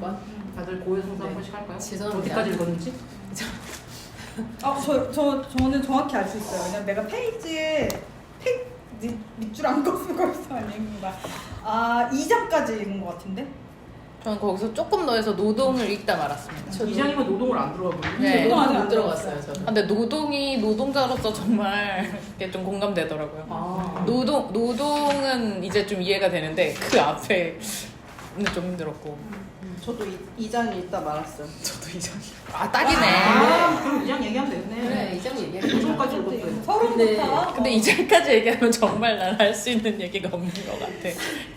번. 다들 고해성사 한 번씩 할까요? 죄송합니다. 어디까지 읽었는지? 저는 정확히 알 수 있어요. 왜냐면 내가 페이지에 밑줄 안 껐을 있어 아닌가. 2장까지 읽은 것 같은데? 저는 거기서 조금 더 해서 노동을 읽다 말았습니다. 이장이면 노동을 안 들어가고 네. 노동 아직 못 안 들어갔어요, 저도. 근데 노동이 노동자로서 정말 이게 좀 공감되더라고요. 노동은 이제 좀 이해가 되는데 그 앞에는 좀 힘들었고. 저도 2장 읽다 말았어요. 저도 이장이. 딱이네. 그럼 이장 얘기하면 되겠네. 그래, 이장 얘기해. 노동까지 읽었대. 서른부터. 근데 이제까지 얘기하면 정말 난 할 수 있는 얘기가 없는 것 같아.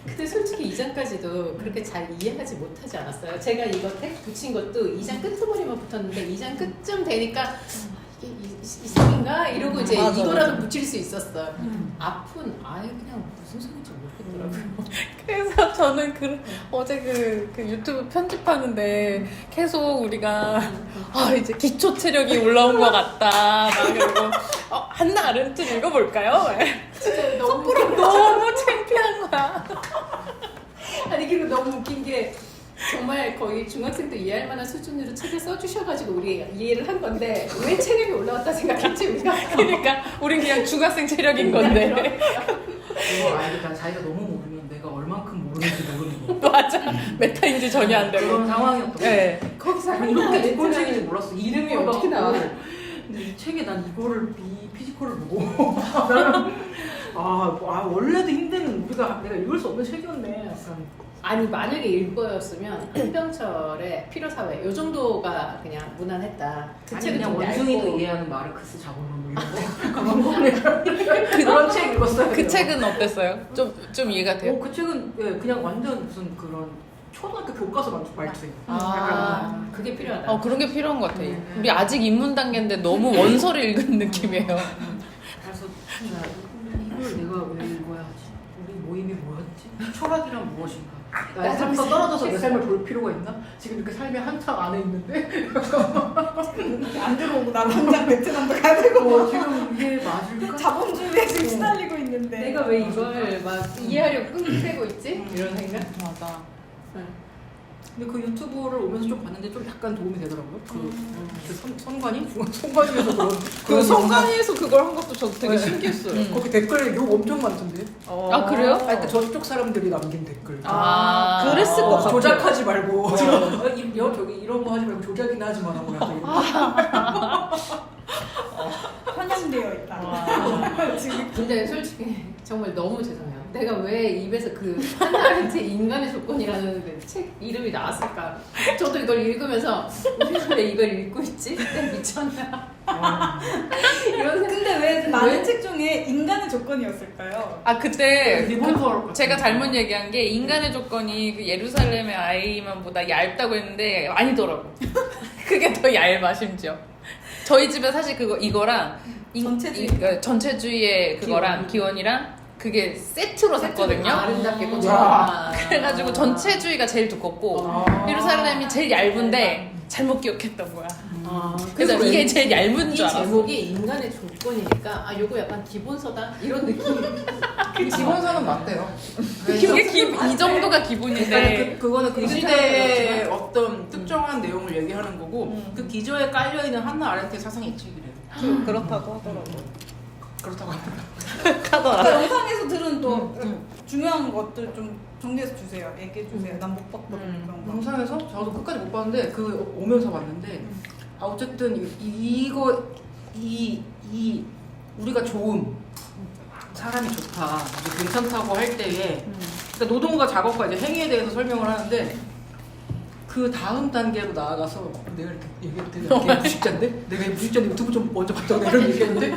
근데 솔직히 2장까지도 그렇게 잘 이해하지 못하지 않았어요. 제가 이거 텍 붙인 것도 2장 끝머리만 붙었는데 2장 끝쯤 되니까 이게 이상인가? 이러고 이제 맞아, 이거라도 맞아. 붙일 수 있었어요. 앞은 아예 그냥 무슨 소리인지 모르겠더라고요. 그래서 저는 어제 그 유튜브 편집하는데 계속 우리가 이제 기초 체력이 올라온 것 같다. 막 그러고 한나 아른트 읽어볼까요? 진짜 너무 창피한 거야. 아니 그리고 너무 웃긴 게 정말 거의 중학생도 이해할 만한 수준으로 책을 써주셔가지고 우리 이해를 한 건데 왜 체력이 올라왔다 생각했지 우리가. 그러니까 우린 그냥 중학생 체력인 건데. 이거 알겠다. 자기가 너무 모르면 내가 얼만큼 모르는지 모르는 거. 맞아. 메타인지 전혀 안 되고. 그런 상황이었던 거. 네. 거기서 이렇게 두꺼운 책인지 몰랐어. 이름이 어떻게 나와? 근데 이 책에 난 이거를 이 피지컬을 보고 나는 원래도 힘든 내가 읽을 수 없는 책이었네. 약간. 아니 만약에 읽어였으면 한병철의 필요사회 요 정도가 그냥 무난했다. 그 아니 책은 그냥 좀 원숭이도 얇고. 이해하는 마르크스 자본론 뭐 이런 거 그런 책 읽었어요. 그 책은 어땠어요? 좀 이해가 돼요? 그 책은 그냥 완전 무슨 그런 초등학교 교과서 말투예요. 그게 필요하다. 그런 게 필요한 것 같아. 우리 아직 입문 단계인데 너무 원서를 읽은 느낌이에요. 그래서 이걸 내가 왜 읽어야 하지? 우리 모임이 뭐였지? 철학이란 무엇인가? 나의 삶에서 떨어져서 내 삶을 볼 필요가 있나? 지금 이렇게 삶의 한창 안에 있는데 안 들어오고 나도 당장 베트남도 가야 되고 지금 이게 맞을까? 자본주의에 지금 시달리고 있는데 내가 왜 이걸 막 이해하려고 끙끙대고 있지? 이런 생각? 맞아. 근데 그 유튜브를 오면서 좀 봤는데 좀 약간 도움이 되더라고요. 선관위? 선관위에서 그 성관위에서 그걸 한 것도 저도 되게 신기했어요. 거기 댓글에 욕 엄청 많던데. 그래요? 그러니까 저쪽 사람들이 남긴 댓글. 그랬을 것 같아요. 조작하지 말고 저기 이런 거 하지 말고 조작이나 하지 말라고 약간 편향되어 있다. 지금 근데 솔직히 정말 너무 죄송해요. 내가 왜 입에서 그 하나한테 인간의 조건이라는 그책 이름이 나왔을까? 저도 이걸 읽으면서 우리 왜 이걸 읽고 있지? 내가 미쳤나? 이런 생각. 근데 왜 많은 책 중에 인간의 조건이었을까요? 그때 리볼버 제가 잘못 얘기한 게 인간의 조건이 그 예루살렘의 아이만보다 얇다고 했는데 아니더라고. 그게 더 얇아 심지어. 저희 집에 사실 이거랑 전체주의의 그거랑 기원이랑 그게 세트로 샀거든요. 아름답게 와. 꽂혔구나. 그래가지고 전체주의가 제일 두껍고 예루살렘이 제일 얇은데 잘못 기억했던 거야. 그래서 이게 제일 얇은 이 줄 알았어. 제목이 인간의 조건이니까 요거 약간 기본서다 이런 느낌. 기본서는 맞대요. 이게 이 정도가 기본인데 그거는 그 시대의 어떤 특정한 내용을 얘기하는 거고 그 기저에 깔려 있는 한나 아렌트의 사상의 책이래요. 그렇다고 하더라고요. 그렇다고 합니다. 아까 영상에서 들은 또 중요한 것들 좀 정리해서 주세요. 얘기해 주세요. 난 못 봤거든 그런 거. 영상에서 저도 끝까지 못 봤는데 그 오면서 봤는데 어쨌든 우리가 좋음 사람이 좋다 이제 괜찮다고 할 때에 그러니까 노동과 작업과 이제 행위에 대해서 설명을 하는데 그 다음 단계로 나아가서 내가 이렇게 얘기해도 되게 무식자인데? 내가 무식자인데 유튜브 좀 먼저 봤다고 이런 얘기했는데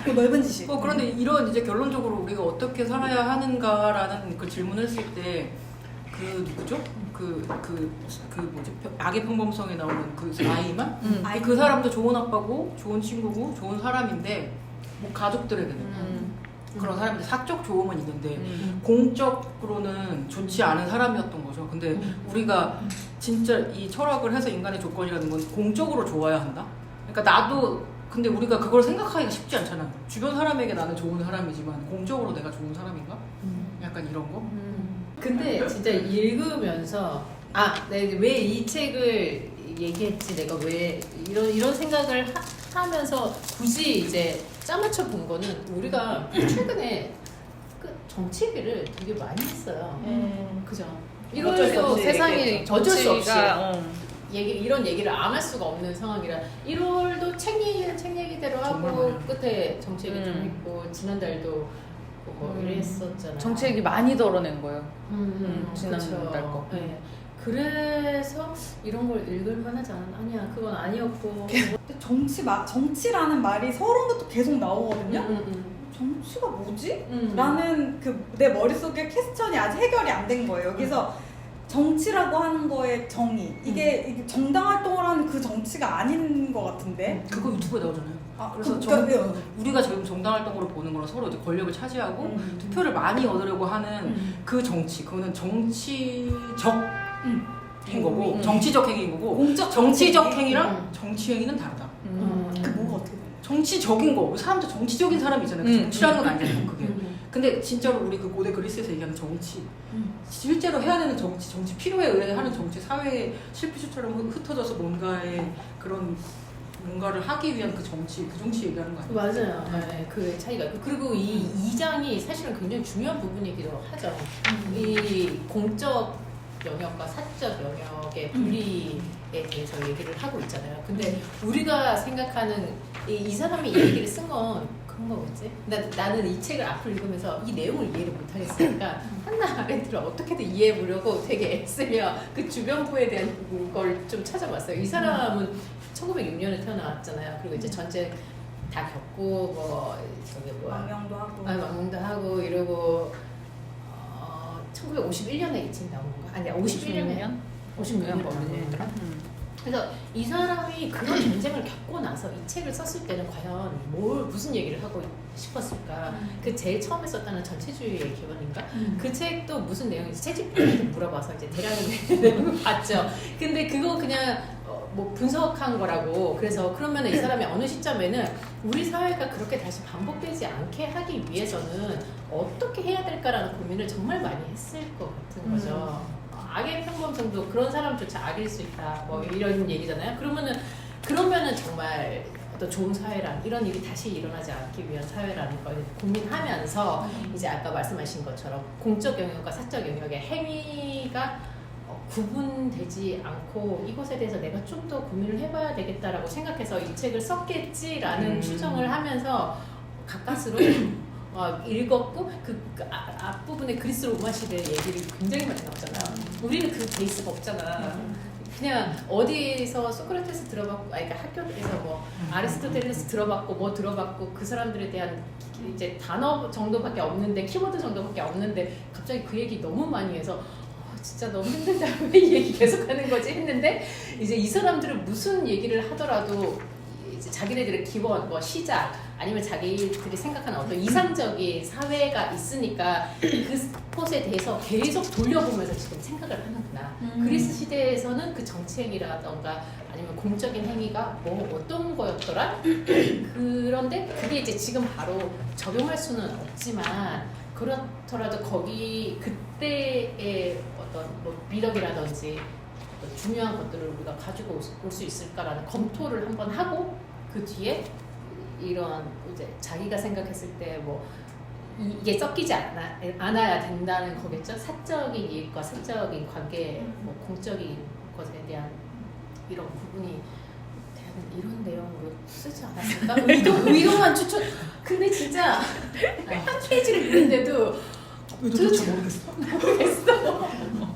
그 넓은 지식. 그런데 이런 이제 결론적으로 우리가 어떻게 살아야 하는가라는 그 질문을 했을 때 그 누구죠? 그 뭐지? 악의 평범성에 나오는 그 아이만? 그 사람도 좋은 아빠고 좋은 친구고 좋은 사람인데 뭐 가족들에게는 그런 사람인데 사적 좋음은 있는데 공적으로는 좋지 않은 사람이었던 거죠. 근데 우리가 진짜 이 철학을 해서 인간의 조건이라는 건 공적으로 좋아야 한다? 그러니까 나도 근데 우리가 그걸 생각하기가 쉽지 않잖아. 주변 사람에게 나는 좋은 사람이지만 공적으로 내가 좋은 사람인가? 약간 이런 거? 근데 진짜 읽으면서 내가 왜 이 책을 얘기했지, 내가 왜 이런 생각을 하면서 굳이 이제 짜맞춰 본 거는 우리가 최근에 그 정치 얘기를 되게 많이 했어요. 그죠? 어쩔 수 없이 세상이 어쩔 수 없이 정치가, 이런 얘기를 안 할 수가 없는 상황이라 1월도 책 얘기는 책 얘기대로 정말 하고 많아요. 끝에 정치 얘기 좀 했고 지난달도 뭐 이랬었잖아요. 정치 얘기 많이 덜어낸 거예요. 지난달 그쵸. 거. 네. 그래서 이런 걸 읽을 만하지 아니야, 그건 아니었고. 근데 정치라는 말이 서론부터 계속 나오거든요. 정치가 뭐지? 라는 그 내 머릿속에 퀘스천이 아직 해결이 안 된 거예요. 여기서 정치라고 하는 거의 정의, 이게 정당 활동을 하는 그 정치가 아닌 것 같은데. 그거 유튜브에 나오잖아요. 그래서 그러니까, 우리가 지금 정당 활동으로 보는 거는 서로 이제 권력을 차지하고 투표를 많이 얻으려고 하는 그 정치, 그거는 정치적 인 거고 정치적 행위인 거고 공적 정치적 정치. 행위랑 정치 행위는 다르다. 그 뭐가 어떻게 돼? 정치적인 거, 사람들 정치적인 사람이 있잖아요. 그 정치라는 건 아니잖아요. 그게. 근데 진짜로 우리 그 고대 그리스에서 얘기하는 정치, 실제로 해야 되는 정치 필요에 의해 하는 정치, 사회의 실피주처럼 흩어져서 뭔가를 하기 위한 그 정치 얘기하는 거 아니에요? 맞아요. 네, 그 차이가 있고, 그리고 이 2장이 사실은 굉장히 중요한 부분이기도 하죠. 이 공적 영역과 사적 영역의 분리에 대해서 얘기를 하고 있잖아요. 근데 우리가 생각하는 이 사람이 이 얘기를 쓴 건 그런 거겠지? 나는 이 책을 앞으로 읽으면서 이 내용을 이해를 못하겠으니까 한나 아렌트를 어떻게든 이해해보려고 되게 애쓰며 그 주변부에 대한 걸 좀 찾아봤어요. 이 사람은 1906년에 태어났잖아요. 그리고 이제 전쟁 다 겪고 망명도 하고. 망명도 하고 이러고 1951년에 이 책이 나온 건가? 아니 51년에 56년 범인인가? 그래서 이 사람이 그런 전쟁을 겪고 나서 이 책을 썼을 때는 과연 무슨 얘기를 하고 싶었을까? 그 제일 처음에 썼다는 전체주의의 기원인가? 그 책도 무슨 내용인지 채집한테 물어봐서 이제 대략의 내용을 봤죠. 근데 그거 그냥 뭐 분석한 거라고. 그래서 그러면 이 사람이 어느 시점에는 우리 사회가 그렇게 다시 반복되지 않게 하기 위해서는 어떻게 해야 될까라는 고민을 정말 많이 했을 것 같은 거죠. 악의 평범성도 그런 사람조차 악일 수 있다, 뭐 이런 얘기잖아요. 그러면은 정말 어떤 좋은 사회란, 이런 일이 다시 일어나지 않기 위한 사회라는 걸 고민하면서 이제 아까 말씀하신 것처럼 공적 영역과 사적 영역의 행위가 구분되지 않고 이것에 대해서 내가 좀 더 고민을 해봐야 되겠다라고 생각해서 이 책을 썼겠지라는 추정을 하면서 가까스로 읽었고, 그 앞부분에 그리스 로마 시대 얘기를 굉장히 많이 나오잖아요. 우리는 그 베이스가 없잖아. 그냥 어디서 소크라테스 들어봤고, 그러니까 학교에서 뭐 아리스토텔레스 들어봤고 그 사람들에 대한 이제 단어 정도밖에 없는데, 키워드 정도밖에 없는데 갑자기 그 얘기 너무 많이 해서 진짜 너무 힘들다, 왜 이 얘기 계속 하는 거지 했는데, 이제 이 사람들은 무슨 얘기를 하더라도 이제 자기네들의 기원, 뭐 시작, 아니면 자기들이 생각하는 어떤 이상적인 사회가 있으니까 그것에 대해서 계속 돌려보면서 지금 생각을 하는구나. 그리스 시대에서는 그 정치 행위라던가 아니면 공적인 행위가 뭐 어떤 거였더라? 그런데 그게 이제 지금 바로 적용할 수는 없지만, 그렇더라도 거기 그때의 어떤 뭐 미덕이라든지 어떤 중요한 것들을 우리가 가지고 올 수 있을까라는 검토를 한번 하고, 그 뒤에 이런 이제 자기가 생각했을 때 뭐 이게 섞이지 않아야 된다는 거겠죠. 사적인 이익과 사적인 관계, 뭐 공적인 것에 대한 이런 부분이 이런 내용으로 쓰지 않았을까? 의도만 추천. 근데 진짜 한 페이지를 읽는데도 도대체 모르겠어.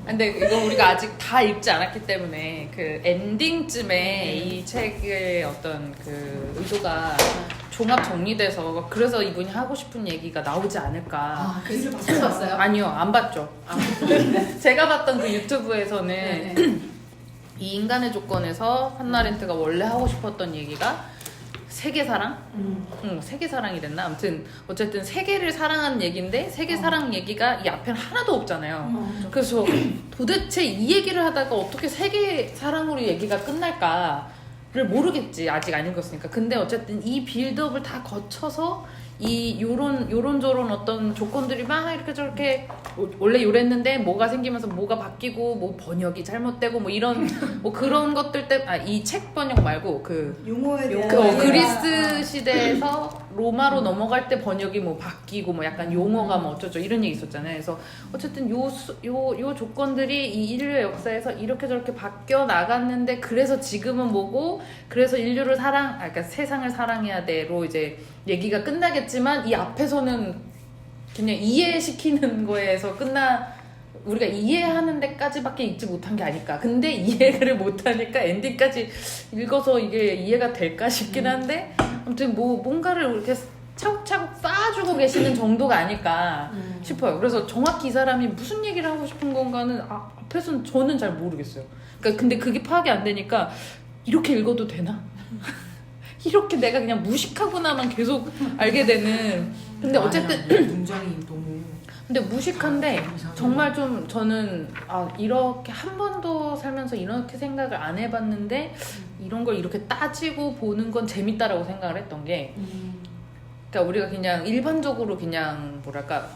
근데 이거 우리가 아직 다 읽지 않았기 때문에 그 엔딩쯤에 이 책의 어떤 그 의도가 종합 정리돼서, 그래서 이분이 하고 싶은 얘기가 나오지 않을까. 글을 찾아봤어요? 아니요, 안 봤죠. 제가 봤던 그 유튜브에서는 이 인간의 조건에서 한나 렌트가 원래 하고 싶었던 얘기가 세계사랑? 세계사랑이랬나? 아무튼 어쨌든 세계를 사랑하는 얘기인데 세계 사랑 얘기가 이 앞에는 하나도 없잖아요. 그래서 도대체 이 얘기를 하다가 어떻게 세계 사랑으로 얘기가 끝날까를 모르겠지, 아직 안 읽었으니까. 근데 어쨌든 이 빌드업을 다 거쳐서 요런저런 어떤 조건들이 막 이렇게 저렇게 원래 요랬는데 뭐가 생기면서 뭐가 바뀌고 뭐 번역이 잘못되고 뭐 이런 뭐 그런 것들 때문에 이 책 번역 말고 그 용어에 대한 그리스 시대에서 로마로 넘어갈 때 번역이 뭐 바뀌고 뭐 약간 용어가 뭐 어쩌죠 이런 얘기 있었잖아요. 그래서 어쨌든 요 조건들이 이 인류의 역사에서 이렇게 저렇게 바뀌어 나갔는데 그래서 지금은 뭐고 그래서 인류를 그러니까 세상을 사랑해야 돼로 이제 얘기가 끝나겠지만 이 앞에서는 그냥 이해시키는 거에서 우리가 이해하는 데까지밖에 읽지 못한 게 아닐까. 근데 이해를 못하니까 엔딩까지 읽어서 이게 이해가 될까 싶긴 한데 아무튼 뭐 뭔가를 이렇게 차곡차곡 쌓아주고 계시는 정도가 아닐까 싶어요. 그래서 정확히 이 사람이 무슨 얘기를 하고 싶은 건가는 앞에서는 저는 잘 모르겠어요. 그러니까 근데 그게 파악이 안 되니까 이렇게 읽어도 되나? 이렇게 내가 그냥 무식하구나만 계속 알게 되는. 근데 어쨌든 문장이 너무. 근데 무식한데 정말 좀 저는 이렇게 한 번도 살면서 이렇게 생각을 안 해봤는데 이런 걸 이렇게 따지고 보는 건 재밌다라고 생각을 했던 게 그러니까 우리가 그냥 일반적으로 그냥 뭐랄까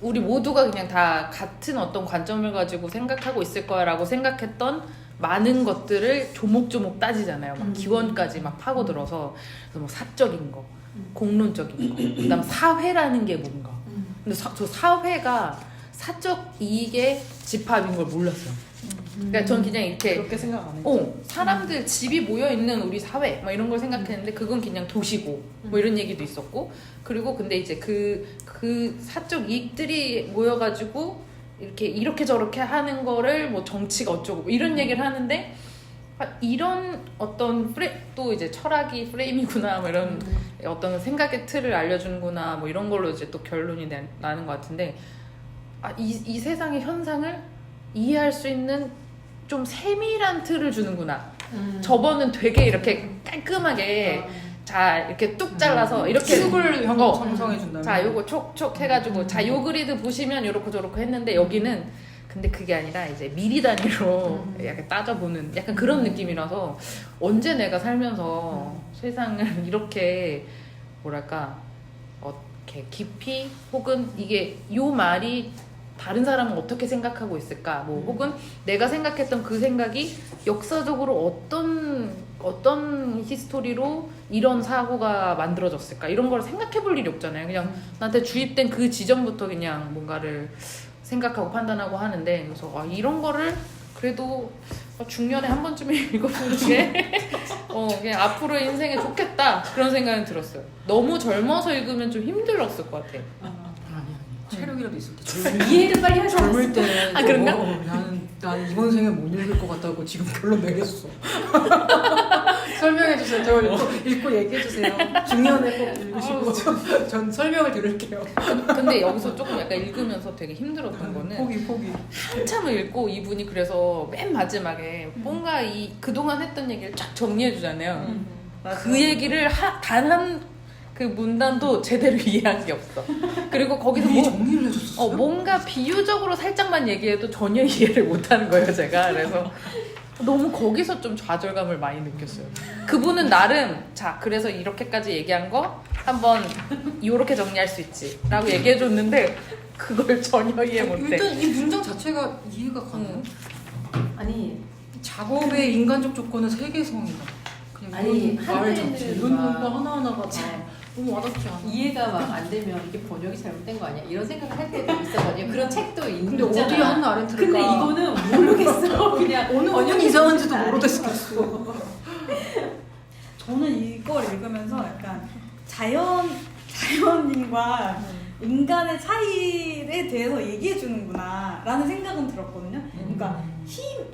우리 모두가 그냥 다 같은 어떤 관점을 가지고 생각하고 있을 거야라고 생각했던 많은 것들을 조목조목 따지잖아요. 막 기원까지 막 파고들어서 그래서 뭐 사적인 거, 공론적인 거, 그다음 사회라는 게 뭔가. 근데 저 사회가 사적 이익의 집합인 걸 몰랐어요. 그러니까 전 그냥 이렇게 그렇게 생각 안 했죠. 사람들 집이 모여 있는 우리 사회 막 이런 걸 생각했는데 그건 그냥 도시고 뭐 이런 얘기도 있었고 그리고 근데 이제 그 사적 이익들이 모여가지고 이렇게 저렇게 하는 거를 뭐 정치가 어쩌고 뭐 이런 얘기를 하는데 이런 어떤 또 이제 철학이 프레임이구나 뭐 이런 어떤 생각의 틀을 알려주는구나 뭐 이런 걸로 이제 또 결론이 나는 것 같은데 이 세상의 현상을 이해할 수 있는 좀 세밀한 틀을 주는구나. 저번은 되게 이렇게 깔끔하게 자 이렇게 뚝 잘라서 이렇게 축을 형성해 준다. 자 요거 촉촉 해가지고 자 요 그리드 보시면 요렇고 저렇고 했는데 여기는 근데 그게 아니라 이제 미리 단위로 약간 따져보는 약간 그런 느낌이라서 언제 내가 살면서 세상을 이렇게 뭐랄까 이렇게 깊이 혹은 이게 요 말이 다른 사람은 어떻게 생각하고 있을까 뭐 혹은 내가 생각했던 그 생각이 역사적으로 어떤 히스토리로 이런 사고가 만들어졌을까 이런 걸 생각해 볼 일이 없잖아요. 그냥 나한테 주입된 그 지점부터 그냥 뭔가를 생각하고 판단하고 하는데 그래서 이런 거를 그래도 중년에 한 번쯤 읽어보는 게 그냥 앞으로의 인생에 좋겠다 그런 생각이 들었어요. 너무 젊어서 읽으면 좀 힘들었을 것 같아. 체력이라도 있을 때 이해를 빨리 하셔. 젊을 때 그런가? 나는 이번 생에 못 읽을 것 같다고 지금 결론 내렸어. 설명해 주세요. 저 읽고 얘기해 주세요. 중년에 꼭 읽으시고 전 설명을 들을게요. 근데 여기서 조금 약간 읽으면서 되게 힘들었던 거는 포기. 한참을 읽고 이분이 그래서 맨 마지막에 뭔가 그동안 했던 얘기를 쫙 정리해 주잖아요. 그 얘기를 단 한 그 문단도 제대로 이해한 게 없어. 그리고 거기서 정리를 해줬어. 뭔가 비유적으로 살짝만 얘기해도 전혀 이해를 못하는 거예요, 제가. 그래서 너무 거기서 좀 좌절감을 많이 느꼈어요. 그분은 나름 그래서 이렇게까지 얘기한 거 한번 이렇게 정리할 수 있지 라고 얘기해줬는데 그걸 전혀 이해 못해. 일단 이 문장 자체가 이해가 가나요? 아니 작업의 인간적 조건은 세계성이다. 아니, 말 자체 한글에는 이런 막- 문구 하나하나가 다 너무 와닿지 않아. 이해가 막 안 되면 이게 번역이 잘못된 거 아니야? 이런 생각을 할 때도 있었거든요. 그런 책도 있잖아. 근데 어디 한나 아렌트가 근데 이거는 모르겠어. 그냥 어느 번역이 이상한지도 모르겠어. 저는 이걸 읽으면서 약간 자연인과 인간의 차이에 대해서 얘기해 주는구나 라는 생각은 들었거든요. 그러니까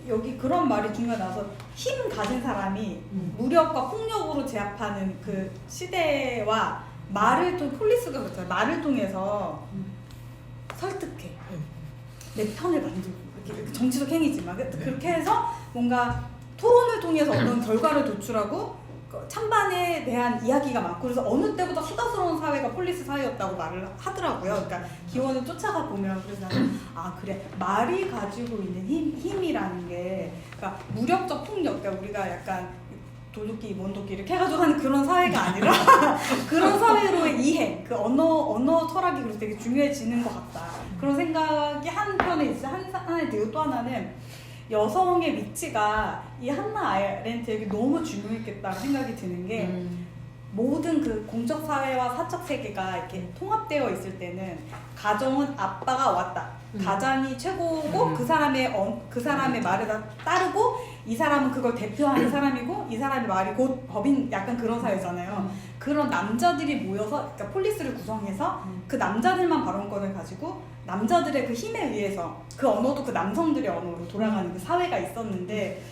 여기 그런 말이 중간에 나와서 힘 가진 사람이 무력과 폭력으로 제압하는 그 시대와 폴리스가 그렇잖아요. 말을 통해서 설득해. 내 편을 만들고 이렇게 정치적 행위지만 그렇게 해서 뭔가 토론을 통해서 어떤 결과를 도출하고 찬반에 대한 이야기가 많고 그래서 어느 때보다 수다스러운 사회가 폴리스 사회였다고 말을 하더라고요. 그러니까 기원을 쫓아가 보면 그래서 나는 그래 말이 가지고 있는 힘이라는 게 그러니까 무력적 폭력 그러니까 우리가 약간 도둑기, 먼도끼 이렇게 해가지고 하는 그런 사회가 아니라 그런 사회로의 이해, 그 언어 철학이 그래서 되게 중요해지는 것 같다. 그런 생각이 한편에 있어. 하나에 들고 또 하나는 여성의 위치가 이 한나 아렌트에게 너무 중요했겠다는 생각이 드는 게 모든 그 공적 사회와 사적 세계가 이렇게 통합되어 있을 때는 가정은 아빠가 왔다. 가장이 최고고 그 사람의 말에 따르고 이 사람은 그걸 대표하는 사람이고 이 사람의 말이 곧 법인 약간 그런 사회잖아요. 그런 남자들이 모여서 그러니까 폴리스를 구성해서 그 남자들만 발언권을 가지고 남자들의 그 힘에 의해서 그 언어도 그 남성들의 언어로 돌아가는 그 사회가 있었는데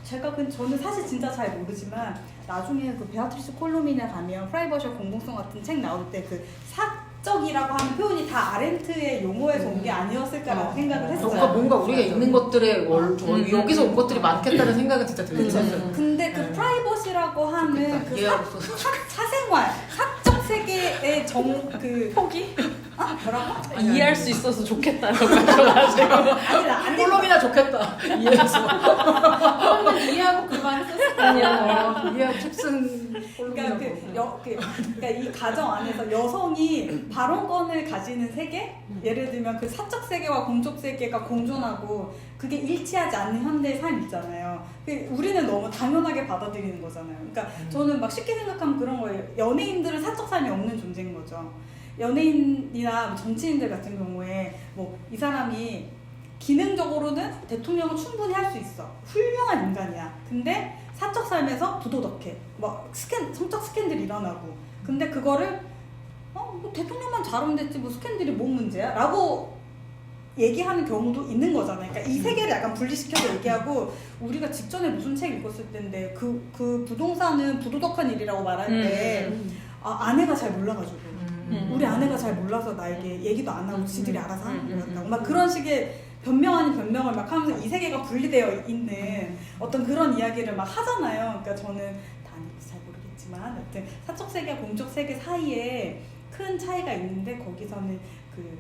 저는 사실 진짜 잘 모르지만 나중에 그 베아트리스 콜로미네 가면 프라이버시와 공공성 같은 책 나올 때 그 사적이라고 하는 표현이 다 아렌트의 용어에서 온 게 아니었을까라는 생각을 했어요. 뭔가 우리가 읽는 것들의 여기서 온 것들이 많겠다는 생각은 진짜 들었어요. 근데 그 프라이버시라고 하는 그 이해하고 사생활, 사적 세계의 포기? 아 뭐라고? 이해할 수 있어서 좋겠다라고 하셔가지고 아니 콜롬이나 좋겠다. 이해해서. 한번 이해하고 그 말을 썼을 거 아니야. 이해하고 책쓴 그러니까 그러니까 이 가정 안에서 여성이 발언권을 가지는 세계, 예를 들면 그 사적 세계와 공적 세계가 공존하고 그게 일치하지 않는 현대의 삶 있잖아요. 우리는 너무 당연하게 받아들이는 거잖아요. 그러니까 저는 막 쉽게 생각하면 그런 거예요. 연예인들은 사적 삶이 없는 존재인 거죠. 연예인이나 정치인들 같은 경우에 뭐 이 사람이 기능적으로는 대통령을 충분히 할 수 있어. 훌륭한 인간이야. 근데 사적 삶에서 부도덕해. 막 성적 스캔들이 일어나고. 근데 그거를 뭐 대통령만 잘하면 됐지 뭐 스캔들이 뭔 문제야? 라고 얘기하는 경우도 있는 거잖아요. 그러니까 이 세계를 약간 분리시켜서 얘기하고 우리가 직전에 무슨 책 읽었을 때인데 그 부동산은 부도덕한 일이라고 말할 때 아내가 잘 몰라가지고 우리 아내가 잘 몰라서 나에게 얘기도 안 하고 지들이 알아서 하는 거였다고 막 그런 식의 변명 아닌 변명을 막 하면서 이 세계가 분리되어 있는 어떤 그런 이야기를 막 하잖아요. 그러니까 저는 잘 모르겠지만 하여튼 사적 세계와 공적 세계 사이에 큰 차이가 있는데 거기서는 그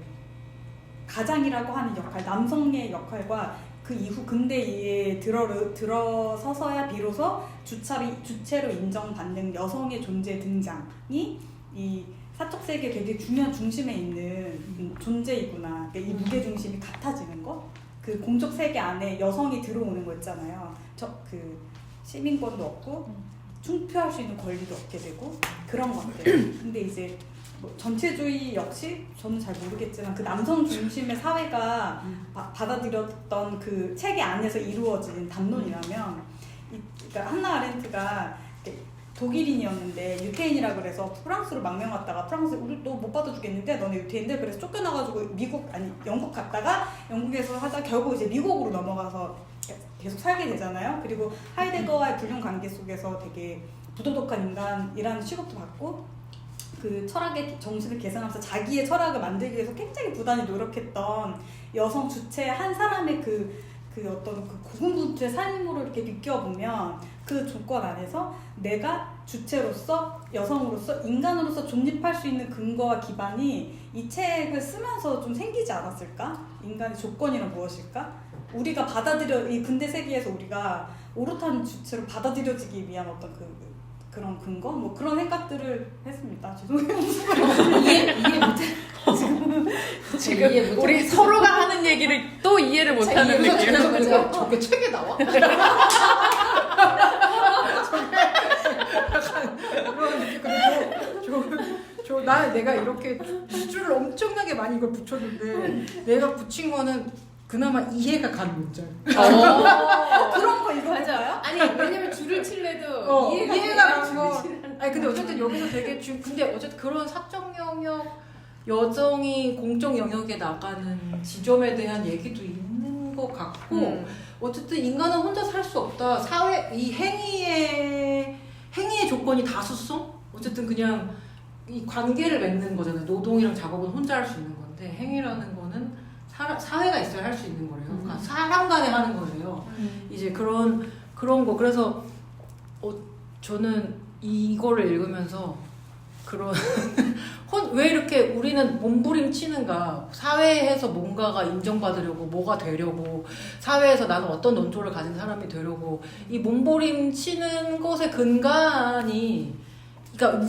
가장이라고 하는 역할, 남성의 역할과 그 이후 근대에 들어서서야 비로소 주체로 인정받는 여성의 존재 등장이 이 사적 세계 되게 중요한 중심에 있는 존재이구나. 그러니까 이 무게 중심이 같아지는 거. 그 공적 세계 안에 여성이 들어오는 거 있잖아요. 그 시민권도 얻고 충표할 수 있는 권리도 얻게 되고 그런 것들. 근데 이제 뭐 전체주의 역시 저는 잘 모르겠지만 그 남성 중심의 사회가 받아들였던 그 체계 안에서 이루어진 담론이라면 그러니까 한나 아렌트가 독일인이었는데 유태인이라 그래서 프랑스로 망명 왔다가 프랑스 우리 또 못 받아주겠는데 너네 유태인들 그래서 쫓겨나가지고 영국 갔다가 영국에서 하다 결국 이제 미국으로 넘어가서 계속 살게 되잖아요. 그리고 하이데거와의 불륜 관계 속에서 되게 부도덕한 인간이라는 취급도 받고 그 철학의 정신을 계승하면서 자기의 철학을 만들기 위해서 굉장히 부단히 노력했던 여성 주체 한 사람의 그 어떤 그 고군분투의 삶으로 이렇게 비껴보면 그 조건 안에서 내가 주체로서 여성으로서 인간으로서 존립할 수 있는 근거와 기반이 이 책을 쓰면서 좀 생기지 않았을까? 인간의 조건이란 무엇일까? 우리가 이 근대 세계에서 우리가 오롯한 주체로 받아들여지기 위한 어떤 그런 근거? 뭐 그런 생각들을 했습니다. 죄송해요. 이해 못해. 지금 우리 서로가 하는 얘기를 또 이해를 못하는 느낌. 저게 책에 나와? 그런 느낌. 나는 내가 이렇게 줄을 엄청나게 많이 이걸 붙였는데 내가 붙인 거는 그나마 이해가 가는 문장. 그런 거 읽어볼까요? 아니 왜냐면 줄을 칠래도 이해가 가는 거. 아니 근데 어쨌든 여기서 되게 근데 어쨌든 그런 사적 영역 여성이 공적 영역에 나가는 지점에 대한 얘기도 있는 것 같고 어쨌든 인간은 혼자 살 수 없다. 사회 이 행위의 조건이 다수성? 어쨌든 그냥 이 관계를 맺는 거잖아요. 노동이랑 작업은 혼자 할 수 있는 건데 행위라는 거는 사회가 있어야 할 수 있는 거래요. 그러니까 사람 간에 하는 거예요. 이제 그런 거. 그래서 저는 이거를 읽으면서 그런 왜 이렇게 우리는 몸부림치는가? 사회에서 뭔가가 인정받으려고, 뭐가 되려고, 사회에서 나는 어떤 논조를 가진 사람이 되려고, 이 몸부림치는 것의 근간이, 그러니까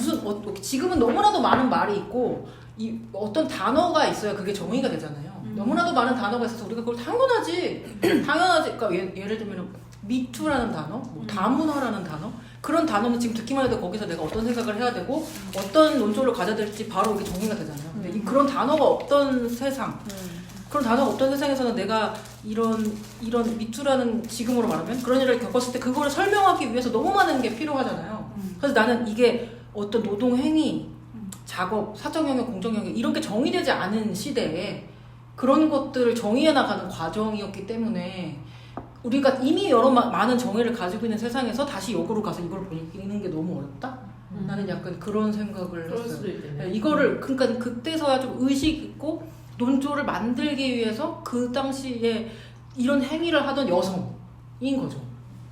지금은 너무나도 많은 말이 있고, 이 어떤 단어가 있어야 그게 정의가 되잖아요. 너무나도 많은 단어가 있어서 우리가 그걸 당연하지, 그러니까 예를 들면 미투라는 단어, 뭐 다문화라는 단어, 그런 단어는 지금 듣기만 해도 거기서 내가 어떤 생각을 해야 되고 어떤 논조를 가져야 될지 바로 이게 정의가 되잖아요. 근데 그런 단어가 없던 세상, 그런 단어가 없던 세상에서는 내가 이런 미투라는, 지금으로 말하면 그런 일을 겪었을 때 그거를 설명하기 위해서 너무 많은 게 필요하잖아요. 그래서 나는 이게 어떤 노동 행위, 작업, 사적 영역, 공적 영역 이런 게 정의되지 않은 시대에 그런 것들을 정의해 나가는 과정이었기 때문에 우리가 이미 여러 많은 정의를 가지고 있는 세상에서 다시 역으로 가서 이걸 보이는 게 너무 어렵다? 나는 약간 그런 생각을 그럴 했어요. 수도 있겠네. 이거를 그러니까 그때서야 좀 의식 있고 논조를 만들기 위해서 그 당시에 이런 행위를 하던 여성인 거죠.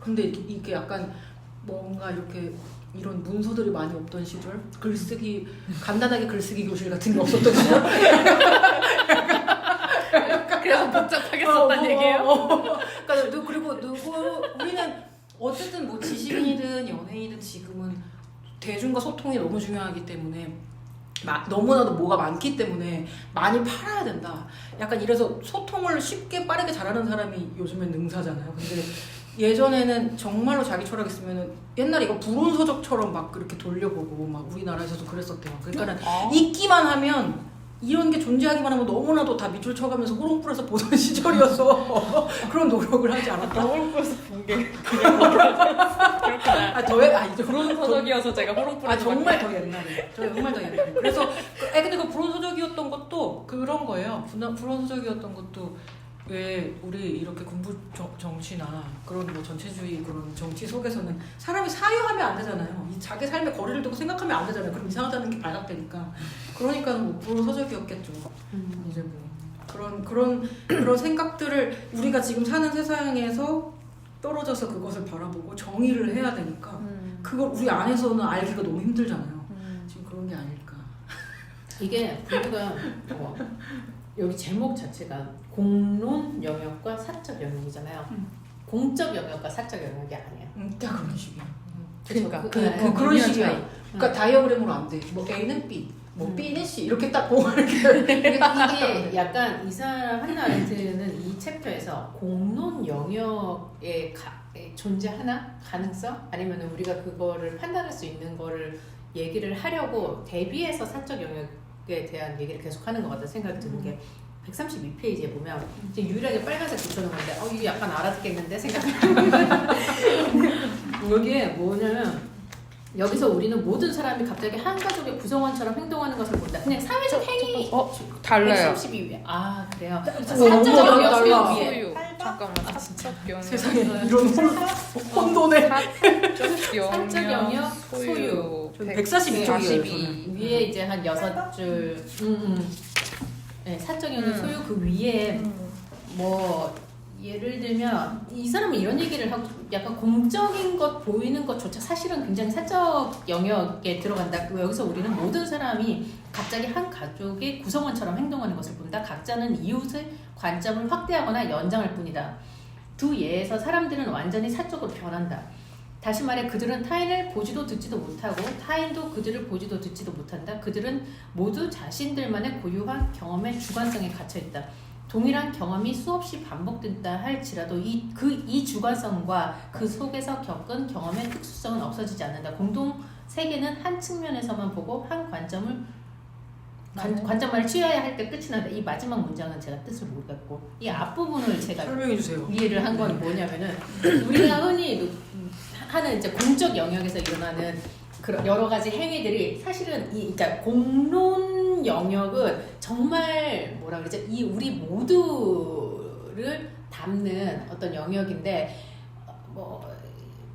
근데 이게 약간 뭔가 이렇게 이런 문서들이 많이 없던 시절, 글쓰기 간단하게 글쓰기 교실 같은 게 없었던 시절. 그래서 복잡하게 썼단 얘기예요? 그러니까 그리고 우리는 어쨌든 뭐 지식인이든 연예인이든 지금은 대중과 소통이 너무 중요하기 때문에 너무나도 뭐가 많기 때문에 많이 팔아야 된다. 약간 이래서 소통을 쉽게 빠르게 잘하는 사람이 요즘엔 능사잖아요. 근데 예전에는 정말로 자기 철학 있으면은 옛날에 이거 불온서적처럼 막 그렇게 돌려보고 막 우리나라에서도 그랬었대요. 그러니까는 읽기만 하면 이런 게 존재하기만 하면 너무나도 다 밑줄 쳐가면서 호롱불에서 보던 시절이어서 그런 노력을 하지 않았다. 호롱불에서 본 게 그렇구나. 이제 불온서적이어서 제가 호롱불에서 정말 더 옛날에. 정말 더 옛날에. 그래서 근데 그 불온서적이었던 것도 그런 거예요. 불온서적이었던 것도 왜 우리 이렇게 군부 정치나 그런 뭐 전체주의 그런 정치 속에서는 사람이 사유하면 안 되잖아요. 자기 삶에 거리를 두고 생각하면 안 되잖아요. 그럼 이상하다는 게 발각되니까. 그러니까 뭐 불온서적이었겠죠. 이제 뭐 그런 생각들을 우리가 지금 사는 세상에서 떨어져서 그것을 바라보고 정의를 해야 되니까 그걸 우리 안에서는 알기가 너무 힘들잖아요. 지금 그런 게 아닐까. 이게 우리가 여기 제목 자체가 공론 영역과 사적 영역이잖아요. 공적 영역과 사적 영역이 아니에요. 딱 그런 식이야. 그러니까 그런 식이야. 그러니까 다이어그램으로 안 돼. 뭐 A는 B, 뭐 B는 C 이렇게 딱 보고 이렇게. 이게 약간 이 사람 한나 아렌트는 이 챕터에서 공론 영역에 존재하나 가능성 아니면 우리가 그거를 판단할 수 있는 거를 얘기를 하려고 대비해서 사적 영역에 대한 얘기를 계속하는 것 같다 생각이 드는 게 132페이지에 보면 이제 유일하게 빨간색 붙여놓은 건데 이거 약간 알아듣겠는데 생각해보면 여기에 뭐냐면 여기서 우리는 모든 사람이 갑자기 한 가족의 구성원처럼 행동하는 것을 본다. 그냥 사회적 행위 달라요. 132위. 아 그래요? 어머, 사적 영역 달라. 소유 위에 소유. 잠깐만. 사적 영역. 세상에 이런 혼돈에. 사적 영역 소유. 142쪽이에요. 위에 이제 한 6줄. 네, 사적 영역 소유 그 위에 뭐 예를 들면 이 사람은 이런 얘기를 하고 약간 공적인 것 보이는 것조차 사실은 굉장히 사적 영역에 들어간다. 여기서 우리는 모든 사람이 갑자기 한 가족의 구성원처럼 행동하는 것을 본다. 각자는 이웃의 관점을 확대하거나 연장할 뿐이다. 두 예에서 사람들은 완전히 사적으로 변한다. 다시 말해 그들은 타인을 보지도 듣지도 못하고 타인도 그들을 보지도 듣지도 못한다. 그들은 모두 자신들만의 고유한 경험의 주관성에 갇혀있다. 동일한 경험이 수없이 반복된다 할지라도 이 주관성과 그 속에서 겪은 경험의 특수성은 없어지지 않는다. 공동 세계는 한 측면에서만 보고 한 관점만을 취해야 할 때 끝이 난다. 이 마지막 문장은 제가 뜻을 모르겠고 이 앞부분을 제가 설명해 주세요. 이해를 한 건 뭐냐면은 우리가 흔히 하는 이제 공적 영역에서 일어나는 그런 여러 가지 행위들이 사실은 그러니까 공론 영역은 정말 뭐라 그러지? 이 우리 모두를 담는 어떤 영역인데 뭐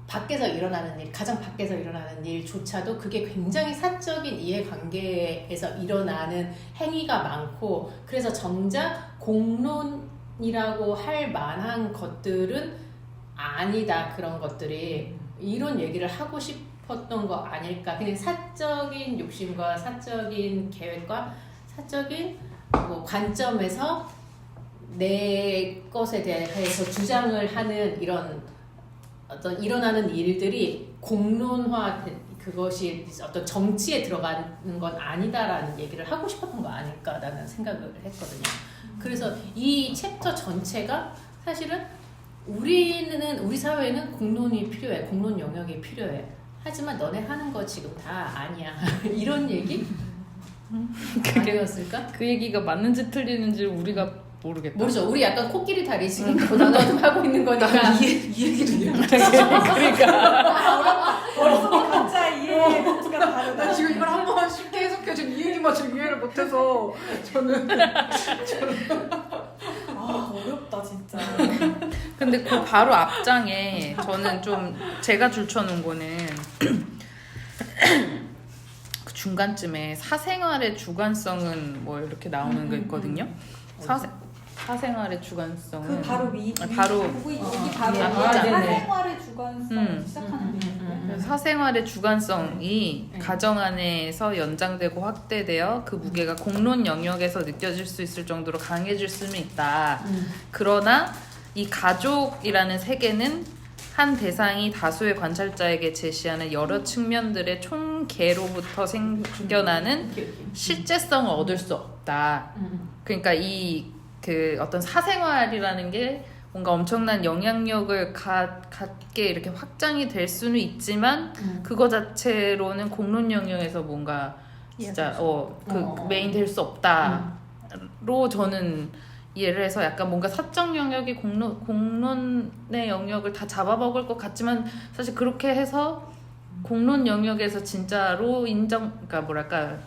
밖에서 일어나는 일, 가정 밖에서 일어나는 일조차도 그게 굉장히 사적인 이해관계에서 일어나는 행위가 많고 그래서 정작 공론이라고 할 만한 것들은 아니다. 그런 것들이 이런 얘기를 하고 싶은 싶었던 거 아닐까. 그냥 사적인 욕심과 사적인 계획과 사적인 뭐 관점에서 내 것에 대해서 주장을 하는 이런 어떤 일어나는 일들이 공론화 그것이 어떤 정치에 들어가는 건 아니다라는 얘기를 하고 싶었던 거 아닐까라는 생각을 했거든요. 그래서 이 챕터 전체가 사실은 우리 사회에는 공론이 필요해, 공론 영역이 필요해. 하지만 너네 하는 거 지금 다 아니야. 이런 얘기? 아니었을까? 그 얘기가 맞는지 틀리는지 우리가 모르겠다. 모르죠. 우리 약간 코끼리 다리 지금 도나도나 하고 있는 거니까. 이 얘기도 이해가 그러니까 머릿속에 각자 이해의 포트가 다르다. 나 지금 이걸 한 번 쉽게 해석해 지금 이 얘기만 지금 이해를 못해서 저는 아 어렵다 진짜. 근데 그 바로 앞장에 저는 좀 제가 줄쳐놓은 거는 그 중간쯤에 사생활의 주관성은 뭐 이렇게 나오는 거 있거든요. 사생활의 주관성은 그 바로 바로 여기 바로 네네. 사생활의 주관성 시작하는 게 그래서 사생활의 주관성이 가정 안에서 연장되고 확대되어 그 무게가 공론 영역에서 느껴질 수 있을 정도로 강해질 수는 있다. 그러나 이 가족이라는 세계는 한 대상이 다수의 관찰자에게 제시하는 여러 측면들의 총계로부터 생겨나는 실제성을 얻을 수 없다. 그러니까 그 어떤 사생활이라는 게 뭔가 엄청난 영향력을 갖게 이렇게 확장이 될 수는 있지만 그거 자체로는 공론 영역에서 뭔가 진짜 메인 될 수 없다로 저는 이해를 해서 약간 뭔가 사적 영역이 공론의 영역을 다 잡아먹을 것 같지만 사실 그렇게 해서 공론 영역에서 진짜로 그러니까 뭐랄까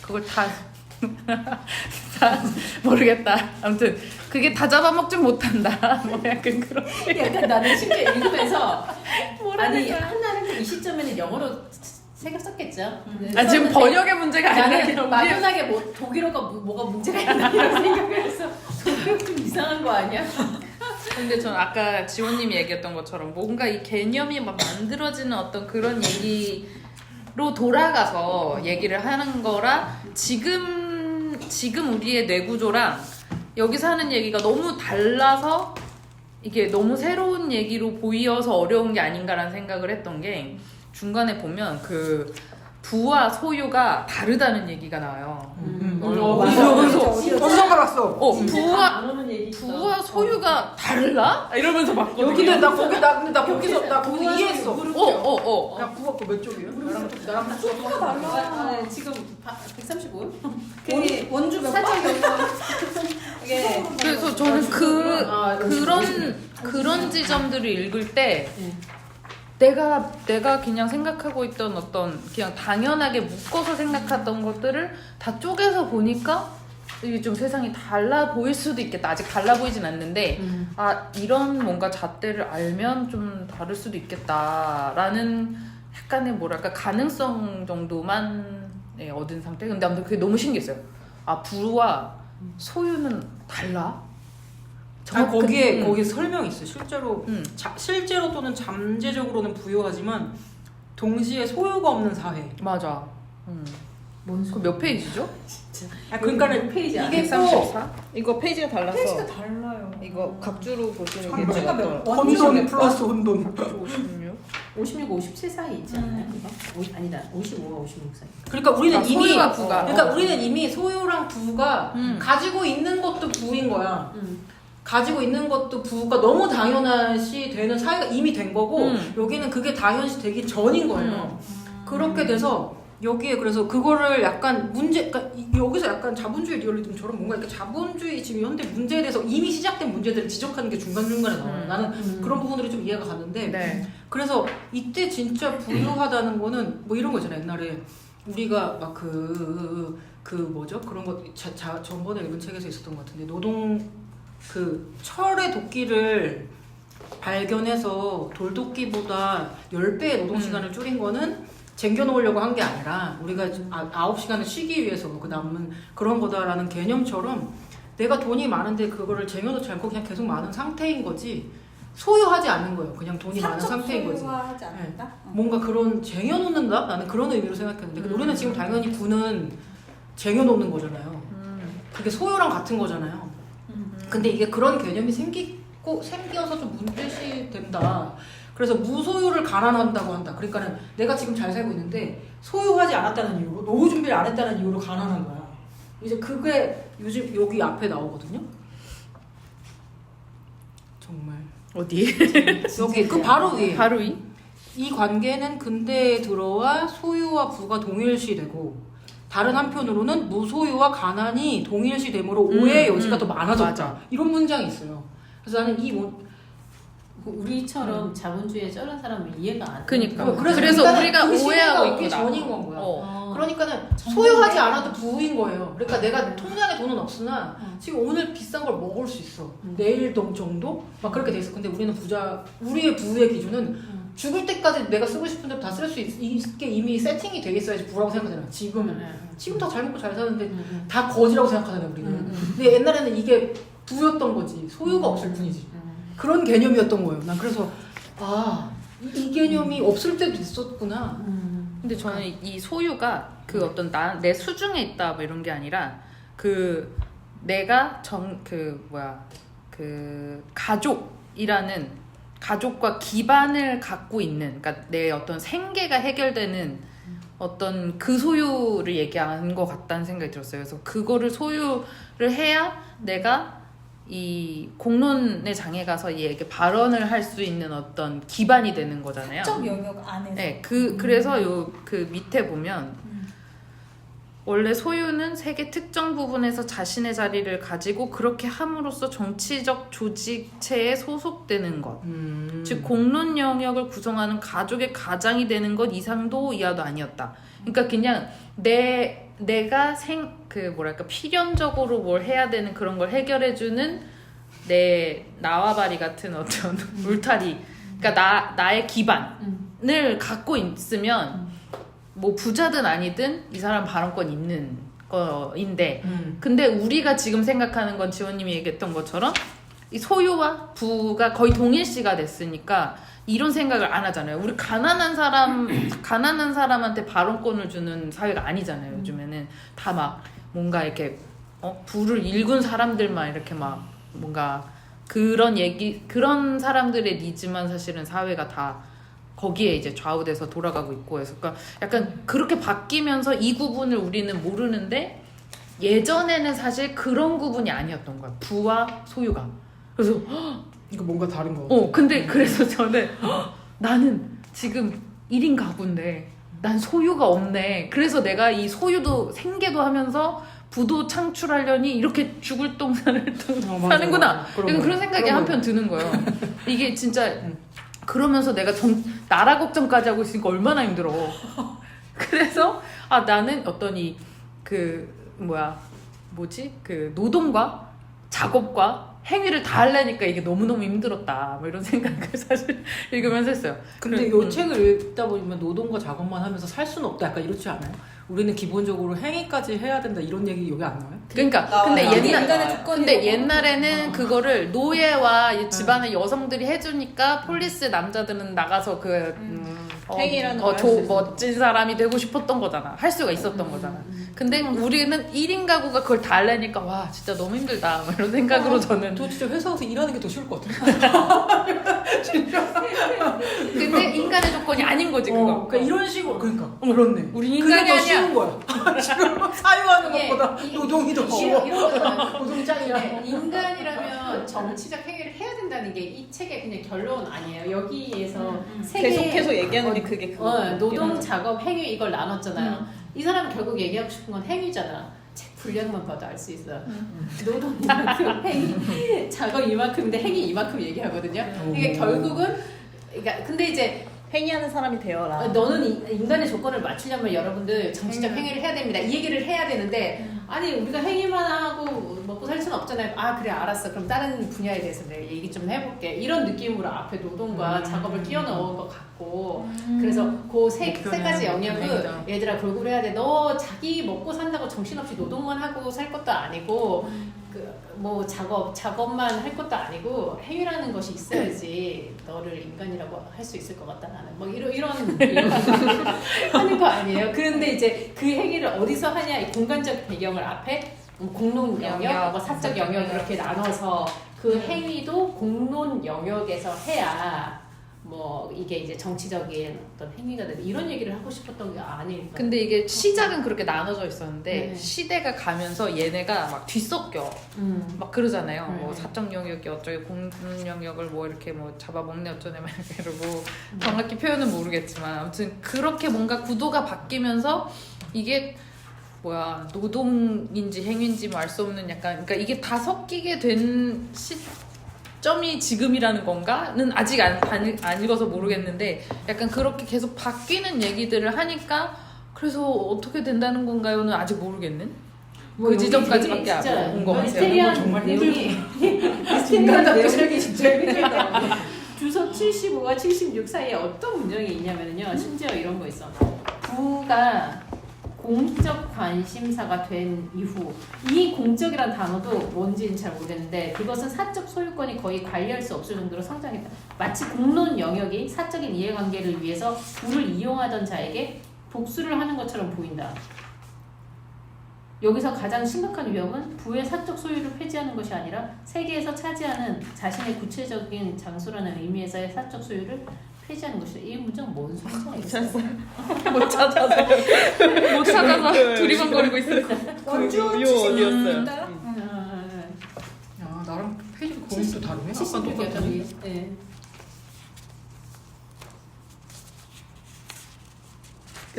그걸 다 모르겠다. 아무튼 그게 다 잡아먹진 못한다. 뭐 약간 그런. 약간 나는 심지어 읽으면서 아니 한나는 이 시점에는 영어로 새겨 썼겠죠. 지금 번역의 문제가 아니라 나는 막연하게 뭐 독일어가 뭐가 문제가 있나 이런 생각을 해서 독일어 좀 이상한 거 아니야? 근데 저는 아까 지원님이 얘기했던 것처럼 뭔가 이 개념이 막 만들어지는 어떤 그런 얘기로 돌아가서 얘기를 하는 거라 지금 우리의 뇌구조랑 여기서 하는 얘기가 너무 달라서 이게 너무 새로운 얘기로 보여서 어려운 게 아닌가라는 생각을 했던 게 중간에 보면 그 부와 소유가 다르다는 얘기가 나와요. 어디서 알았어? 부와 소유가 달라? 이러면서 봤거든요. 여기는 나 거기서 이해했어. 어. 야 부가 몇 쪽이에요? 나랑 같이 아, 지금 135요? 원주 몇 이게 그래서 저는 그런 지점들을 읽을 때 내가 그냥 생각하고 있던 어떤 그냥 당연하게 묶어서 생각했던 것들을 다 쪼개서 보니까 이게 좀 세상이 달라 보일 수도 있겠다. 아직 달라 보이진 않는데 이런 뭔가 잣대를 알면 좀 다를 수도 있겠다라는 약간의 뭐랄까 가능성 정도만 얻은 상태. 근데 아무튼 그게 너무 신기했어요. 부와 소유는 달라? 거기에 설명이 있어요. 실제로 또는 잠재적으로는 부유하지만 동시에 소유가 없는 사회. 맞아. 그 몇 페이지죠? 그러니까는 페이지 안 이게 134? 이거 페이지가 달라서 페이지가 달라요. 이거 각주로 보시는 게 각주가 몇 혼돈 플러스 혼돈. 56, 57 사이 있지 않나요? 아니다. 55와 56 사이. 그러니까 우리는 이미 소유와 부가. 그러니까 우리는 이미 소유랑 부가 가지고 있는 것도 부인 거야. 가지고 있는 것도 부가 너무 당연시 되는 사회가 이미 된 거고 여기는 그게 당연시 되기 전인 거예요. 그렇게 돼서 여기에 그래서 그거를 약간 그러니까 여기서 약간 자본주의 리얼리즘처럼 뭔가 이렇게 자본주의 지금 현대 문제에 대해서 이미 시작된 문제들을 지적하는 게 중간중간에 나와요. 나는 그런 부분들이 좀 이해가 가는데 네. 그래서 이때 진짜 부유하다는 거는 뭐 이런 거잖아요. 옛날에 우리가 막 뭐죠? 그런 거 전번에 읽은 책에서 있었던 것 같은데 철의 도끼를 발견해서 돌도끼보다 10배의 노동시간을 줄인 거는 쟁겨놓으려고 한 게 아니라 우리가 9시간을 쉬기 위해서 그 남은 그런 거다라는 개념처럼 내가 돈이 많은데 그거를 쟁여놓지 않고 그냥 계속 많은 상태인 거지 소유하지 않는 거예요. 그냥 돈이 많은 사적 상태인 거지. 소유화하지 않는다? 뭔가 그런 쟁여놓는다? 나는 그런 의미로 생각했는데 근데 우리는 지금 당연히 부는 쟁여놓는 거잖아요. 그게 소유랑 같은 거잖아요. 근데 이게 그런 개념이 생겨서 좀 문제시 된다. 그래서 무소유를 가난한다고 한다. 그러니까는 내가 지금 잘 살고 있는데 소유하지 않았다는 이유로 노후 준비를 안 했다는 이유로 가난한 거야. 이제 그게 요즘 여기 앞에 나오거든요. 정말 어디? 여기 그 바로 위에 바로 위? 이 관계는 근대에 들어와 소유와 부가 동일시되고 다른 한편으로는 무소유와 가난이 동일시되므로 오해의 여지가 더 많아졌다. 맞아. 이런 문장이 있어요. 그래서 나는 우리처럼 자본주의에 쩔은 사람은 이해가 안 돼. 그니까. 그래서 그래서 그러니까 우리가 그 오해하고 시대가 오기 있구나. 전인 건 거야. 어. 그러니까는 소유하지 않아도 부인 거예요. 그러니까 내가 통장에 돈은 없으나 지금 오늘 비싼 걸 먹을 수 있어. 내일 정도? 막 그렇게 돼 있어. 근데 우리는 우리의 부의 기준은 죽을 때까지 내가 쓰고 싶은 대로 다 쓸 수 있게 이미 세팅이 돼 있어야지 부라고 생각하잖아. 지금 다 잘 먹고 잘 사는데 다 거지라고 생각하잖아 우리는. 근데 옛날에는 이게 부였던 거지. 소유가 없을 뿐이지. 그런 개념이었던 거예요. 난 그래서 이 개념이 없을 때도 있었구나. 근데 저는 이 소유가 그 어떤 내 수중에 있다 뭐 이런 게 아니라 그 내가 가족이라는 가족과 기반을 갖고 있는 그러니까 내 어떤 생계가 해결되는 어떤 그 소유를 얘기한 것 같다는 생각이 들었어요. 그래서 그거를 소유를 해야 내가 이 공론의 장에 가서 이게 발언을 할 수 있는 어떤 기반이 되는 거잖아요. 사적 영역 안에서. 네, 그래서 그 밑에 보면 원래 소유는 세계 특정 부분에서 자신의 자리를 가지고 그렇게 함으로써 정치적 조직체에 소속되는 것. 즉 공론 영역을 구성하는 가족의 가장이 되는 것 이상도 이하도 아니었다. 그러니까 그냥 내가 필연적으로 뭘 해야 되는 그런 걸 해결해주는 내 나와바리 같은 어떤 울타리. 그러니까 나의 기반을 갖고 있으면 뭐 부자든 아니든 이 사람 발언권 있는 거인데 근데 우리가 지금 생각하는 건 지원님이 얘기했던 것처럼 이 소유와 부가 거의 동일시가 됐으니까 이런 생각을 안 하잖아요. 우리 가난한 사람한테 발언권을 주는 사회가 아니잖아요. 요즘에는 다 막 뭔가 이렇게 부를 일군 사람들만 이렇게 막 뭔가 그런 사람들의 니즈만 사실은 사회가 다 거기에 이제 좌우돼서 돌아가고 있고 해서 그러니까 약간 그렇게 바뀌면서 이 구분을 우리는 모르는데 예전에는 사실 그런 구분이 아니었던 거야. 부와 소유가. 그래서 이거 뭔가 다른 거. 근데 그래서 저는 나는 지금 1인 가구인데 난 소유가 없네. 그래서 내가 이 소유도 생계도 하면서 부도 창출하려니 이렇게 죽을 똥산을 사는구나. 그런 생각이 한편 드는 거예요. 이게 진짜 그러면서 내가 나라 걱정까지 하고 있으니까 얼마나 힘들어. 그래서 나는 어떤 노동과 작업과 행위를 다 하려니까 이게 너무너무 힘들었다. 뭐 이런 생각을 사실 읽으면서 했어요. 근데 이 책을 읽다 보면 노동과 작업만 하면서 살 수는 없다. 약간 이렇지 않아요? 우리는 기본적으로 행위까지 해야 된다. 이런 얘기 여기 안 나와요? 그러니까 근데 옛날에는 뭐. 그거를 노예와 집안의 여성들이 해주니까 폴리스 남자들은 나가서 행위라는 걸 할수 있었던 멋진 사람이 되고 싶었던 거잖아. 할 수가 있었던 거잖아. 근데 우리는 1인 가구가 그걸 다 하려니까 와 진짜 너무 힘들다 뭐 이런 생각으로 저는 저 진짜 회사 가서 일하는 게 더 쉬울 것 같아. 근데 인간의 조건이 아닌 거지 그거. 그러니까 이런 식으로 그렇네. 우리 인간이 그게 더 아니야. 쉬운 거야. 지금 사유하는 것보다 노동이 더 쉬워. 이런 거잖아. 노동장이야. 인간이라면 정치적 행위를 해야 된다는 게 이 책의 그냥 결론 아니에요. 여기에서 계속해서 얘기하는 게 그게 그거. 노동, 작업, 행위 이걸 나눴잖아요. 이 사람은 결국 얘기하고 싶은 건 행위잖아. 책 분량만 봐도 알 수 있어. 노동 이만큼, 행위, 작업 이만큼인데 행위 이만큼 얘기하거든요. 이게 결국은 그러니까 근데 이제 행위하는 사람이 되어라. 너는 인간의 조건을 맞추려면 여러분들 정치적 행위를 해야 됩니다. 이 얘기를 해야 되는데 아니 우리가 행위만 하고 먹고 살 수는 없잖아요. 아 그래 알았어. 그럼 다른 분야에 대해서 내가 얘기 좀 해볼게. 이런 느낌으로 앞에 노동과 작업을 끼워 넣은 것 같고 그래서 그 세 가지 영역을 얘들아 골고루 해야 돼. 너 자기 먹고 산다고 정신없이 노동만 하고 살 것도 아니고 그 뭐 작업만 할 것도 아니고 행위라는 것이 있어야지 너를 인간이라고 할 수 있을 것 같다 나는 뭐 이런 하는 거 아니에요. 그런데 이제 그 행위를 어디서 하냐 이 공간적 배경을 앞에 공론 영역, 뭐 사적 영역 이렇게 나눠서 그 행위도 공론 영역에서 해야 뭐 이게 이제 정치적인 어떤 행위가 되는 이런 얘기를 하고 싶었던 게 아닐까. 근데 이게 시작은 그렇게 나눠져 있었는데 네. 시대가 가면서 얘네가 막 뒤섞여 막 그러잖아요. 네. 뭐 사적 영역이 어쩌고 공론 영역을 뭐 이렇게 뭐 잡아먹네 어쩌네 막 이러고 정확히 표현은 모르겠지만 아무튼 그렇게 뭔가 구도가 바뀌면서 이게 뭐야 노동인지 행위인지 뭐 알 수 없는 약간 그러니까 이게 다 섞이게 된 시점이 지금이라는 건가는 아직 안 읽어서 모르겠는데 약간 그렇게 계속 바뀌는 얘기들을 하니까 그래서 어떻게 된다는 건가요는 아직 모르겠는 그 지점까지밖에 안 온 것 같아요. 미스테리한 내용이 미스테리한 내용이 진짜 힘들다. 주석 75와 76 사이에 어떤 문장이 있냐면요. 심지어 이런 거 있어. 부가 공적 관심사가 된 이후 이 공적이란 단어도 뭔지는 잘 모르겠는데 그것은 사적 소유권이 거의 관리할 수 없을 정도로 성장했다. 마치 공론 영역이 사적인 이해관계를 위해서 부를 이용하던 자에게 복수를 하는 것처럼 보인다. 여기서 가장 심각한 위험은 부의 사적 소유를 폐지하는 것이 아니라 세계에서 차지하는 자신의 구체적인 장소라는 의미에서의 사적 소유를 폐지하는 것이다. 이 문장 뭔 소리인지 못 찾아서 두리번거리고 있을 거. 원주 요 어디였어요? 야 나랑 페이지가 거의 또 다르네. 아까 76이었죠. 똑같더니. 네.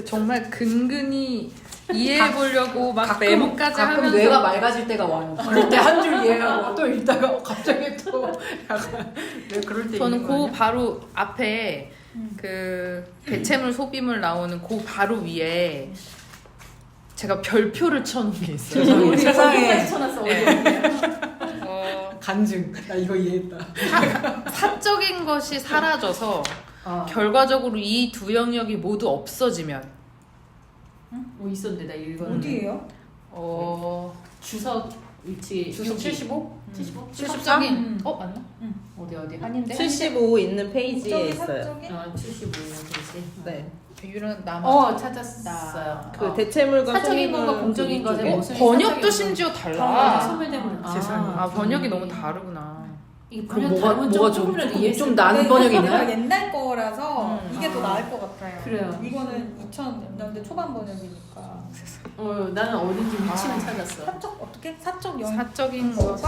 정말 근근히 이해해보려고 막 메모까지 가끔 하면서 뇌가 맑아질 때가 와요. 그럴 때 한 줄 이해하고 또 읽다가 갑자기 또 약간 왜 그럴 때 저는 있는 거 그 아니야? 바로 앞에 그 대체물 소비물 나오는 그 바로 위에 제가 별표를 쳐놓은 게 있어요. 우리 세상에. 거기까지 쳐놨어. 간증. 나 이거 이해했다. 사적인 것이 사라져서 결과적으로 이 두 영역이 모두 없어지면 뭐 있었는데 나 읽었는데. 어디예요? 주석 위치 주석 75? 75? 74인 맞나? 어디 아닌데 75 있는 페이지에 있어요. 75 페이지. 네. 유는 남아 찾았어요. 그 대체물과 사적인 소유물 것과 공적인 그쪽에. 것의 모습이 번역도 사적인 심지어 것. 달라. 소멸되면 세상에. 번역이 너무 다르구나. 이게 그럼 번역 뭐가 다르면 좀 조금이라도 이해했을 좀 나는 네, 번역이 이거가 있나요? 옛날 거라서 이게 더 아. 나을 것 같아요. 그래요. 이거는 2000년대 초반 번역이니까. 나는 어딘지 위치는 찾았어. 사적 어떻게? 사적 영. 사적인 것이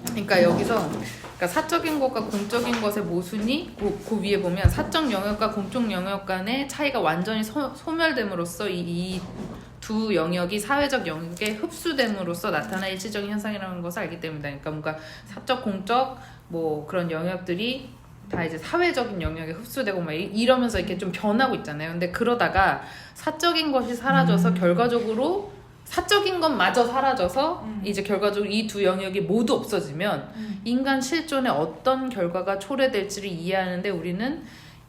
그러니까 여기서 그러니까 사적인 것과 공적인 것의 모순이 그 위에 보면 사적 영역과 공적 영역 간의 차이가 완전히 소멸됨으로써 이 두 영역이 사회적 영역에 흡수됨으로써 나타난 일시적인 현상이라는 것을 알기 때문이다. 그러니까 뭔가 사적, 공적 뭐 그런 영역들이 다 이제 사회적인 영역에 흡수되고 막 이러면서 이렇게 좀 변하고 있잖아요. 근데 그러다가 사적인 것이 사라져서 결과적으로 사적인 것마저 사라져서 이제 결과적으로 이 두 영역이 모두 없어지면 인간 실존에 어떤 결과가 초래될지를 이해하는데 우리는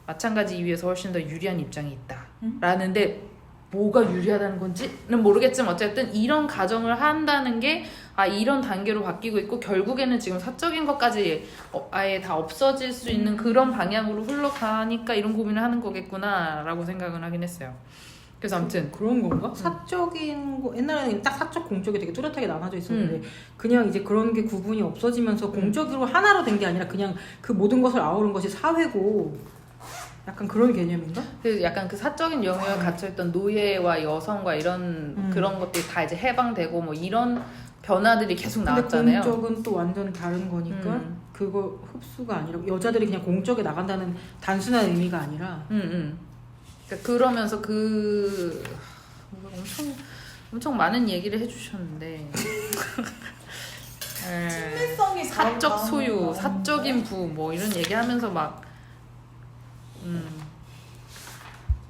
마찬가지 이유에서 훨씬 더 유리한 입장이 있다. 라는데 뭐가 유리하다는 건지는 모르겠지만 어쨌든 이런 가정을 한다는 게 이런 단계로 바뀌고 있고 결국에는 지금 사적인 것까지 아예 다 없어질 수 있는 그런 방향으로 흘러가니까 이런 고민을 하는 거겠구나 라고 생각은 하긴 했어요. 그래서 아무튼 그런 건가? 사적인 거 옛날에는 딱 사적 공적이 되게 뚜렷하게 나눠져 있었는데 그냥 이제 그런 게 구분이 없어지면서 공적으로 하나로 된 게 아니라 그냥 그 모든 것을 아우른 것이 사회고 약간 그런 개념인가? 그래서 약간 그 사적인 영역에 갇혀있던 노예와 여성과 이런 그런 것들이 다 이제 해방되고 뭐 이런 변화들이 계속 나왔잖아요. 근데 공적은 또 완전 다른 거니까 그거 흡수가 아니라 여자들이 그냥 공적에 나간다는 단순한 의미가 아니라 그러니까 그러면서 엄청 많은 얘기를 해주셨는데 친밀성이 사적 소유, 강한 사적인 부 뭐 이런 얘기하면서 막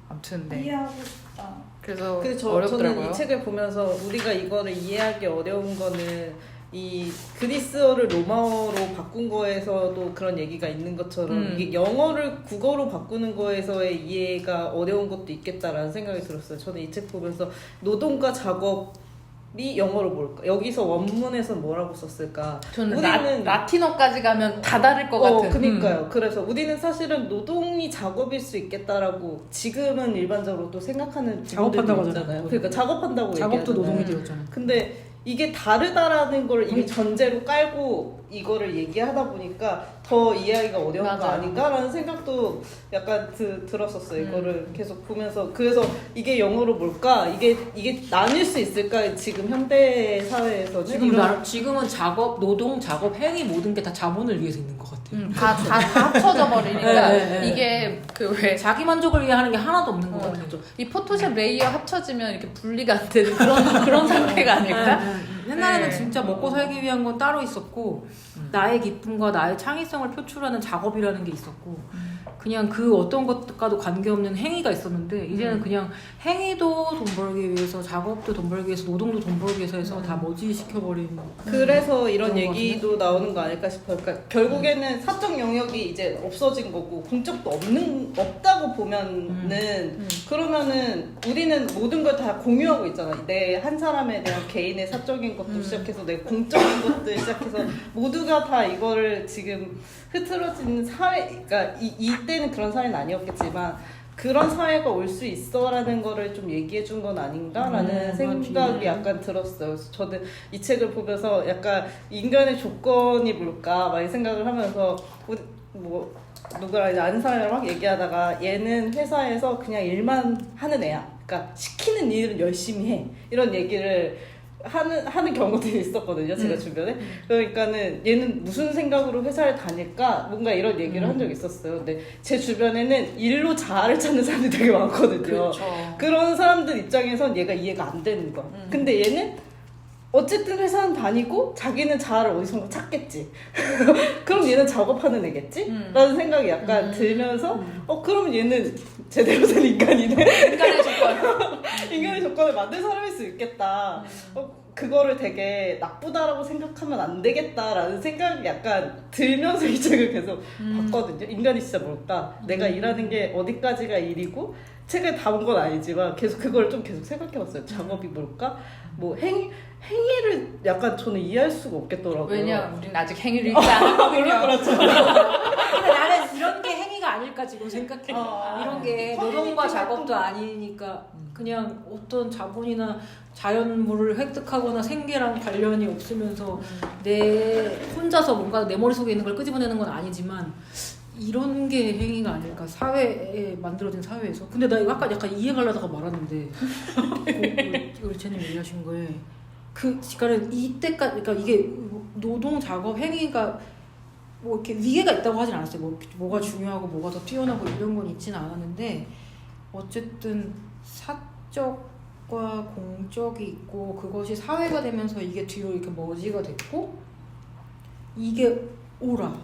아무튼 네. 이해하고 싶다. 그래서 저는 어렵더라고요. 이 책을 보면서 우리가 이거를 이해하기 어려운 거는 이 그리스어를 로마어로 바꾼 거에서도 그런 얘기가 있는 것처럼 이게 영어를 국어로 바꾸는 거에서의 이해가 어려운 것도 있겠다라는 생각이 들었어요. 저는 이 책 보면서 노동과 작업이 영어로 뭘까? 여기서 원문에서 뭐라고 썼을까? 저는 우리는 라틴어까지 가면 다 다를 것 같은. 그니까요. 그래서 우리는 사실은 노동이 작업일 수 있겠다라고 지금은 일반적으로 또 생각하는 작업한다고 분들이 하잖아요. 그러니까 작업한다고 작업도 얘기하잖아요. 노동이 되었잖아. 근데 이게 다르다라는 걸 이미 전제로 깔고 이거를 얘기하다 보니까 더 이해하기가 어려운 거 맞아요. 아닌가라는 생각도 약간 들었었어요. 이거를 계속 보면서 그래서 이게 영어로 뭘까? 이게 나뉠 수 있을까? 지금 현대 사회에서는 지금은 노동, 작업, 행위 모든 게 다 자본을 위해서 있는 것 같아요. 다 합쳐져 버리니까 네. 이게 그 왜 자기 만족을 위해 하는 게 하나도 없는 것 같아요. 이 포토샵 레이어 합쳐지면 이렇게 분리가 안 되는 그런 상태가 아닐까? 옛날에는 네. 진짜 먹고 살기 위한 건 따로 있었고 나의 기쁨과 나의 창의성을 표출하는 작업이라는 게 있었고 그냥 그 어떤 것과도 관계없는 행위가 있었는데 이제는 그냥 행위도 돈 벌기 위해서 작업도 돈 벌기 위해서 노동도 돈 벌기 위해서 해서 다 머지시켜버린 그래서 이런 그런 얘기도 나오는 거 아닐까 싶어요. 그러니까 결국에는 사적 영역이 이제 없어진 거고 공적도 없다고 보면은 그러면은 우리는 모든 걸 다 공유하고 있잖아. 내 한 사람에 대한 개인의 사적인 것도 시작해서 내 공적인 것들 시작해서 모두가 다 이거를 지금 흐트러진 사회, 그러니까 이때는 그런 사회는 아니었겠지만 그런 사회가 올 수 있어라는 거를 좀 얘기해 준 건 아닌가라는 생각이 약간 들었어요. 그래서 저는 이 책을 보면서 약간 인간의 조건이 뭘까 막 이 생각을 하면서 뭐 누구랑 이제 아는 사람이랑 막 얘기하다가 얘는 회사에서 그냥 일만 하는 애야. 그러니까 시키는 일을 열심히 해. 이런 얘기를 하는 경우들이 있었거든요, 제가 주변에. 그러니까는 얘는 무슨 생각으로 회사를 다닐까? 뭔가 이런 얘기를 한 적이 있었어요. 근데 제 주변에는 일로 자아를 찾는 사람들이 되게 많거든요. 그렇죠. 그런 사람들 입장에선 얘가 이해가 안 되는 거야. 근데 얘는 어쨌든 회사는 다니고 자기는 자아를 어디선가 찾겠지. 그럼 얘는 작업하는 애겠지? 라는 생각이 약간 들면서 그럼 얘는 제대로 된 인간이네. 인간의 조건. 인간의 조건을 만든 사람일 수 있겠다. 그거를 되게 나쁘다라고 생각하면 안 되겠다라는 생각이 약간 들면서 이 책을 계속 봤거든요. 인간이 진짜 뭘까? 내가 일하는 게 어디까지가 일이고 책을 다 본 건 아니지만 계속 그걸 좀 계속 생각해봤어요. 작업이 뭘까? 뭐 행위를 약간 저는 이해할 수가 없겠더라고요. 왜냐 우리는 아직 행위를 읽지 않았거든요. 그렇죠. 근데 나는 이런 게 행위가 아닐까 지금 생각해. 이런 게 노동과 작업도 아니니까 그냥 어떤 자본이나 자연물을 획득하거나 생계랑 관련이 없으면서 내 혼자서 뭔가 내 머릿속에 있는 걸 끄집어내는 건 아니지만 이런 게 행위가 아닐까 사회에 만들어진 사회에서. 근데 나 이거 아까 약간 이해가려다가 말았는데 우리 제님 얘기하신 거에 그러니까 이때까지 그러니까 이게 노동 작업 행위가 뭐 이렇게 위계가 있다고 하진 않았어요. 뭐가 중요하고 뭐가 더 뛰어나고 이런 건 있지는 않았는데 어쨌든 사적과 공적이 있고 그것이 사회가 되면서 이게 뒤로 이렇게 머지가 됐고 이게 오라.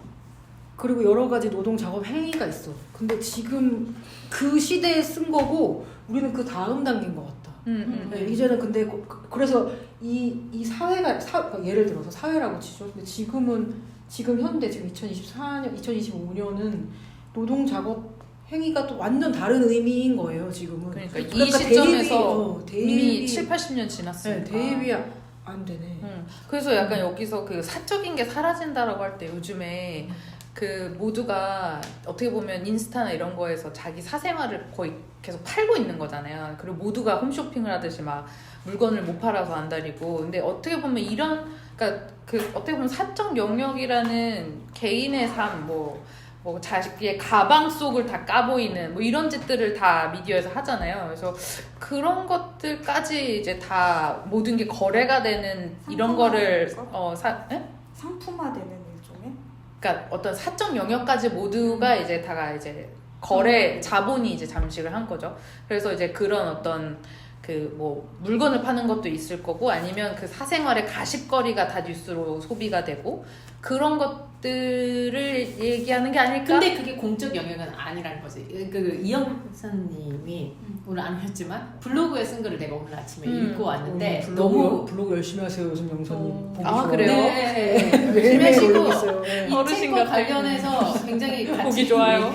그리고 여러 가지 노동 작업 행위가 있어. 근데 지금 그 시대에 쓴 거고 우리는 그 다음 단계인 것 같다. 네, 이제는 근데 그래서 이 사회가 예를 들어서 사회라고 치죠. 근데 지금 현대 지금 2024년, 2025년은 노동 작업 행위가 또 완전 다른 의미인 거예요. 지금은. 그러니까 이 시점에서 이미 7, 80년 지났으니까. 네, 대입이 안 되네. 그래서 약간 여기서 그 사적인 게 사라진다라고 할 때 요즘에 그 모두가 어떻게 보면 인스타나 이런 거에서 자기 사생활을 거의 계속 팔고 있는 거잖아요. 그리고 모두가 홈쇼핑을 하듯이 막 물건을 못 팔아서 안달이고. 근데 어떻게 보면 그러니까 그 어떻게 보면 사적 영역이라는 개인의 삶, 뭐 자식의 가방 속을 다 까보이는 뭐 이런 짓들을 다 미디어에서 하잖아요. 그래서 그런 것들까지 이제 다 모든 게 거래가 되는 이런 거를 상품화되는 일종의? 그러니까 어떤 사적 영역까지 모두가 이제 다가 이제 거래 자본이 이제 잠식을 한 거죠. 그래서 이제 그런 어떤 그 뭐 물건을 파는 것도 있을 거고 아니면 그 사생활의 가십거리가 다 뉴스로 소비가 되고 그런 것들을 얘기하는 게 아닐까? 근데 그게 공적 영역은 아니라는 거지. 그 이영선님이 오늘 안 했지만 블로그에 쓴 글을 내가 오늘 아침에 읽고 왔는데 너무 블로그 열심히 하세요 요즘 영선님. 보기 아, 좋아요. 그래요? 네, 매일매일 매일매일 올리고 있어요. 네. 이 어르신 책과 같은 관련해서 굉장히 같이 보기 좋아요.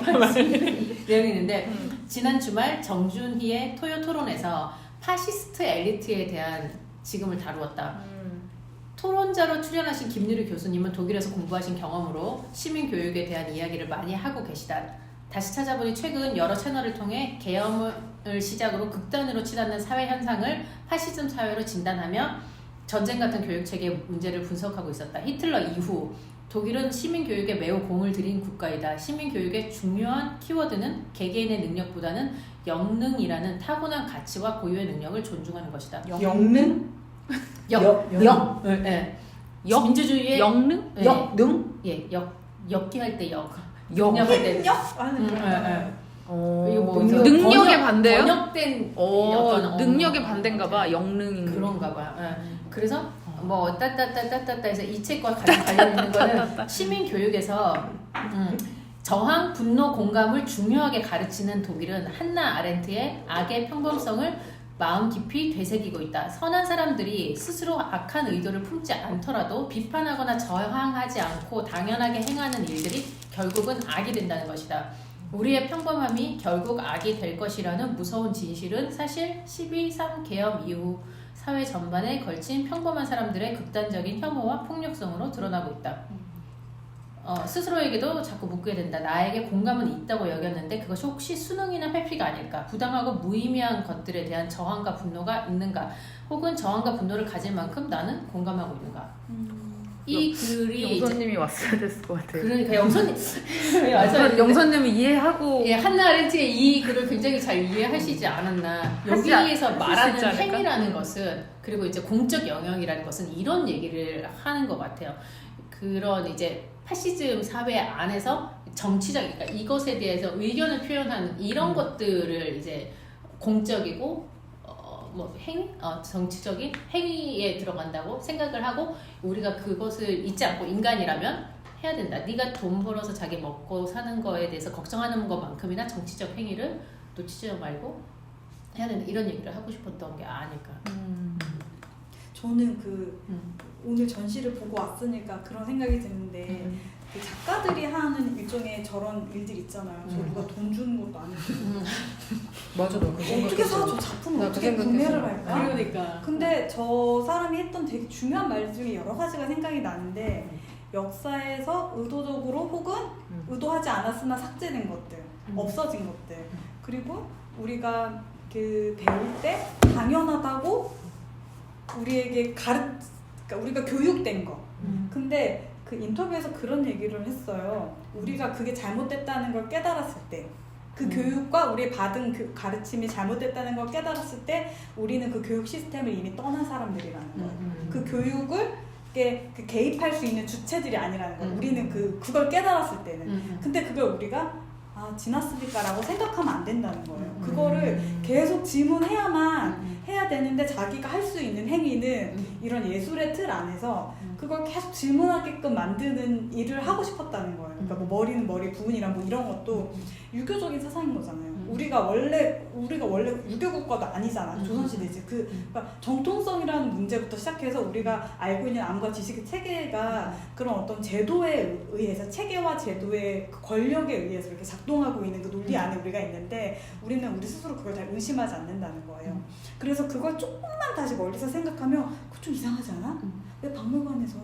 내용이 있는데 지난 주말 정준희의 토요 토론에서 파시스트 엘리트에 대한 지금을 다루었다. 토론자로 출연하신 김유리 교수님은 독일에서 공부하신 경험으로 시민 교육에 대한 이야기를 많이 하고 계시다. 다시 찾아보니 최근 여러 채널을 통해 계엄을 시작으로 극단으로 치닫는 사회 현상을 파시즘 사회로 진단하며 전쟁 같은 교육 체계 문제를 분석하고 있었다. 히틀러 이후 독일은 시민 교육에 매우 공을 들인 국가이다. 시민 교육의 중요한 키워드는 개개인의 능력보다는 영능이라는 타고난 가치와 고유의 능력을 존중하는 것이다. 영능? 영. 네. 민주주의의 영능? 네. 역능? 예, 역기할 때 역. 역. 능력할 때 협력? 아니 그리고 뭐 능력의 반대요? 번역된 어떤 능력의 반대인가 봐. 영능인 그런가 봐. 그래서 뭐 따따따따따 해서 이 책과 관련 있는 거는 시민 교육에서 저항, 분노, 공감을 중요하게 가르치는 독일은 한나 아렌트의 악의 평범성을 마음 깊이 되새기고 있다. 선한 사람들이 스스로 악한 의도를 품지 않더라도 비판하거나 저항하지 않고 당연하게 행하는 일들이 결국은 악이 된다는 것이다. 우리의 평범함이 결국 악이 될 것이라는 무서운 진실은 사실 12.3 계엄 이후 사회 전반에 걸친 평범한 사람들의 극단적인 혐오와 폭력성으로 드러나고 있다. 스스로에게도 자꾸 묻게 된다. 나에게 공감은 있다고 여겼는데 그것이 혹시 수능이나 회피가 아닐까? 부당하고 무의미한 것들에 대한 저항과 분노가 있는가? 혹은 저항과 분노를 가질 만큼 나는 공감하고 있는가? 이 글이 영선님이 왔어야 됐을 것 같아요. 그러니까 영선님 맞아요. 영선님은 이해하고 예, 한나 아렌트의 이 글을 굉장히 잘 이해하시지 않았나. 여기에서 말하는 행위라는 것은 그리고 이제 공적 영역이라는 것은 이런 얘기를 하는 것 같아요. 그런 이제 파시즘 사회 안에서 정치적, 그러니까 이것에 대해서 의견을 표현하는 이런 것들을 이제 공적이고 뭐 행위, 정치적인 행위에 들어간다고 생각을 하고 우리가 그것을 잊지 않고 인간이라면 해야 된다. 네가 돈 벌어서 자기 먹고 사는 거에 대해서 걱정하는 것만큼이나 정치적 행위를 놓치지 말고 해야 된다. 이런 얘기를 하고 싶었던 게 아닐까. 저는 오늘 전시를 보고 왔으니까 그런 생각이 드는데 그 작가들이 하는 일종의 저런 일들 있잖아요. 저 누가 돈 주는 것도 아니고 맞아, 나 그거 어떻게 생각했어. 저 작품을 나도 어떻게 생각했어. 구매를 할까? 그러니까. 근데 저 사람이 했던 되게 중요한 말 중에 여러 가지가 생각이 나는데 역사에서 의도적으로 혹은 의도하지 않았으나 삭제된 것들, 없어진 것들, 그리고 우리가 그 배울 때 당연하다고 우리에게 그러니까 우리가 교육된 거. 근데 그 인터뷰에서 그런 얘기를 했어요. 우리가 그게 잘못됐다는 걸 깨달았을 때, 그 교육과 우리 받은 그 가르침이 잘못됐다는 걸 깨달았을 때, 우리는 그 교육 시스템을 이미 떠난 사람들이라는 거예요. 그 교육을 그 개입할 수 있는 주체들이 아니라는 거예요. 우리는 그걸 깨달았을 때는. 근데 그걸 우리가 지났으니까라고 생각하면 안 된다는 거예요. 그거를 계속 질문해야만 해야 되는데 자기가 할 수 있는 행위는 이런 예술의 틀 안에서 그걸 계속 질문하게끔 만드는 일을 하고 싶었다는 거예요. 그러니까 뭐 머리는 머리, 부분이란 뭐 이런 것도 유교적인 사상인 거잖아요. 우리가 원래 유교 국가도 아니잖아. 조선시대지. 그러니까 정통성이라는 문제부터 시작해서 우리가 알고 있는 암과 지식의 체계가 그런 어떤 제도에 의해서 체계와 제도의 권력에 의해서 이렇게 작동하고 있는 그 논리 안에 우리가 있는데 우리는 우리 스스로 그걸 잘 의심하지 않는다는 거예요. 그래서 그걸 조금만 다시 멀리서 생각하면 그거 좀 이상하지 않아? 왜 박물관에서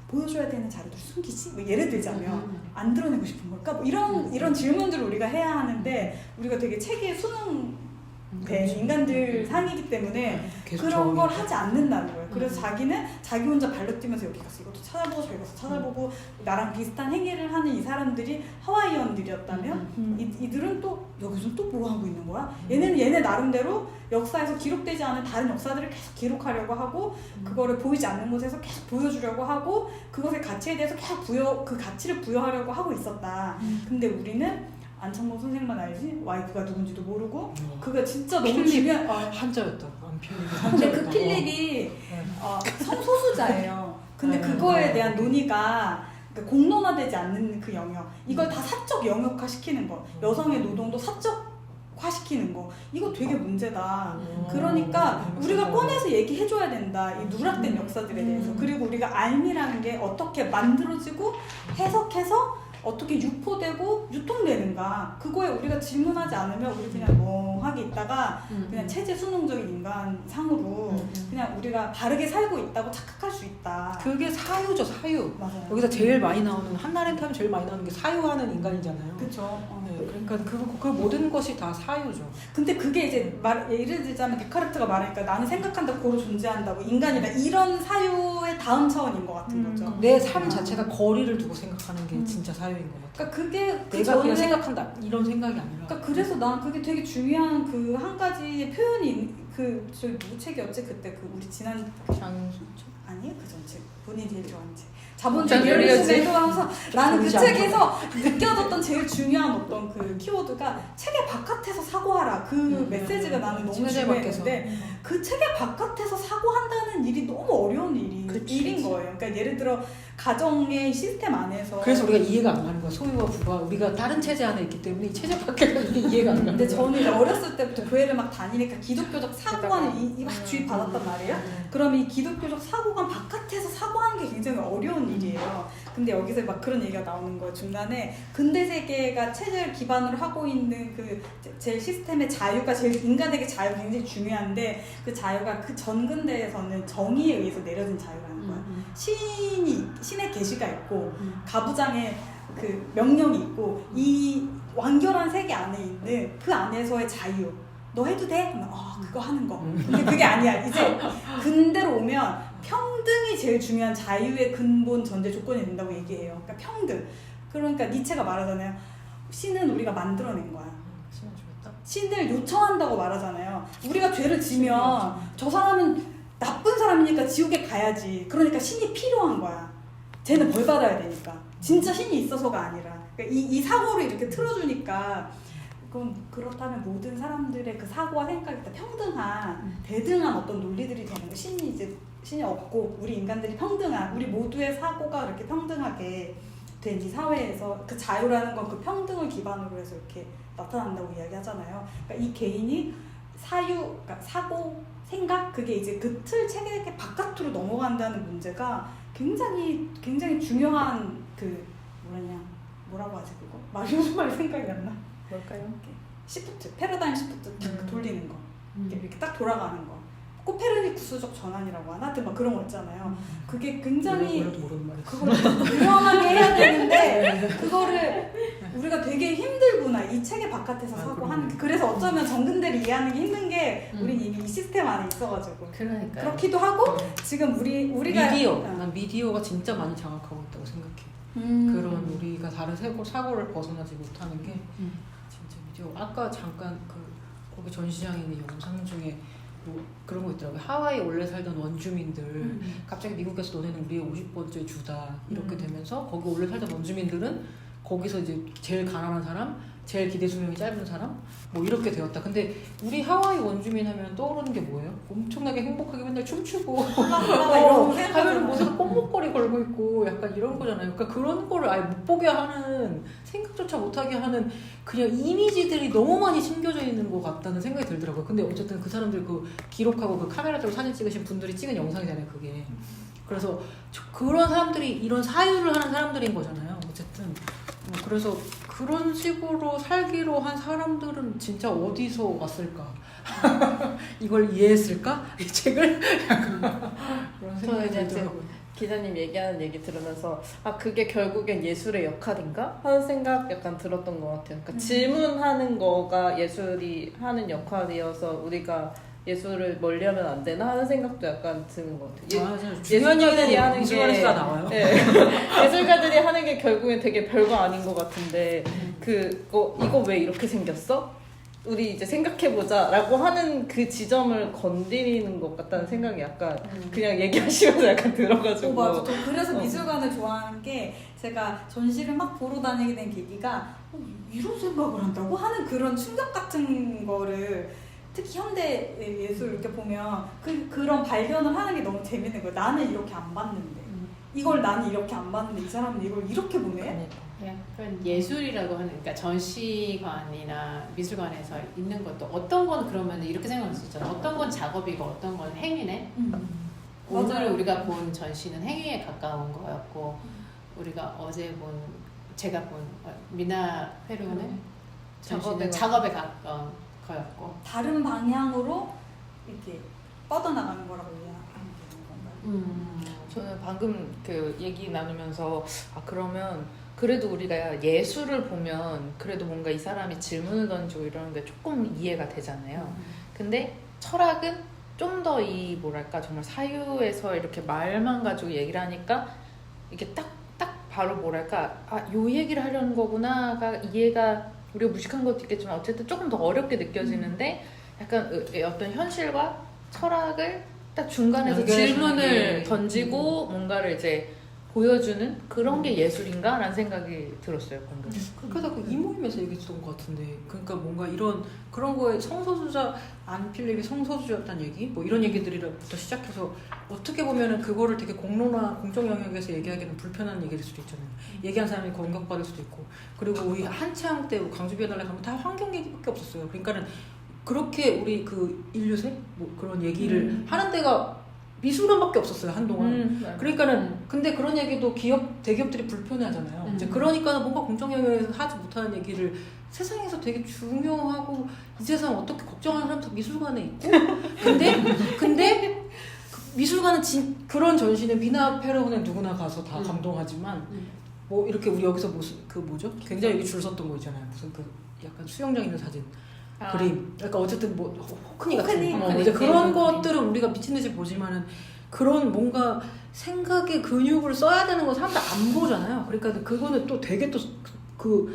보여줘야 되는 자료들 숨기지? 뭐 예를 들자면 안 드러내고 싶은 걸까? 뭐 이런 질문들을 우리가 해야 하는데 우리가 되게 체계에 수능된 인간들 상이기 때문에 그런 걸 하지 않는다는 거예요. 그래서 자기는 자기 혼자 발로 뛰면서 여기 가서 이것도 찾아보고 저기 가서 찾아보고 나랑 비슷한 행위를 하는 이 사람들이 하와이언들이었다면 이들은 또 여기서 또 뭐 하고 있는 거야? 얘네 나름대로 역사에서 기록되지 않은 다른 역사들을 계속 기록하려고 하고 그거를 보이지 않는 곳에서 계속 보여주려고 하고 그것의 가치에 대해서 계속 그 가치를 부여하려고 하고 있었다. 근데 우리는 안창모 선생님만 알지 와이프가 누군지도 모르고 그거 진짜 너무 중요한 한자였다. 근데 그 필립이 성소수자예요. 근데 그거에 대한 논의가 그러니까 공론화되지 않는 그 영역, 이걸 다 사적 영역화 시키는 거, 여성의 노동도 사적화 시키는 거, 이거 되게 문제다. 그러니까 우리가 꺼내서 얘기해줘야 된다. 이 누락된 역사들에 대해서. 그리고 우리가 알미라는 게 어떻게 만들어지고 해석해서 어떻게 유포되고 유통되는가, 그거에 우리가 질문하지 않으면 우리 그냥 멍하게 있다가 그냥 체제 수능적인 인간상으로 그냥 우리가 바르게 살고 있다고 착각할 수 있다. 그게 사유죠, 사유. 맞아요. 여기서 제일 많이 나오는, 한나렌트 하면 제일 많이 나오는 게 사유하는 인간이잖아요. 그렇죠. 네, 그러니까 그 모든 것이 다 사유죠. 근데 그게 이제 예를 들자면 데카르트가 말하니까 나는 생각한다, 고로 존재한다고, 인간이다, 이런 사유의 다음 차원인 것 같은 거죠. 내 삶 자체가 거리를 두고 생각하는 게 진짜 사유인 것 같아요. 그러니까 그게 내가 그냥 생각한다 이런 생각이 아니라. 그러니까 그래서 난 그게 되게 중요한 그 한 가지 표현이 그 저기 누구 책이었지 그때 그 우리 지난 장수철? 아니에요 그 전 책 본인이 제일 좋아하는 책 자본주의 리얼리즘에 하면서 나는 그 그러지 책에서 느껴졌던 제일 중요한 어떤 그 키워드가 책의 바깥에서 사고하라, 그 메시지가 나는 너무 중요했는데 그 책의 바깥에서 사고한다는 일이 너무 어려운 일인 거예요. 그러니까 예를 들어 가정의 시스템 안에서, 그래서 우리가 이해가 안 가는 거야. 소유와 부가 우리가 다른 체제 안에 있기 때문에 이 체제 밖에는 이해가 안 가는 거야. 근데 저는 이제 어렸을 때부터 교회를 막 다니니까 기독교적 사고관을 막 주입 받았단 말이에요. 그럼 이 기독교적 사고관 바깥에서 사고하는 게 굉장히 어려운 일이에요. 근데 여기서 막 그런 얘기가 나오는 거예요. 중간에 근대 세계가 체제를 기반으로 하고 있는 그 제 시스템의 자유가, 제일 인간에게 자유 굉장히 중요한데 그 자유가 그 전근대에서는 정의에 의해서 내려진 자유라는 거예요. 신의 계시가 있고 가부장의 그 명령이 있고 이 완결한 세계 안에 있는 그 안에서의 자유. 너 해도 돼? 그러면 그거 하는 거. 근데 그게 아니야. 이제 근대로 오면 평등이 제일 중요한 자유의 근본 전제 조건이 된다고 얘기해요. 그러니까 평등. 그러니까 니체가 말하잖아요. 신은 우리가 만들어낸 거야. 신을 요청한다고 말하잖아요. 우리가 죄를 지면 저 사람은 나쁜 사람이니까 지옥에 가야지. 그러니까 신이 필요한 거야. 쟤는 벌 받아야 되니까. 진짜 신이 있어서가 아니라. 그러니까 이 사고를 이렇게 틀어주니까, 그럼 그렇다면 모든 사람들의 그 사고와 생각이 다 평등한, 대등한 어떤 논리들이 되는 거. 신이 없고 우리 인간들이 평등한, 우리 모두의 사고가 이렇게 평등하게 된 이 사회에서 그 자유라는 건 그 평등을 기반으로 해서 이렇게 나타난다고 이야기하잖아요. 그러니까 이 개인이 그러니까 사고, 생각, 그게 이제 그 틀 체계 바깥으로 넘어간다는 문제가 굉장히 중요한 뭐라고 하지 그거? 요즘 말 생각이 안 나. 뭘까요? 시프트, 패러다임 시프트 딱 돌리는 거. 이렇게 딱 돌아가는 거. 코페르니쿠스적 전환이라고 하나? 하여튼 막 그런 거 있잖아요. 그게 굉장히 그걸 유명하게 해야 되는데 그거를 우리가 되게 힘들구나, 이 체계 바깥에서 사고하는 게. 그래서 어쩌면 정근대를 이해하는 게 힘든 게 우린 이미 이 시스템 안에 있어가지고. 그러니까 그렇기도 하고 지금 우리가 난 미디어가 진짜 많이 장악하고 있다고 생각해. 그런 우리가 다른 사고를 벗어나지 못하는 게 진짜 미디어. 아까 잠깐 거기 전시장에 있는 영상 중에 뭐 그런 거 있더라고요. 하와이에 원래 살던 원주민들 갑자기 미국에서 너네는 우리의 50번째 주다 이렇게 되면서 거기 원래 살던 원주민들은 거기서 이제 제일 가난한 사람, 제일 기대 수명이 짧은 사람 뭐 이렇게 되었다. 근데 우리 하와이 원주민 하면 떠오르는 게 뭐예요? 엄청나게 행복하게 맨날 춤추고 하면은 모습에 뽕목걸이 걸고 있고 약간 이런 거잖아요. 그러니까 그런 거를 아예 못 보게 하는, 생각조차 못하게 하는 그냥 이미지들이 너무 많이 심겨져 있는 것 같다는 생각이 들더라고요. 근데 어쨌든 그 사람들 그 기록하고 그 카메라 들고 사진 찍으신 분들이 찍은 영상이잖아요, 그게. 그래서 그런 사람들이 이런 사유를 하는 사람들인 거잖아요. 어쨌든 그래서 그런 식으로 살기로 한 사람들은 진짜 어디서 왔을까? 이걸 이해했을까? 이 책을? 그런 생각이 들더라고요. 기자님 얘기하는 얘기 들으면서 그게 결국엔 예술의 역할인가? 하는 생각 약간 들었던 것 같아요. 그러니까 질문하는 거가 예술이 하는 역할이어서 우리가 예술을 멀리하면 안 되나 하는 생각도 약간 드는 것 같아요. 예술가들이 하는 미술관에서 나와요. 네. 예술가들이 하는 게 결국엔 되게 별거 아닌 것 같은데 이거 왜 이렇게 생겼어? 우리 이제 생각해보자라고 하는 그 지점을 건드리는 것 같다는 생각이 약간 그냥 얘기하시면서 약간 들어가지고. 맞아. 저 그래서 미술관을 좋아하는 게, 제가 전시를 막 보러 다니게 된 계기가 이런 생각을 한다고 하는 그런 충격 같은 거를 특히 현대 예술 이렇게 보면 그런 발견을 하는 게 너무 재밌는 거예요. 나는 이렇게 안 봤는데 이걸 나는 이렇게 안 봤는데 이 사람은 이걸 이렇게 보네. 약간 예술이라고 하는, 그러니까 전시관이나 미술관에서 있는 것도 어떤 건 그러면 이렇게 생각할 수 있잖아. 어떤 건 작업이고 어떤 건 행위네. 오늘 맞아요. 우리가 본 전시는 행위에 가까운 거였고, 우리가 어제 제가 본 미나 페루네 전시는 작업에 가까운 거였고. 다른 방향으로 이렇게 뻗어나가는 거라고 이해하면 되는 건가요? 저는 방금 그 얘기 나누면서 그러면 그래도 우리가 예술을 보면 그래도 뭔가 이 사람이 질문을 던지고 이러는 게 조금 이해가 되잖아요. 근데 철학은 좀 더 이 뭐랄까 정말 사유에서 이렇게 말만 가지고 얘기를 하니까 이게 딱 바로 뭐랄까 요 얘기를 하려는 거구나가 이해가 우리가 무식한 것도 있겠지만 어쨌든 조금 더 어렵게 느껴지는데 약간 어떤 현실과 철학을 딱 중간에서 질문을 던지고 뭔가를 이제 보여주는 그런 게 예술인가라는 생각이 들었어요 방금. 그렇게 하다가 이 모임에서 얘기했던 것 같은데, 그러니까 뭔가 그런 거에 성소수자 안 필립이 성소수자였다는 얘기, 뭐 이런 얘기들이부터 시작해서 어떻게 보면은 그거를 되게 공적 영역에서 얘기하기는 불편한 얘기일 수도 있잖아요. 얘기한 사람이 공격받을 수도 있고, 그리고 우리 한창 때 광주 비엔날레 가면 다 환경 얘기밖에 없었어요. 그러니까는 그렇게 우리 그 인류세 뭐 그런 얘기를 하는 데가 미술관밖에 없었어요 한동안. 그러니까는 근데 그런 얘기도 대기업들이 불편해하잖아요. 이제 그러니까는 뭔가 공적 영역에서 하지 못하는 얘기를 세상에서 되게 중요하고 이 세상 어떻게 걱정하는 사람 다 미술관에 있고 근데 미술관은 그런 전시는 미나 페로네 누구나 가서 다 감동하지만 뭐 이렇게 우리 여기서 무슨 뭐죠? 굉장히 여기 줄 섰던 거 있잖아요. 무슨 약간 수영장 있는 사진. 그림, 그러니까 어쨌든 뭐 호크니 같은 이제 그런 것들은 우리가 미친 듯이 보지만은 그런 뭔가 생각의 근육을 써야 되는 거 사람들 안 보잖아요. 그러니까 그거는 또 되게 또 그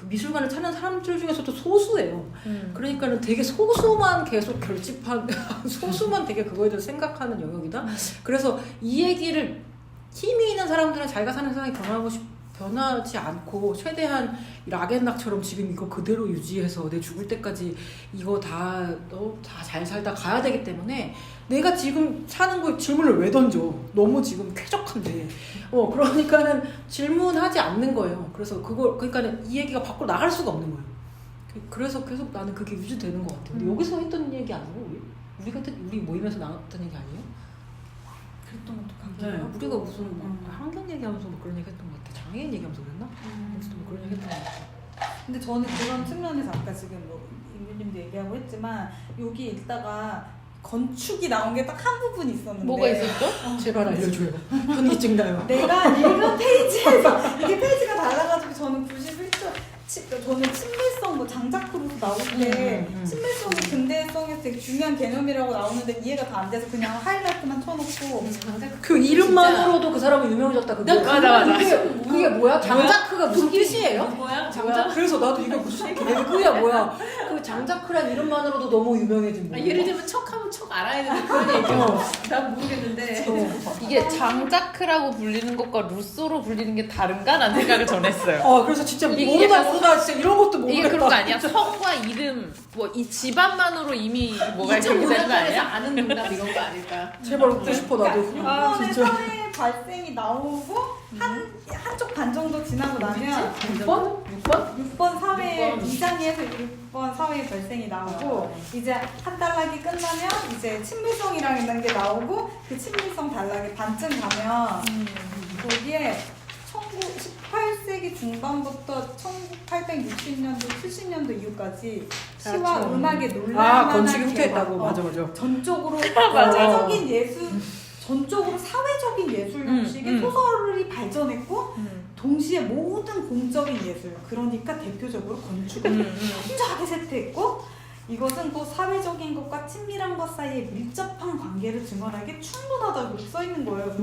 미술관을 찾는 사람들 중에서도 소수예요. 그러니까는 되게 소수만 계속 결집한 소수만 되게 그거에 대해서 생각하는 영역이다. 그래서 이 얘기를 힘이 있는 사람들은 자기가 사는 세상이 변하지 않고 최대한 락앤락처럼 지금 이거 그대로 유지해서 내 죽을 때까지 이거 다 잘 살다 가야 되기 때문에 내가 지금 사는 거에 질문을 왜 던져? 너무 지금 쾌적한데. 그러니까는 질문하지 않는 거예요. 그래서 그러니까는 이 얘기가 밖으로 나갈 수가 없는 거예요. 그래서 계속 나는 그게 유지되는 것 같아요. 근데 여기서 했던 얘기 아니에요? 우리 모임에서 나눴던 얘기 아니에요? 그랬던 것도 같아요. 네, 우리가 무슨 환경 얘기하면서 뭐 그런 얘기 했던 것 같아. 장애인 얘기하면서 그랬나? 무슨 뭐 그런 얘기 했던 것 같아. 근데 저는 그런 측면에서 아까 지금 뭐 임규님도 얘기하고 했지만 여기 읽다가 건축이 나온 게 딱 한 부분이 있었는데 뭐가 있었죠? 제발 알려줘요. 현기증 나요. 내가 읽은 페이지에서 이게 페이지가 달라가지고 저는 91쪽 저는 친밀성 뭐 장자크로도 나오는데 친밀성이 근대성에서 되게 중요한 개념이라고 나오는데 이해가 다 안 돼서 그냥 하이라이트만 쳐놓고 그 이름만으로도 그 사람은 유명해졌다. 맞아. 그게 뭐야? 장자크가 무슨 뜻이에요? 뭐야? 그래서 나도 이게 무슨 개그야 뭐야? 그 장자크란 이름만으로도 너무 유명해진 거야. 예를 들면 척하면 척 알아야 되는 그런 얘기야. 난 모르겠는데. 이게 장자크라고 불리는 것과 루소로 불리는 게 다른가? 라는 생각을 전 했어요. 그래서 진짜 이게 모르다 약간 모르다 진짜 이런 것도 모르겠다. 이게 그런 거 아니야? 성과 이름 뭐 이 집안만으로 이미 뭐가 이렇게 되는 거 문화권에서 아니야? 아는 농담 이런 거 아닐까? 제발 웃고 싶어 나도. 6번의 사회 발생이 나오고 한쪽 반 정도 지나고 나면 6번 사회 2장에서 6번 사회 발생이 나오고 이제 한 단락이 끝나면 이제 친밀성이라는 게 나오고 그 친밀성 단락이 반쯤 가면 거기에 18세기 중반부터 1860년도, 70년도 이후까지 시와 음악의 놀랄만한 건축 흉터했다고. 개발, 맞아. 전적으로 맞아. 사회적인 예술, 전적으로 사회적인 예술 형식의 소설이 발전했고 동시에 모든 공적인 예술, 그러니까 대표적으로 건축을 현저하게 세트했고 이것은 또 사회적인 것과 친밀한 것 사이에 밀접한 관계를 증언하기에 충분하다고 써있는 거예요.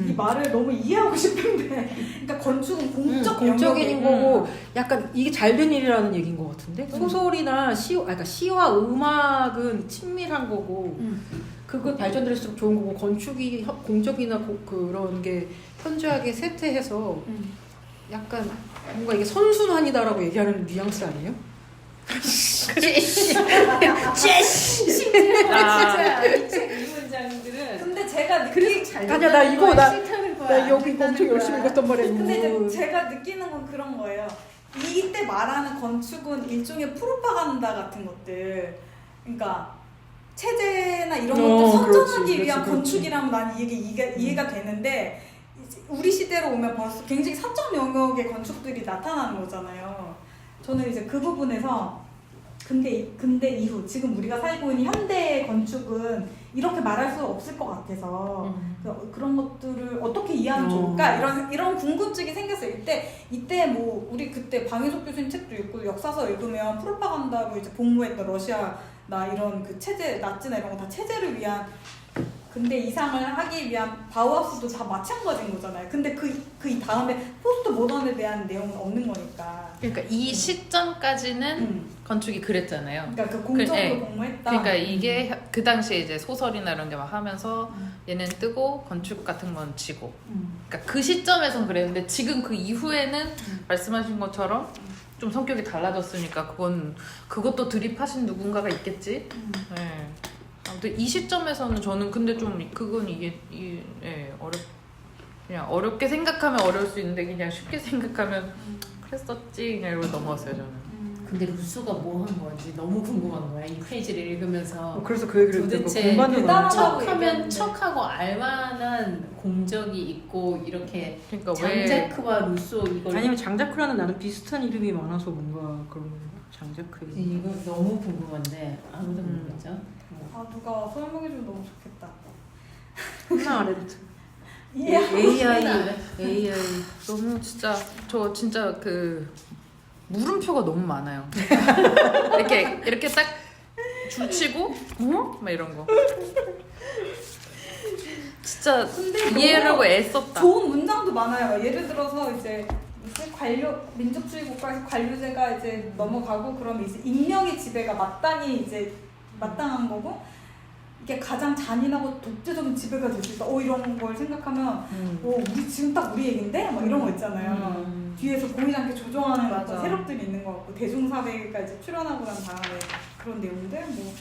이 말을 너무 이해하고 싶은데 그러니까 건축은 공적인 거고 약간 이게 잘된 일이라는 얘기인 것 같은데 소설이나 그러니까 시와 음악은 친밀한 거고 그거 발전될수록 좋은 거고 건축이 공적이나 그런 게 현저하게 세트해서 약간 뭔가 이게 선순환이다라고 얘기하는 뉘앙스 아니에요? 진짜 이 문장들은 근데 제가 그래서 잘 아니야, 나 이거 싫다는 거야. 나 여기 이거 엄청 열심히 읽었단 말이야. 근데 이거. 이제 제가 느끼는 건 그런 거예요. 이때 말하는 건축은 일종의 프로파간다 같은 것들. 그러니까 체제나 이런 것들 선전하기 그렇지, 위한 그렇지. 건축이라면 난 이게 이해가 되는데 이제 우리 시대로 오면 벌써 굉장히 사적 영역의 건축들이 나타나는 거잖아요. 저는 이제 그 부분에서 근대 이후 지금 우리가 살고 있는 현대 건축은 이렇게 말할 수 없을 것 같아서 그런 것들을 어떻게 이해하면 좋을까 이런 궁금증이 생겼어요. 이때 뭐 우리 그때 방희석 교수님 책도 읽고 역사서 읽으면 프로파간다로 이제 복무했던 러시아나 이런 그 체제 나치나 이런 거 다 체제를 위한 근데 이상을 하기 위한 바우하우스도 다 마찬가지인 거잖아요. 근데 그 다음에 포스트 모던에 대한 내용은 없는 거니까. 그러니까 이 시점까지는 건축이 그랬잖아요. 그러니까 그 공적으로 네. 복무했다. 그러니까 이게 그 당시에 이제 소설이나 이런 게 막 하면서 얘는 뜨고 건축 같은 건 지고. 그러니까 그 시점에선 그랬는데 지금 그 이후에는 말씀하신 것처럼 좀 성격이 달라졌으니까 그것도 드립하신 누군가가 있겠지. 네. 아무튼 이 시점에서는 저는 근데 좀 그건 그냥 어렵게 생각하면 어려울 수 있는데 그냥 쉽게 생각하면 그랬었지 그냥 이러고 넘어갔어요 저는. 근데 루소가 뭐 한 건지 너무 궁금한 거야. 이 페이지를 읽으면서 그래서 그 얘기를 도대체 공부하는 그 거야. 척하면 척하고 알만한 공적이 있고 이렇게 그러니까 왜 장자크와 루소 이걸 아니면 장자크라는 나는 비슷한 이름이 많아서 뭔가 그런 장자크. 이거 너무 궁금한데 아무도 모르겠죠. 아 누가 설명해주면 너무 좋겠다. 하나 아래부터. 예. AI 너무 저 진짜 그 물음표가 너무 많아요. 이렇게 딱 줄치고 막 이런 거. 진짜 이해하려고 애썼다. 좋은 문장도 많아요. 예를 들어서 이제 무슨 민족주의 국가에서 관료제가 이제 넘어가고 그러면 이제 인명의 지배가 마땅한 거고 이게 가장 잔인하고 독재적인 지배가 될 수 있다. 이런 걸 생각하면 우리 지금 딱 우리 얘긴데? 막 이런 거 있잖아요. 뒤에서 보이지 않게 조종하는 맞아. 어떤 세력들이 있는 것 같고 대중사회까지 출현하고 난 다음에 그런 내용들 뭐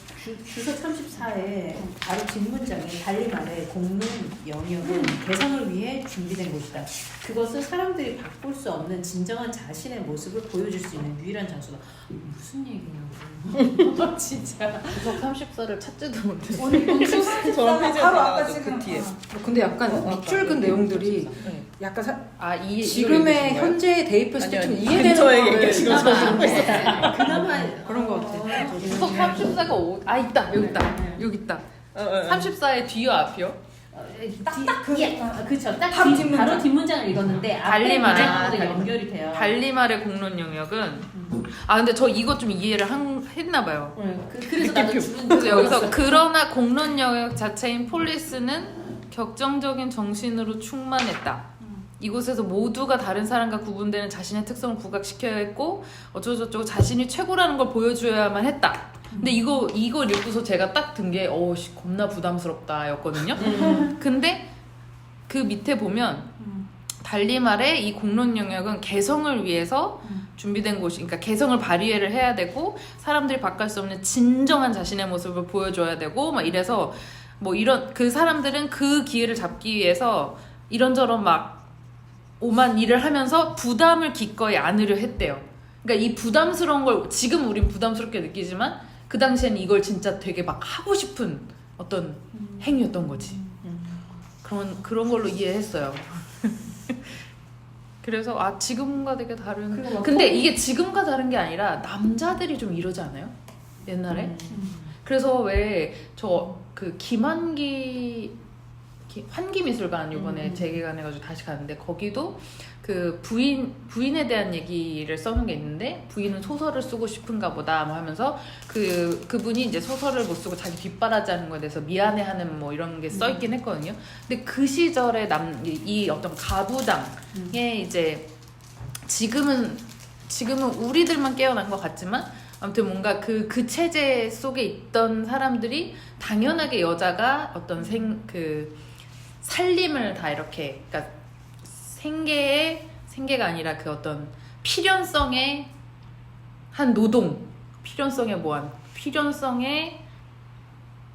주소 34에 바로 뒷문장에 달리 말해 공론 영역은 개성을 위해 준비된 곳이다. 그것은 사람들이 바꿀 수 없는 진정한 자신의 모습을 보여줄 수 있는 유일한 장소다. 무슨 얘기냐고. 진짜. 구석 34를 찾지도 못해. 오늘 본수 저런 페이지가 바로 아까 나와가지고 지금 그 뒤에. 근데 약간 밑줄 근 내용들이 네. 약간 이걸 지금의 읽으신 현재에 대입했을 때 좀 아니요, 이해되는 저의 거를 얘기가 지금 하고 있어요. 그나마 그런 거 같아. 구석 34가 있다 여기 있다. 34의 뒤요 앞이요? 딱딱 그 그쵸. 딱 바로 뒷문장. 바로 뒷문장을 읽었는데 앞에 달리 말해. 문장하고도 연결이 돼요. 달리말의 공론 영역은 근데 저 이거 좀 이해를 했나 봐요. 그래서 나도 주문 그래서 여기서 그러나 공론 영역 자체인 폴리스는 격정적인 정신으로 충만했다. 이곳에서 모두가 다른 사람과 구분되는 자신의 특성을 부각시켜야 했고 어쩌고저쩌고 자신이 최고라는 걸 보여줘야만 했다. 근데 이걸 읽고서 제가 딱 든 게 겁나 부담스럽다 였거든요. 근데 그 밑에 보면 달리 말해 이 공론 영역은 개성을 위해서 준비된 곳이, 그러니까 개성을 발휘를 해야 되고 사람들이 바꿀 수 없는 진정한 자신의 모습을 보여줘야 되고 막 이래서 뭐 이런 그 사람들은 그 기회를 잡기 위해서 이런저런 막 오만 일을 하면서 부담을 기꺼이 안으려 했대요. 그러니까 이 부담스러운 걸 지금 우린 부담스럽게 느끼지만 그 당시에는 이걸 진짜 되게 막 하고 싶은 어떤 행위였던 거지. 그런 걸로 이해했어요. 그래서 지금과 되게 다른. 근데 이게 지금과 다른 게 아니라 남자들이 좀 이러지 않아요? 옛날에? 그래서 왜 저 그 환기미술관 이번에 재개관해가지고 다시 가는데 거기도 그 부인에 대한 얘기를 써놓은 게 있는데 부인은 소설을 쓰고 싶은가 보다 뭐 하면서 그분이 이제 소설을 못 쓰고 자기 뒷바라지하는 거에 대해서 미안해하는 뭐 이런 게 써있긴 했거든요. 근데 그 시절에 이 어떤 가부당에 이제 지금은 우리들만 깨어난 것 같지만 아무튼 뭔가 그 체제 속에 있던 사람들이 당연하게 여자가 어떤 살림을 다 이렇게, 그러니까 생계가 아니라 그 어떤 필연성의 한 노동, 필연성에 뭐한 필연성에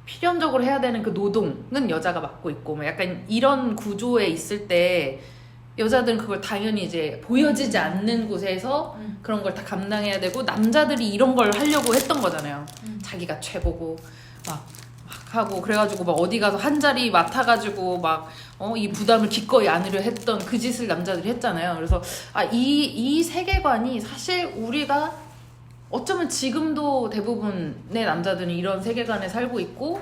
필연적으로 해야 되는 그 노동은 여자가 맡고 있고 뭐 약간 이런 구조에 있을 때 여자들은 그걸 당연히 이제 보여지지 않는 곳에서 그런 걸 다 감당해야 되고 남자들이 이런 걸 하려고 했던 거잖아요. 자기가 최고고 막 하고 그래가지고 막 어디 가서 한 자리 맡아가지고 막 이 부담을 기꺼이 안으려 했던 그 짓을 남자들이 했잖아요. 그래서 이 세계관이 사실 우리가 어쩌면 지금도 대부분의 남자들은 이런 세계관에 살고 있고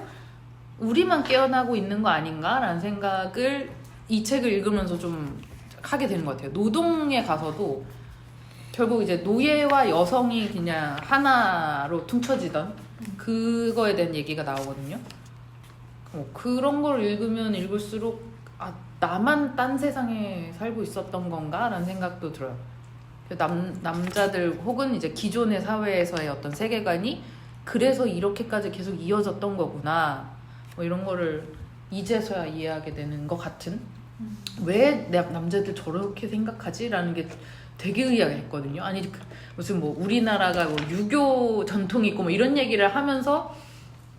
우리만 깨어나고 있는 거 아닌가라는 생각을 이 책을 읽으면서 좀 하게 되는 것 같아요. 노동에 가서도 결국 이제 노예와 여성이 그냥 하나로 퉁쳐지던 그거에 대한 얘기가 나오거든요. 그런 걸 읽으면 읽을수록 나만 딴 세상에 살고 있었던 건가? 라는 생각도 들어요. 남자들 혹은 이제 기존의 사회에서의 어떤 세계관이 그래서 이렇게까지 계속 이어졌던 거구나. 뭐 이런 거를 이제서야 이해하게 되는 것 같은? 왜 남자들 저렇게 생각하지? 라는 게 되게 의아했거든요. 아니, 무슨 뭐 우리나라가 뭐 유교 전통이 있고 뭐 이런 얘기를 하면서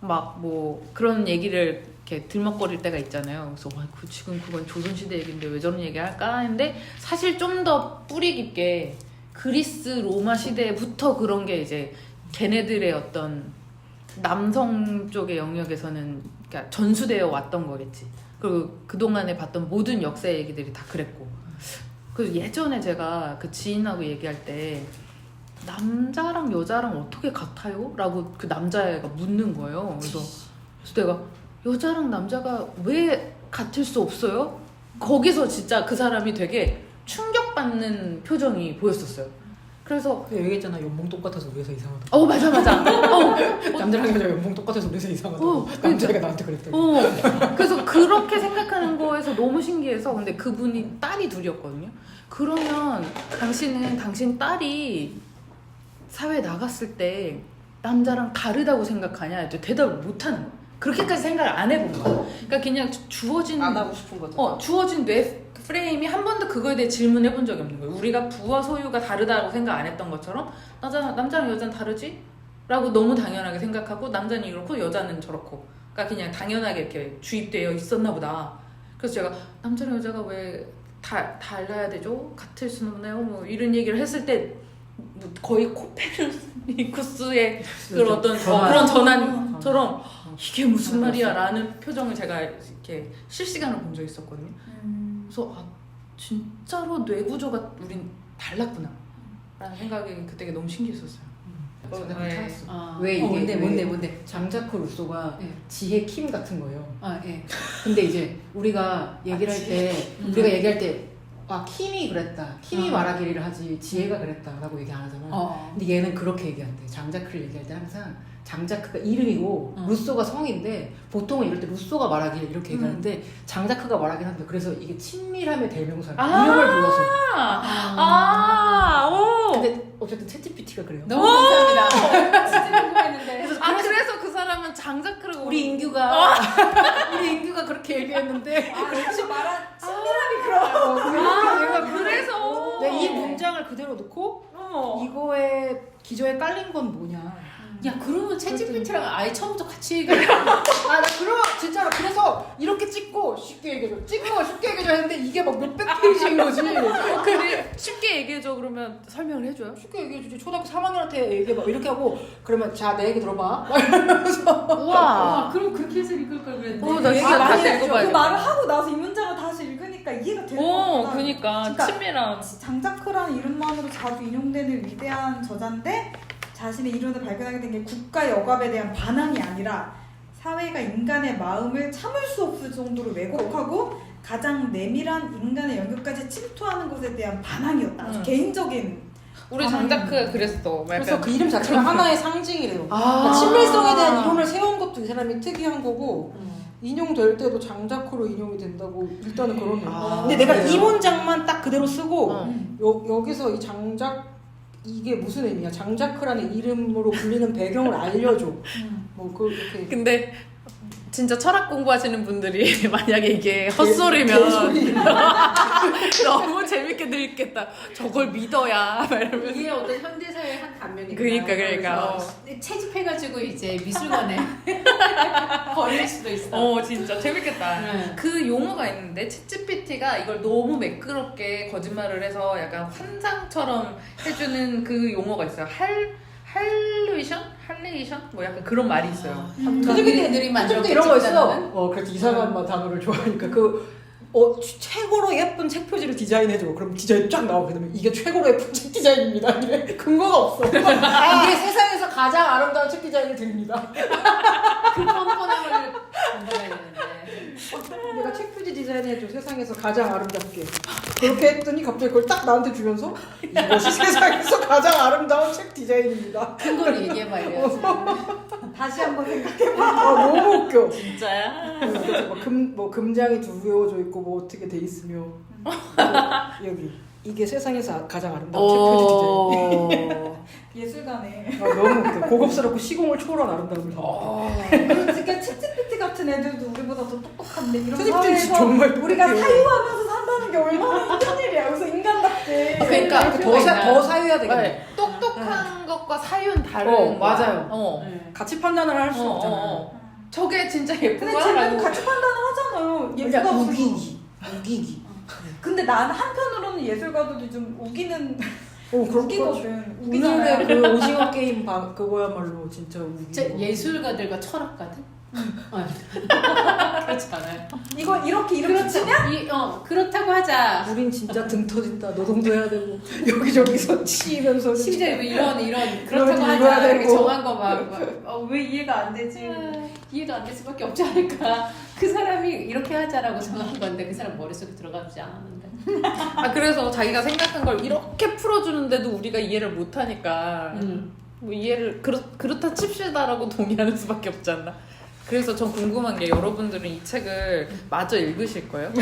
막 뭐 그런 얘기를 이렇게 들먹거릴 때가 있잖아요. 그래서 지금 그건 조선시대 얘기인데 왜 저런 얘기 할까 했는데 사실 좀 더 뿌리 깊게 그리스 로마 시대부터 그런 게 이제 걔네들의 어떤 남성 쪽의 영역에서는 그러니까 전수되어 왔던 거겠지. 그리고 그동안에 봤던 모든 역사 얘기들이 다 그랬고. 그 예전에 제가 그 지인하고 얘기할 때 남자랑 여자랑 어떻게 같아요? 라고 그 남자애가 묻는 거예요. 그래서 내가 여자랑 남자가 왜 같을 수 없어요? 거기서 진짜 그 사람이 되게 충격받는 표정이 보였었어요. 그래서 얘기했잖아. 연봉 똑같아서 그래서 이상하다. 맞아. 남자랑 여자 연봉 똑같아서 그래서 이상하다. 남자애가 나한테 그랬대. 그래서 그렇게 생각하는 거에서 너무 신기해서 근데 그분이 딸이 둘이었거든요. 그러면 당신 딸이 사회에 나갔을 때 남자랑 다르다고 생각하냐? 대답을 못하는 거야. 그렇게까지 생각을 안 해본 거야. 그러니까 그냥 주어진 안 하고 싶은 거죠. 주어진 뇌 프레임이 한 번도 그거에 대해 질문해 본 적이 없는 거예요. 우리가 부와 소유가 다르다고 생각 안 했던 것처럼 남자랑 여자는 다르지? 라고 너무 당연하게 생각하고 남자는 이렇고 여자는 저렇고 그러니까 그냥 당연하게 이렇게 주입되어 있었나 보다. 그래서 제가 남자랑 여자가 왜 달라야 되죠? 같을 수는 없나요? 뭐 이런 얘기를 했을 때 거의 코페르니쿠스의 그런 어떤 그런 전환처럼 이게 무슨 말이야 라는 표정을 제가 이렇게 실시간으로 본 적이 있었거든요. 그래서 진짜로 뇌 구조가 우린 달랐구나 라는 생각이 그때 너무 신기했었어요. 저는 네. 찾았어. 왜 이게 뭔데? 장자크 루소가 네. 지혜 킴 같은 거예요. 예. 근데 이제 우리가 얘기를 할 때 킴이 그랬다. 킴이 말하기를 하지 지혜가 그랬다라고 얘기 안 하잖아. 근데 얘는 그렇게 얘기한대. 장자크를 얘기할 때 항상 장자크가 이름이고 루소가 성인데 보통은 이럴 때 루소가 말하기를 이렇게 얘기하는데 장자크가 말하긴 한데 그래서 이게 친밀함의 대명사 이름을 불러서. 근데 어쨌든 챗GPT가 그래요. 너무 감사합니다. 진짜 궁금했는데. 그래서 그 사람은 장자크라고 우리 인규가 그렇게 얘기했는데 그렇지 말한 친밀함이 그럼. 그래서 내가 이 문장을 그대로 넣고 이거에 기저에 깔린 건 뭐냐. 야, 그러면 챗GPT랑 아예 처음부터 같이 얘기해. 나 그러면 진짜로 그래서 이렇게 찍고 쉽게 얘기해줘 했는데 이게 막 몇백 페이지인 거지. 그래 쉽게 얘기해줘. 그러면 설명을 해줘요. 쉽게 얘기해주지. 초등학교 3학년한테 얘기해봐 이렇게 하고 그러면 자 내 얘기 들어봐. 우와. 그럼 그렇게 해서 읽을 걸 그랬는데. 나 얘기 진짜 많이 다시 했죠. 그 읽어봐야겠다. 말을 하고 나서 이 문장을 다시 읽으니까 이해가 되는 거구나. 그니까 친밀함. 장자크라는 이름만으로 자주 인용되는 위대한 저자인데 자신의 이론을 발견하게 된 게 국가의 억압에 대한 반항이 아니라 사회가 인간의 마음을 참을 수 없을 정도로 왜곡하고 가장 내밀한 인간의 영역까지 침투하는 것에 대한 반항이었다. 아주 개인적인. 우리 장자크가 그랬어. 그래서 그 이름 자체가 하나의 상징이래요. 아. 그러니까 친밀성에 대한 이론을 세운 것도 이 사람이 특이한 거고 인용될 때도 장자크로 인용이 된다고 일단은 그러네요. 근데 내가 이 문장만 딱 그대로 쓰고 여기서 이 이게 무슨 의미야? 장자크라는 이름으로 불리는 배경을 알려줘. 뭐 그렇게. 근데 진짜 철학 공부하시는 분들이 만약에 이게 헛소리면 너무 재밌게 들겠다. 저걸 믿어야 막 이러면서. 이게 어떤 현대사회의 한 단면이구나. 그러니까. 채집해가지고 이제 미술관에 버릴 수도 있어. 진짜 재밌겠다. 네. 그 용어가 있는데 챗GPT가 이걸 너무 매끄럽게 거짓말을 해서 약간 환상처럼 해주는 그 용어가 있어요. 할레이션? 뭐 약간 그런 말이 있어요. 애들이 만들었겠지. 이런 거 있어. 그다음에는? 그래서 이상한 단어를 좋아하니까 최고로 예쁜 책 표지를 디자인해줘. 그럼 디자인 쫙 나오게 되면 이게 최고로 예쁜 책 디자인입니다. 이래 근거가 없어. 이게 세상에서 가장 아름다운 책 디자인을 드립니다. 그 뻔뻔함을 건져내야 되는데. 내가 책 표지 디자인해줘. 세상에서 가장 아름답게. 그렇게 했더니 갑자기 그걸 딱 나한테 주면서 이것이 세상에서 가장 아름다운 책 디자인입니다. 근거를 얘기해봐 이래야지. 다시 한번 생각해봐. 너무 웃겨. 진짜야? 그래서 막 금장이 두르워져 있고 뭐 어떻게 돼 있으며 여기 이게 세상에서 가장 아름다운 책 표지 디자인. 예술가네. 너무 웃겨. 고급스럽고 시공을 초월한 아름다움을 그러니까 챗GPT 같은 애들도 우리보다 더 똑똑한데 이런 챗GPT 사회에서 정말 우리가 똑똑해요. 사유하면서 산다는 게 얼마나 힘든 일이야. 그래서 인간답게. 그러니까 더 사유해야 되겠네. 네. 똑똑한 것과 사유는 다른 거야. 맞아요. 같이 판단을 할 수 없잖아요. 저게 진짜 예쁜 근데 거야? 쟤네도 라고. 같이 판단을 하잖아요. 그러니까 예술가 우기기. 근데 난 한편으로는 예술가들이 좀 우기는 그렇거든. 우기거든. 오늘의 우기잖아요. 그 오징어 게임 그거야말로 진짜 우기. 진짜 예술가들과 철학가들? 그렇지 않아요? 이거 이렇게 치냐? 그렇다고 하자. 우린 진짜 등 터진다. 노동도 해야 되고 여기저기서 치면서 심지어 이런 그렇다고 이런 하자 이거야 이렇게 되고. 정한 거막왜 이해가 안 되지? 이해도 안 될 수밖에 없지 않을까? 그 사람이 이렇게 하자라고 정한 건데 그 사람 머릿속에 들어가지 않았는데. 그래서 자기가 생각한 걸 이렇게 풀어주는데도 우리가 이해를 못하니까 뭐 이해를 그렇다 칩시다라고 동의하는 수밖에 없지 않나. 그래서 전 궁금한 게 여러분들은 이 책을 마저 읽으실 거예요?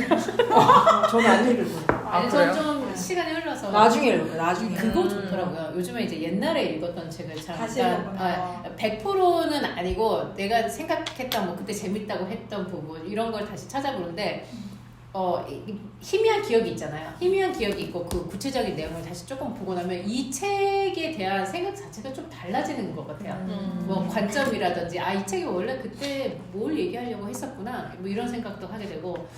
저는 안 읽을 거예요. 아니 그래요? 좀 시간이 흘러서 나중에 읽을 거예요. 나중에. 그거 좋더라고요. 요즘에 이제 옛날에 읽었던 책을 잘 다시 읽어보나. 100%는 아니고 내가 생각했던 뭐 그때 재밌다고 했던 부분 이런 걸 다시 찾아보는데 희미한 기억이 있잖아요. 희미한 기억이 있고 그 구체적인 내용을 다시 조금 보고 나면 이 책에 대한 생각 자체가 좀 달라지는 것 같아요. 뭐 관점이라든지 이 책이 원래 그때 뭘 얘기하려고 했었구나 뭐 이런 생각도 하게 되고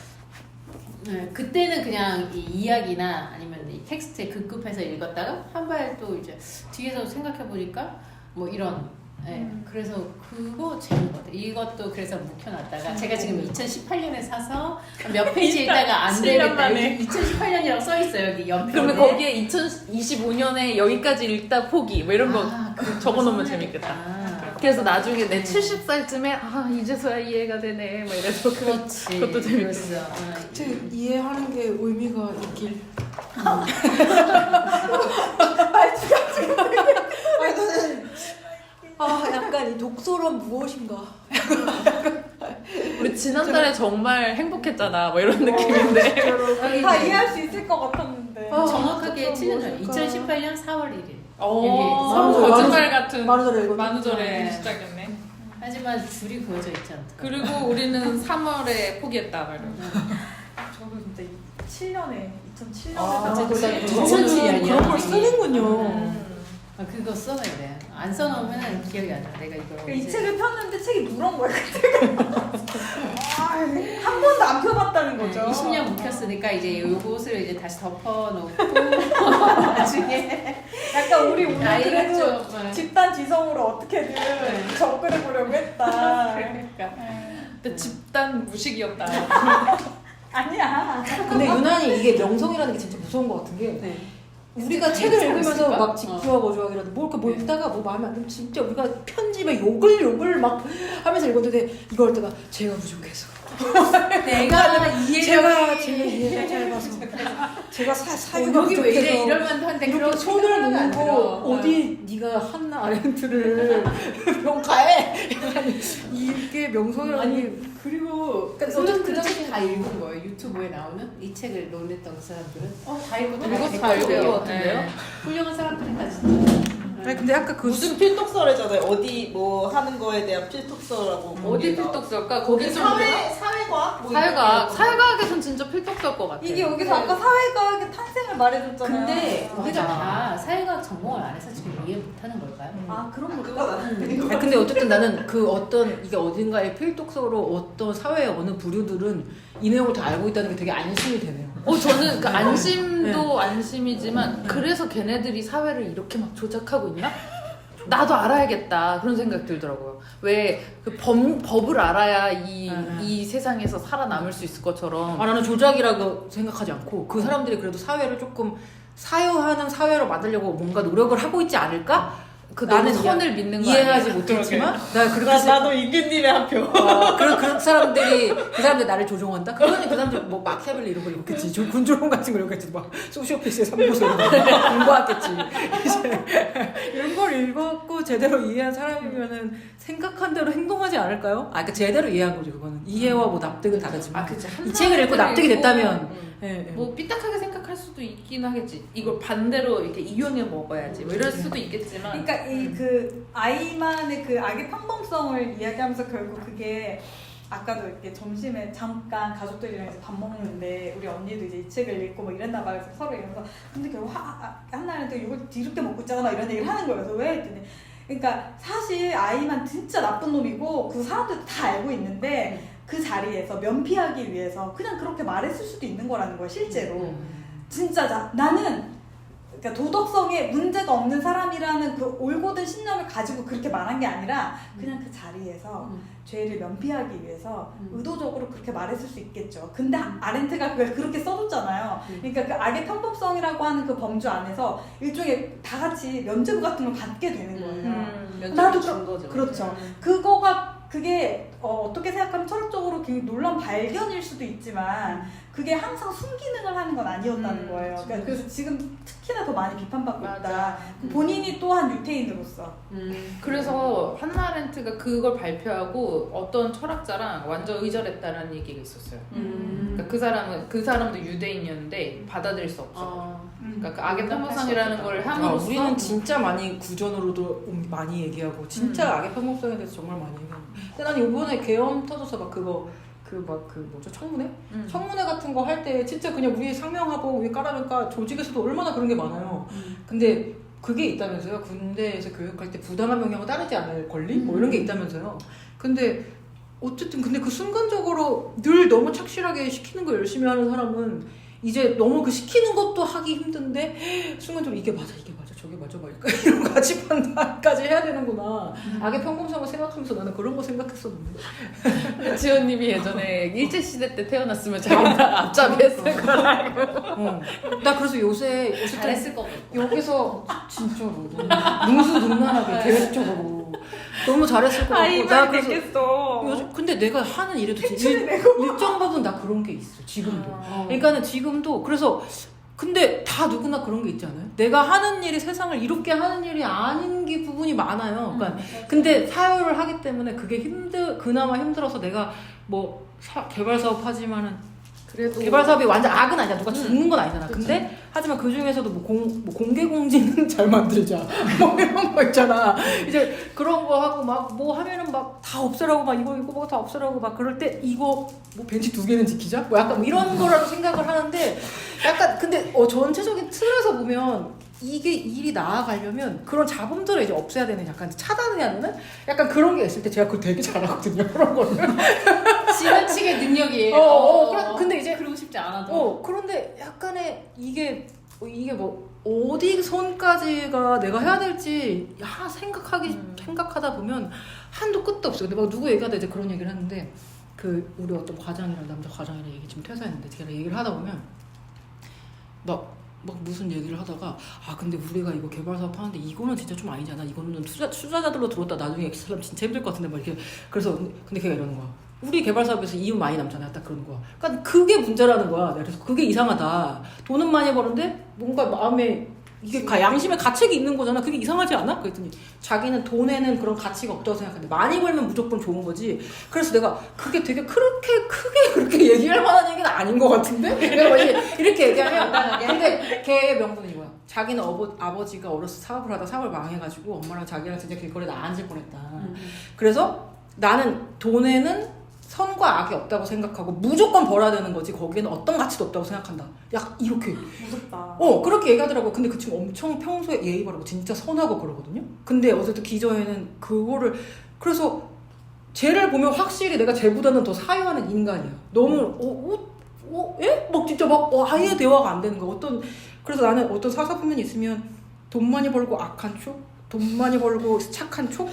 그때는 그냥 이 이야기나 아니면 이 텍스트에 급급해서 읽었다가 한 발 또 이제 뒤에서 생각해 보니까 뭐 이런 그래서 그거 재밌는 것 같아요. 이것도 그래서 묵혀놨다가 제가 지금 2018년에 사서 몇 페이지 읽다가 안 7년 되겠다. 만에. 2018년이라고 써있어요 여기 옆에. 그러면 거기에 2025년에 여기까지 읽다 포기 뭐 이런 거 그렇죠. 적어놓으면 재밌겠다. 그래서 나중에 내 70살쯤에 이제서야 이해가 되네 막 이래서 그렇지. 그것도 재밌겠다. 책 이해하는 게 의미가 있길. 약간 이 독서란 무엇인가. 우리 지난달에 정말 행복했잖아 뭐 이런 느낌인데 다 이해할 수 있을 것 같았는데. 정확하게 그렇죠. 7년 전 무엇일까? 2018년 4월 1일. 거짓말 같은 만우절에 읽었죠. 만우절에 시작했네. 하지만 줄이 그어져 있지 않다. 그리고 우리는 3월에 포기했다 막 이러고. 저도 진짜 2007년에 아, 2007 2007 년이야. 그런 걸 쓰는군요. 그거 써놔야 돼. 안 써놓으면 기억이 안 나. 내가 이거 이 책을 폈는데 책이 누런 거야 그때가. 한 번도 안 펴봤다는 거죠. 20년 묵혔으니까 이제 요것을 이제 다시 덮어놓고 나중에 약간 우리 오늘 나이가 그래도 좀 집단 지성으로 어떻게든 접근해 보려고 했다. 그러니까 근데 집단 무식이었다. 아니야. 근데 유난히 이게 명성이라는 게 진짜 무서운 것 같은 게 우리가 책을 읽으면서 재밌을까? 막 직주와 거주하기라도 뭐 이렇게 뭐 읽다가 뭐 마음에 안 들면 진짜 우리가 편집에 욕을 막 하면서 읽었는데 이거 할 때가 제가 부족해서 내가 제가 이해가 짧아서 제가 사유가 여기 왜 이래 부족해서 이럴 만도 한데 이렇게 그런 손을 생각은 안 모으고 들어. 어디 네가 한나 아렌트를 평가해 이게 명성이라는 게 그리고 그러니까 너는 그 책 다 읽은 거예요? 유튜브에 나오는 이 책을 논했던 그 사람들은? 다 읽었던 읽었을 것 같은데요? 훌륭한 사람들이다 진짜. 아니 근데 아까 그 무슨 필독서래잖아요. 어디 뭐 하는 거에 대한 필독서라고. 어디 필독서일까? 거기 사회과학? 뭐 사회과학에선 진짜 필독서일 것 같아. 이게 여기서 아까 사회과학의 탄생을 말해줬잖아요. 근데 우리가 맞아. 다 사회과학 전공을 안 해서 지금 이해 못하는 걸까요? 아 그런 그거 걸까? 아니, 근데 어쨌든 나는 그 어떤 이게 어딘가의 필독서로 어떤 사회의 어느 부류들은 이 내용을 다 알고 있다는 게 되게 안심이 되네요. 저는 그 안심도 안심이지만 그래서 걔네들이 사회를 이렇게 막 조작하고 있나? 나도 알아야겠다 그런 생각 들더라고요. 왜 그 법을 알아야 이 세상에서 살아남을 수 있을 것처럼. 나는 조작이라고 생각하지 않고 그 사람들이 그래도 사회를 조금 사유하는 사회로 만들려고 뭔가 노력을 하고 있지 않을까? 나는 선을 믿는 거 이해하지 아니야? 못했지만 나 그렇게 나도 임균님의 한 표. 그런 사람들이 그 사람들 나를 조종한다? 그거는 그 사람들 뭐 마키아벨리 이런 걸 읽었겠지. 군주론 같은 걸 읽었겠지. 막 소시오패스의 3요소 이런 거 공부했겠지. 이제 이런 걸 읽었고 제대로 이해한 사람이면은 생각한 대로 행동하지 않을까요? 그러니까 제대로 이해한 거죠. 그거는 이해와 뭐 납득은 다르지만 그치. 이 책을 읽고 납득이 됐다면 뭐 삐딱하게 생각할 수도 있긴 하겠지. 이걸 반대로 이렇게 이용해 먹어야지. 뭐 이럴 수도 있겠지만. 그러니까 이 그 아이만의 그 악의 평범성을 이야기하면서 결국 그게 아까도 이렇게 점심에 잠깐 가족들이랑 이제 밥 먹는데 우리 언니도 이제 이 책을 읽고 뭐 이랬나 봐요. 그래서 서로 이러면서 근데 결국 한나한테 이걸 뒤늦게 먹고 있잖아 막 이런 얘기를 하는 거예요. 그래서 왜 했더니 그러니까 사실 아이만 진짜 나쁜 놈이고 그 사람들도 다 알고 있는데 그 자리에서 면피하기 위해서 그냥 그렇게 말했을 수도 있는 거라는 거야 실제로. 진짜 나는 그러니까 도덕성에 문제가 없는 사람이라는 그 올곧은 신념을 가지고 그렇게 말한 게 아니라 그냥 그 자리에서 죄를 면피하기 위해서 의도적으로 그렇게 말했을 수 있겠죠. 근데 아렌트가 그걸 그렇게 써줬잖아요. 그러니까 그 악의 편법성이라고 하는 그 범주 안에서 일종의 다 같이 면죄부 같은 걸 갖게 되는 거예요. 나도 그렇죠. 그게 어떻게 생각하면 철학적으로 굉장히 놀라운 발견일 수도 있지만 그게 항상 순기능을 하는 건 아니었다는 거예요. 그러니까 그래서 지금 특히나 더 많이 비판받고 있다. 본인이 또한 유태인으로서. 그래서 한나 아렌트가 그걸 발표하고 어떤 철학자랑 완전 의절했다라는 얘기가 있었어요. 그러니까 그 사람도 유대인이었는데 받아들일 수 없어. 그러니까 그 악의 편법성이라는 걸 함으로써 우리는 진짜 많이 구전으로도 많이 얘기하고 진짜 악의 편법성에 대해서 정말 많이 얘기하고. 근데 난 이번에 계엄 터져서 막 그거 그 뭐죠 청문회? 청문회 같은 거 할 때 진짜 그냥 우리 상명하고 위에 깔아놓으니까 조직에서도 얼마나 그런 게 많아요. 근데 그게 있다면서요. 군대에서 교육할 때 부당한 명령을 따르지 않을 권리? 뭐 이런 게 있다면서요. 근데 어쨌든 근데 그 순간적으로 늘 너무 착실하게 시키는 거 열심히 하는 사람은 이제 너무 그 시키는 것도 하기 힘든데 순간적으로 이게 맞아 저게 맞아 말까 이런 가치 판단까지 해야 되는구나. 악의 평범성을 생각하면서 나는 그런 거 생각했었는데 지원님이 예전에 일제시대 때 태어났으면 자기가 앞잡이 했을 거라고. 나 그래서 요새 잘했을 것 같아. 여기서 진짜로 능수능란하게 계획적으로 너무 잘했을 것 같고 나 그래서 요즘 근데 내가 하는 일에도 일정 부분 나 그런 게 있어 지금도. 그러니까는 지금도 그래서 근데 다 누구나 그런 게 있지 않아요? 내가 하는 일이 세상을 이롭게 하는 일이 아닌 게 부분이 많아요. 그러니까 근데 사회를 하기 때문에 그게 그나마 힘들어서 내가 뭐 개발 사업 하지만은 그래도 개발 사업이 완전 악은 아니야. 누가 죽는 건 아니잖아. 근데 하지만 그 중에서도 뭐 공개 공지는 잘 만들자. 뭐 이런 거 있잖아. 이제 그런 거 하고 막 뭐 하면은 막 다 없애라고 막 이거 다 없애라고 막 그럴 때 이거 뭐 벤치 2개는 지키자. 뭐 약간 뭐 이런 거라고 생각을 하는데 약간 근데 전체적인 틀에서 보면 이게 일이 나아가려면 그런 잡음들을 이제 없애야 되는 약간 차단해야 되는 약간 그런 게 있을 때 제가 그걸 되게 잘하거든요. 그런 거를. 지나치게 능력이에요. 근데 이제 그러고 싶지 않아도. 그런데 약간의 이게 뭐 어디 선까지가 내가 해야 될지 생각하다 보면 한도 끝도 없어요. 근데 막 누구 얘기하다 이제 그런 얘기를 하는데 그 우리 어떤 과장이랑 남자 과장이랑 얘기 지금 퇴사했는데 제가 얘기를 하다 보면 막 무슨 얘기를 하다가 근데 우리가 이거 개발 사업 하는데 이거는 진짜 좀 아니잖아. 이거는 투자자들로 들어왔다 나중에 이 사람 진짜 힘들 것 같은데 막 이렇게 그래서 근데 걔가 이러는 거야. 우리 개발 사업에서 이윤 많이 남잖아. 딱 그러는 거야. 그러니까 그게 문제라는 거야. 그래서 그게 이상하다. 돈은 많이 버는데 뭔가 마음에 이게 양심에 가책이 있는 거잖아. 그게 이상하지 않아? 그랬더니 자기는 돈에는 그런 가치가 없다고 생각하는데 많이 벌면 무조건 좋은 거지. 그래서 내가 그게 되게 그렇게 크게 그렇게 얘기할 만한 얘기는 아닌 것 같은데? 내가 막 이렇게 얘기하면 근데 걔의 명분은 이거야. 자기는 아버지가 어렸을 때 사업을 하다 사업을 망해가지고 엄마랑 자기랑 진짜 길거리에 나앉을 뻔했다. 그래서 나는 돈에는 선과 악이 없다고 생각하고 무조건 벌어야 되는 거지 거기에는 어떤 가치도 없다고 생각한다. 약 이렇게 무섭다. 그렇게 얘기하더라고. 근데 그 친구 엄청 평소에 예의 바르고 진짜 선하고 그러거든요. 근데 어쨌든 기저에는 그거를 그래서 쟤를 보면 확실히 내가 쟤보다는 더 사유하는 인간이야. 너무 예? 막 진짜 막 아예 대화가 안 되는 거야. 그래서 나는 어떤 사사분면이 있으면 돈 많이 벌고 악한 쪽, 돈 많이 벌고 착한 쪽,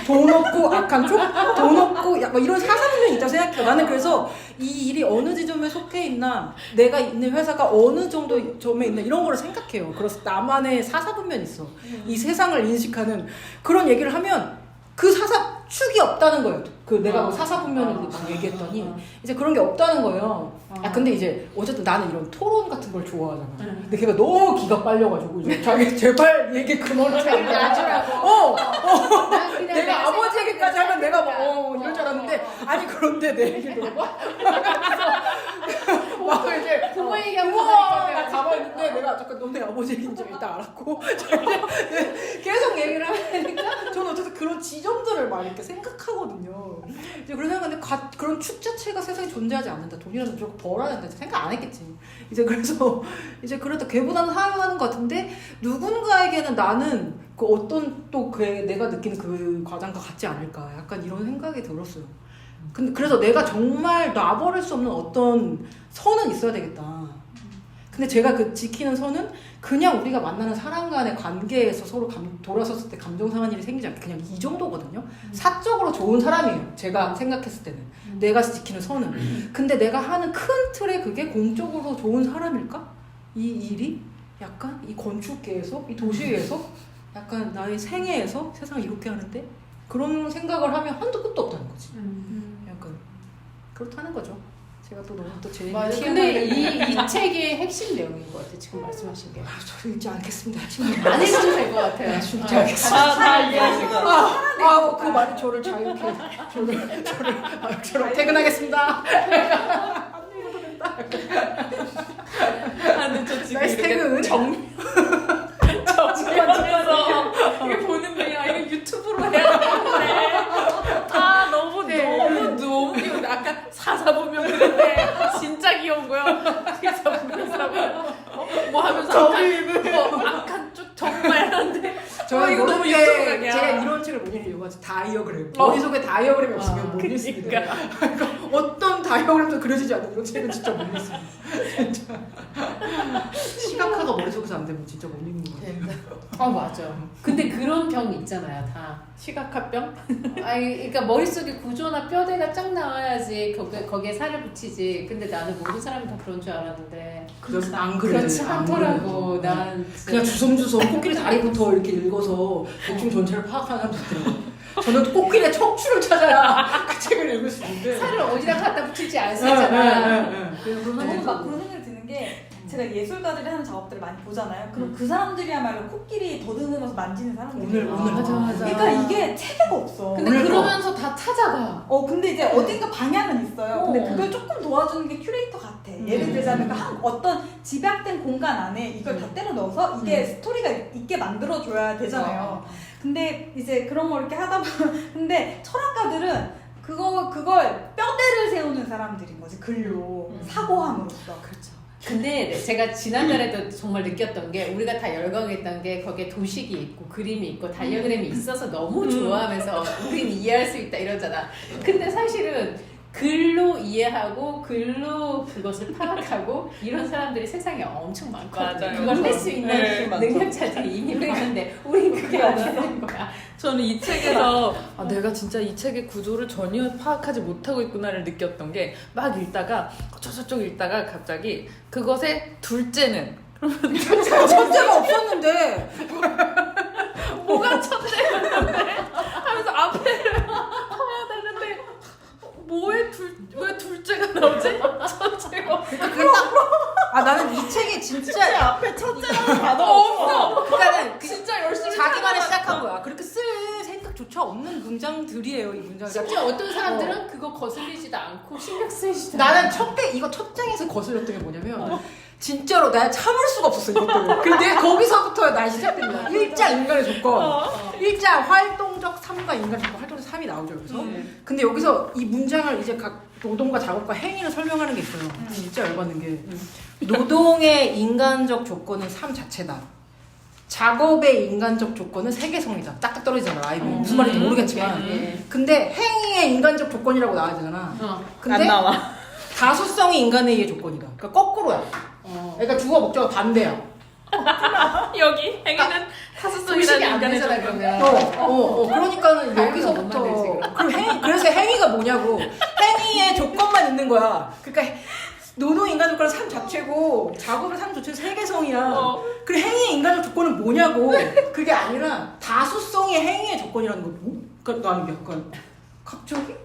돈 없고 악한 쪽, 돈 없고 막 이런 사사분면이 있다고 생각해. 나는 그래서 이 일이 어느 지점에 속해 있나, 내가 있는 회사가 어느 정도 점에 있나 이런 거를 생각해요. 그래서 나만의 사사분면이 있어. 이 세상을 인식하는 그런 얘기를 하면 그 축이 없다는 거예요. 그 내가 뭐 사사분면을 막 얘기했더니 이제 그런 게 없다는 거예요. 근데 이제 어쨌든 나는 이런 토론 같은 걸 좋아하잖아. 근데 걔가 너무 기가 빨려가지고 이제 자기 제발 얘기 그만해. 놔주라고. 내가 아버지 얘기까지 하면 내가 막 이럴 줄 알았는데 아니 그런데 내 얘기를 들어봐. 막 이제 부모 얘기하고 내가 가만히 있는데 내가 잠깐 너네 아버지 얘기인 줄 일단 알았고 계속 얘기를 하니까 저는 어쨌든 그런 지점들을 막 이렇게 생각하거든요. 이제 그런 생각인데 그런 축 자체가 세상에 존재하지 않는다. 돈이라도 무조건 벌어야 된다. 생각 안 했겠지. 이제 그래서 이제 그래도 걔보다는 사용하는 것 같은데 누군가에게는 나는 그 어떤 또 내가 느끼는 그 과정과 같지 않을까. 약간 이런 생각이 들었어요. 근데 그래서 내가 정말 놔버릴 수 없는 어떤 선은 있어야 되겠다. 근데 제가 그 지키는 선은 그냥 우리가 만나는 사람 간의 관계에서 서로 돌아섰을 때 감정 상한 일이 생기지 않게 그냥 이 정도거든요. 사적으로 좋은 사람이에요. 제가 생각했을 때는. 내가 지키는 선은. 근데 내가 하는 큰 틀에 그게 공적으로 좋은 사람일까? 이 일이? 약간 이 건축계에서? 이 도시에서? 약간 나의 생애에서 세상을 이렇게 하는데? 그런 생각을 하면 한도 끝도 없다는 거지. 약간 그렇다는 거죠. 제가 또 너무 제 얘기 근데 이 책의 핵심 내용인 것 같아요. 지금 말씀하신 게. 저 읽지 않겠습니다. 안 읽어도 될 것 같아요. 읽지 않겠습니다. 다 이해하시고. 그 말이 저를 자유케 저를 퇴근하겠습니다. 근데 저 지금 나이스 퇴근. 정면에서 이게 보는 거야. 이거 유튜브로 해야 되는데 너무 귀여운데 아까 사사보면 그런데 진짜 귀여운 거야. 사사보면 뭐 하면서 악한 쪽 정말 하는데 이거 너무 유튜브 제가 각이야. 이런 책을 못 읽어요. 다이어그램. 머릿속에 다이어그램이 없으면 못 읽습니다. 그러니까 어떤 다이어그램도 그려지지 않는 이런 책은 진짜 못 읽습니다. 진짜. 시각화가 머릿속에서 안 되면 진짜 못 읽는 거 같아요. 맞아. 근데 그런 병 있잖아요, 다. 시각화병? 그러니까 머릿속에 구조나 뼈대가 쫙 나와야지 거기에 살을 붙이지. 근데 나는 모든 사람이 다 그런 줄 알았는데 그래서 안 그래. 그렇지 않더라고. 난 그냥 주섬주섬 코끼리 다리부터 이렇게 읽어서 대충 전체를 파악하는 사람도 있더라고요. 저는 코끼리의 척추를 찾아야 그 책을 읽을 수 있는데 살을 어디다 갖다 붙일지 안 쓰잖아. 저는 막 그런 생각이 드는 게 제가 예술가들이 하는 작업들을 많이 보잖아요. 그럼 그 사람들이야말로 코끼리 더듬으면서 만지는 사람들이에요. 오늘 맞아. 그러니까 이게 체계가 없어. 근데 그러면서 다 찾아가. 근데 이제 어딘가 방향은 있어요. 근데 그걸 조금 도와주는 게 큐레이터 같아. 예를 들자면 어떤 집약된 공간 안에 이걸 다 때려 넣어서 이게 스토리가 있게 만들어줘야 되잖아요. 근데 이제 그런 거 이렇게 하다 보면 근데 철학가들은 그걸 뼈대를 세우는 사람들인 거지. 글로 사고함으로써. 그렇죠. 근데 제가 지난달에도 정말 느꼈던 게 우리가 다 열광했던 게 거기에 도식이 있고 그림이 있고 다이어그램이 있어서 너무 좋아하면서 우린 이해할 수 있다 이러잖아. 근데 사실은 글로 이해하고 글로 그것을 파악하고 이런 사람들이 세상에 엄청 많거든요. 맞아요. 그걸 할 수 있는 네, 능력자들이 이미 있는데 우린 그게 없는 거야. 저는 이 책에서 내가 진짜 이 책의 구조를 전혀 파악하지 못하고 있구나를 느꼈던 게 막 읽다가 저쪽 읽다가 갑자기 그것의 둘째는 첫째가 없었는데 뭐가 첫째였는데 하면서 앞에를 봐야 되는데 왜 둘째가 나오지? 첫째가 나는 이 책이 진짜 앞에 첫째라는 단어가 없어. 조차 없는 문장들이에요 이 문장. 심지어 어떤 사람들은 그거 거슬리지도 않고 신경 쓰이지도 나는 이거 첫 장에서 거슬렸던 게 뭐냐면 진짜로 내가 참을 수가 없었어 이것 때문에. 근데 거기서부터 날 시작된 거야. 1장 인간의 조건. 1장 활동적 3과 인간의 조건. 활동적 3이 나오죠 여기서. 근데 여기서 이 문장을 이제 각 노동과 작업과 행위를 설명하는 게 있어요. 진짜 열받는 게 노동의 인간적 조건은 삶 자체다. 작업의 인간적 조건은 세계성이다. 딱딱 떨어지잖아 라임이. 무슨 말인지 모르겠지만. 근데 행위의 인간적 조건이라고 나와야 되잖아. 근데 안 나와. 다수성이 인간의 이해 조건이다. 그러니까 거꾸로야. 그러니까 주어 목적어 반대야. 여기 행위는 타수성이라는 안 인간의 되잖아 조건. 그러면. 그러니까는 다행히 여기서부터 못 만들지, 그래서 행위가 뭐냐고. 행위의 조건만 있는 거야. 그러니까 노동 인간 조건은 삶 자체고 작업의 삶 자체는 세계성이야. 그래 행위의 인간적 조건은 뭐냐고. 그게 아니라 다수성의 행위의 조건이라는 거고. 그러니까 나는 약간 갑자기?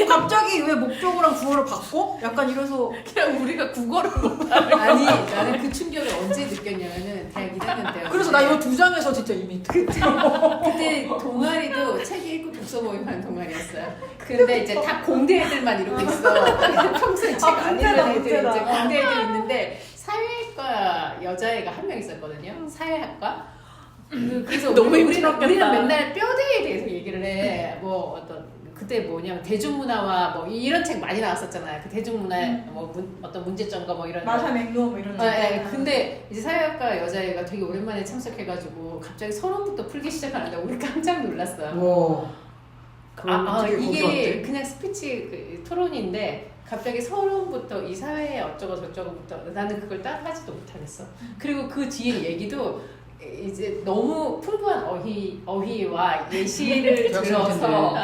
갑자기 왜 목적어랑 주어를 바꿔? 약간 이래서 그냥 우리가 국어를 못하는 아니 나는 그 충격을 언제 느꼈냐면은 대학 1학년 때 그래서 나 이거 2장에서 진짜 이미 그때 동아리도 책 읽고 독서 모임 하는 동아리였어요. 근데 이제 다 공대 애들만 이러고 있어. 평소에 책 안 읽는 애들 이제 공대 애들 있는데 사회과 여자애가 한 명 있었거든요. 사회학과. 그래서 너무 우리는 힘들었겠다. 맨날 뼈대에 대해서 얘기를 해. 뭐 어떤 그때 뭐냐면 대중문화와 뭐 이런 책 많이 나왔었잖아요. 그 대중문화 뭐 어떤 문제점과 뭐 이런. 마샤 맹로 뭐 이런. 네, 근데 이제 사회학과 여자애가 되게 오랜만에 참석해가지고 갑자기 서론부터 풀기 시작하는데 우리 깜짝 놀랐어요. 이게 그냥 스피치 그 토론인데 갑자기 서론부터 이 사회에 어쩌고 저쩌고부터 나는 그걸 따라하지도 못하겠어. 그리고 그 뒤에 얘기도 이제 너무 풍부한 어휘와 예시를 들어서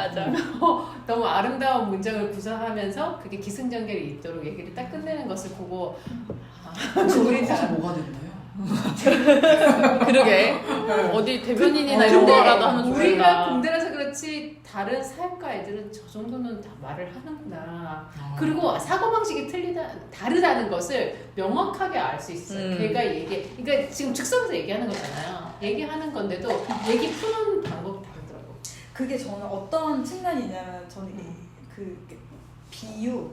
너무 아름다운 문장을 구성하면서 그게 기승전결이 있도록 얘기를 딱 끝내는 것을 보고 우리 다 뭐가 됐나요? 그러게. 어디 대변인이나 이런 근데 거라도 하면 좋겠다. 우리가 공대라서 그렇지 다른 사회과 애들은 저 정도는 다 말을 하는구나. 그리고 사고방식이 다르다는 것을 명확하게 알 수 있어요. 걔가 그러니까 지금 즉석에서 얘기하는 거잖아요. 얘기하는 건데도 얘기 푸는 방법이 다르더라고. 그게 저는 어떤 측면이냐면 저는 그 비유.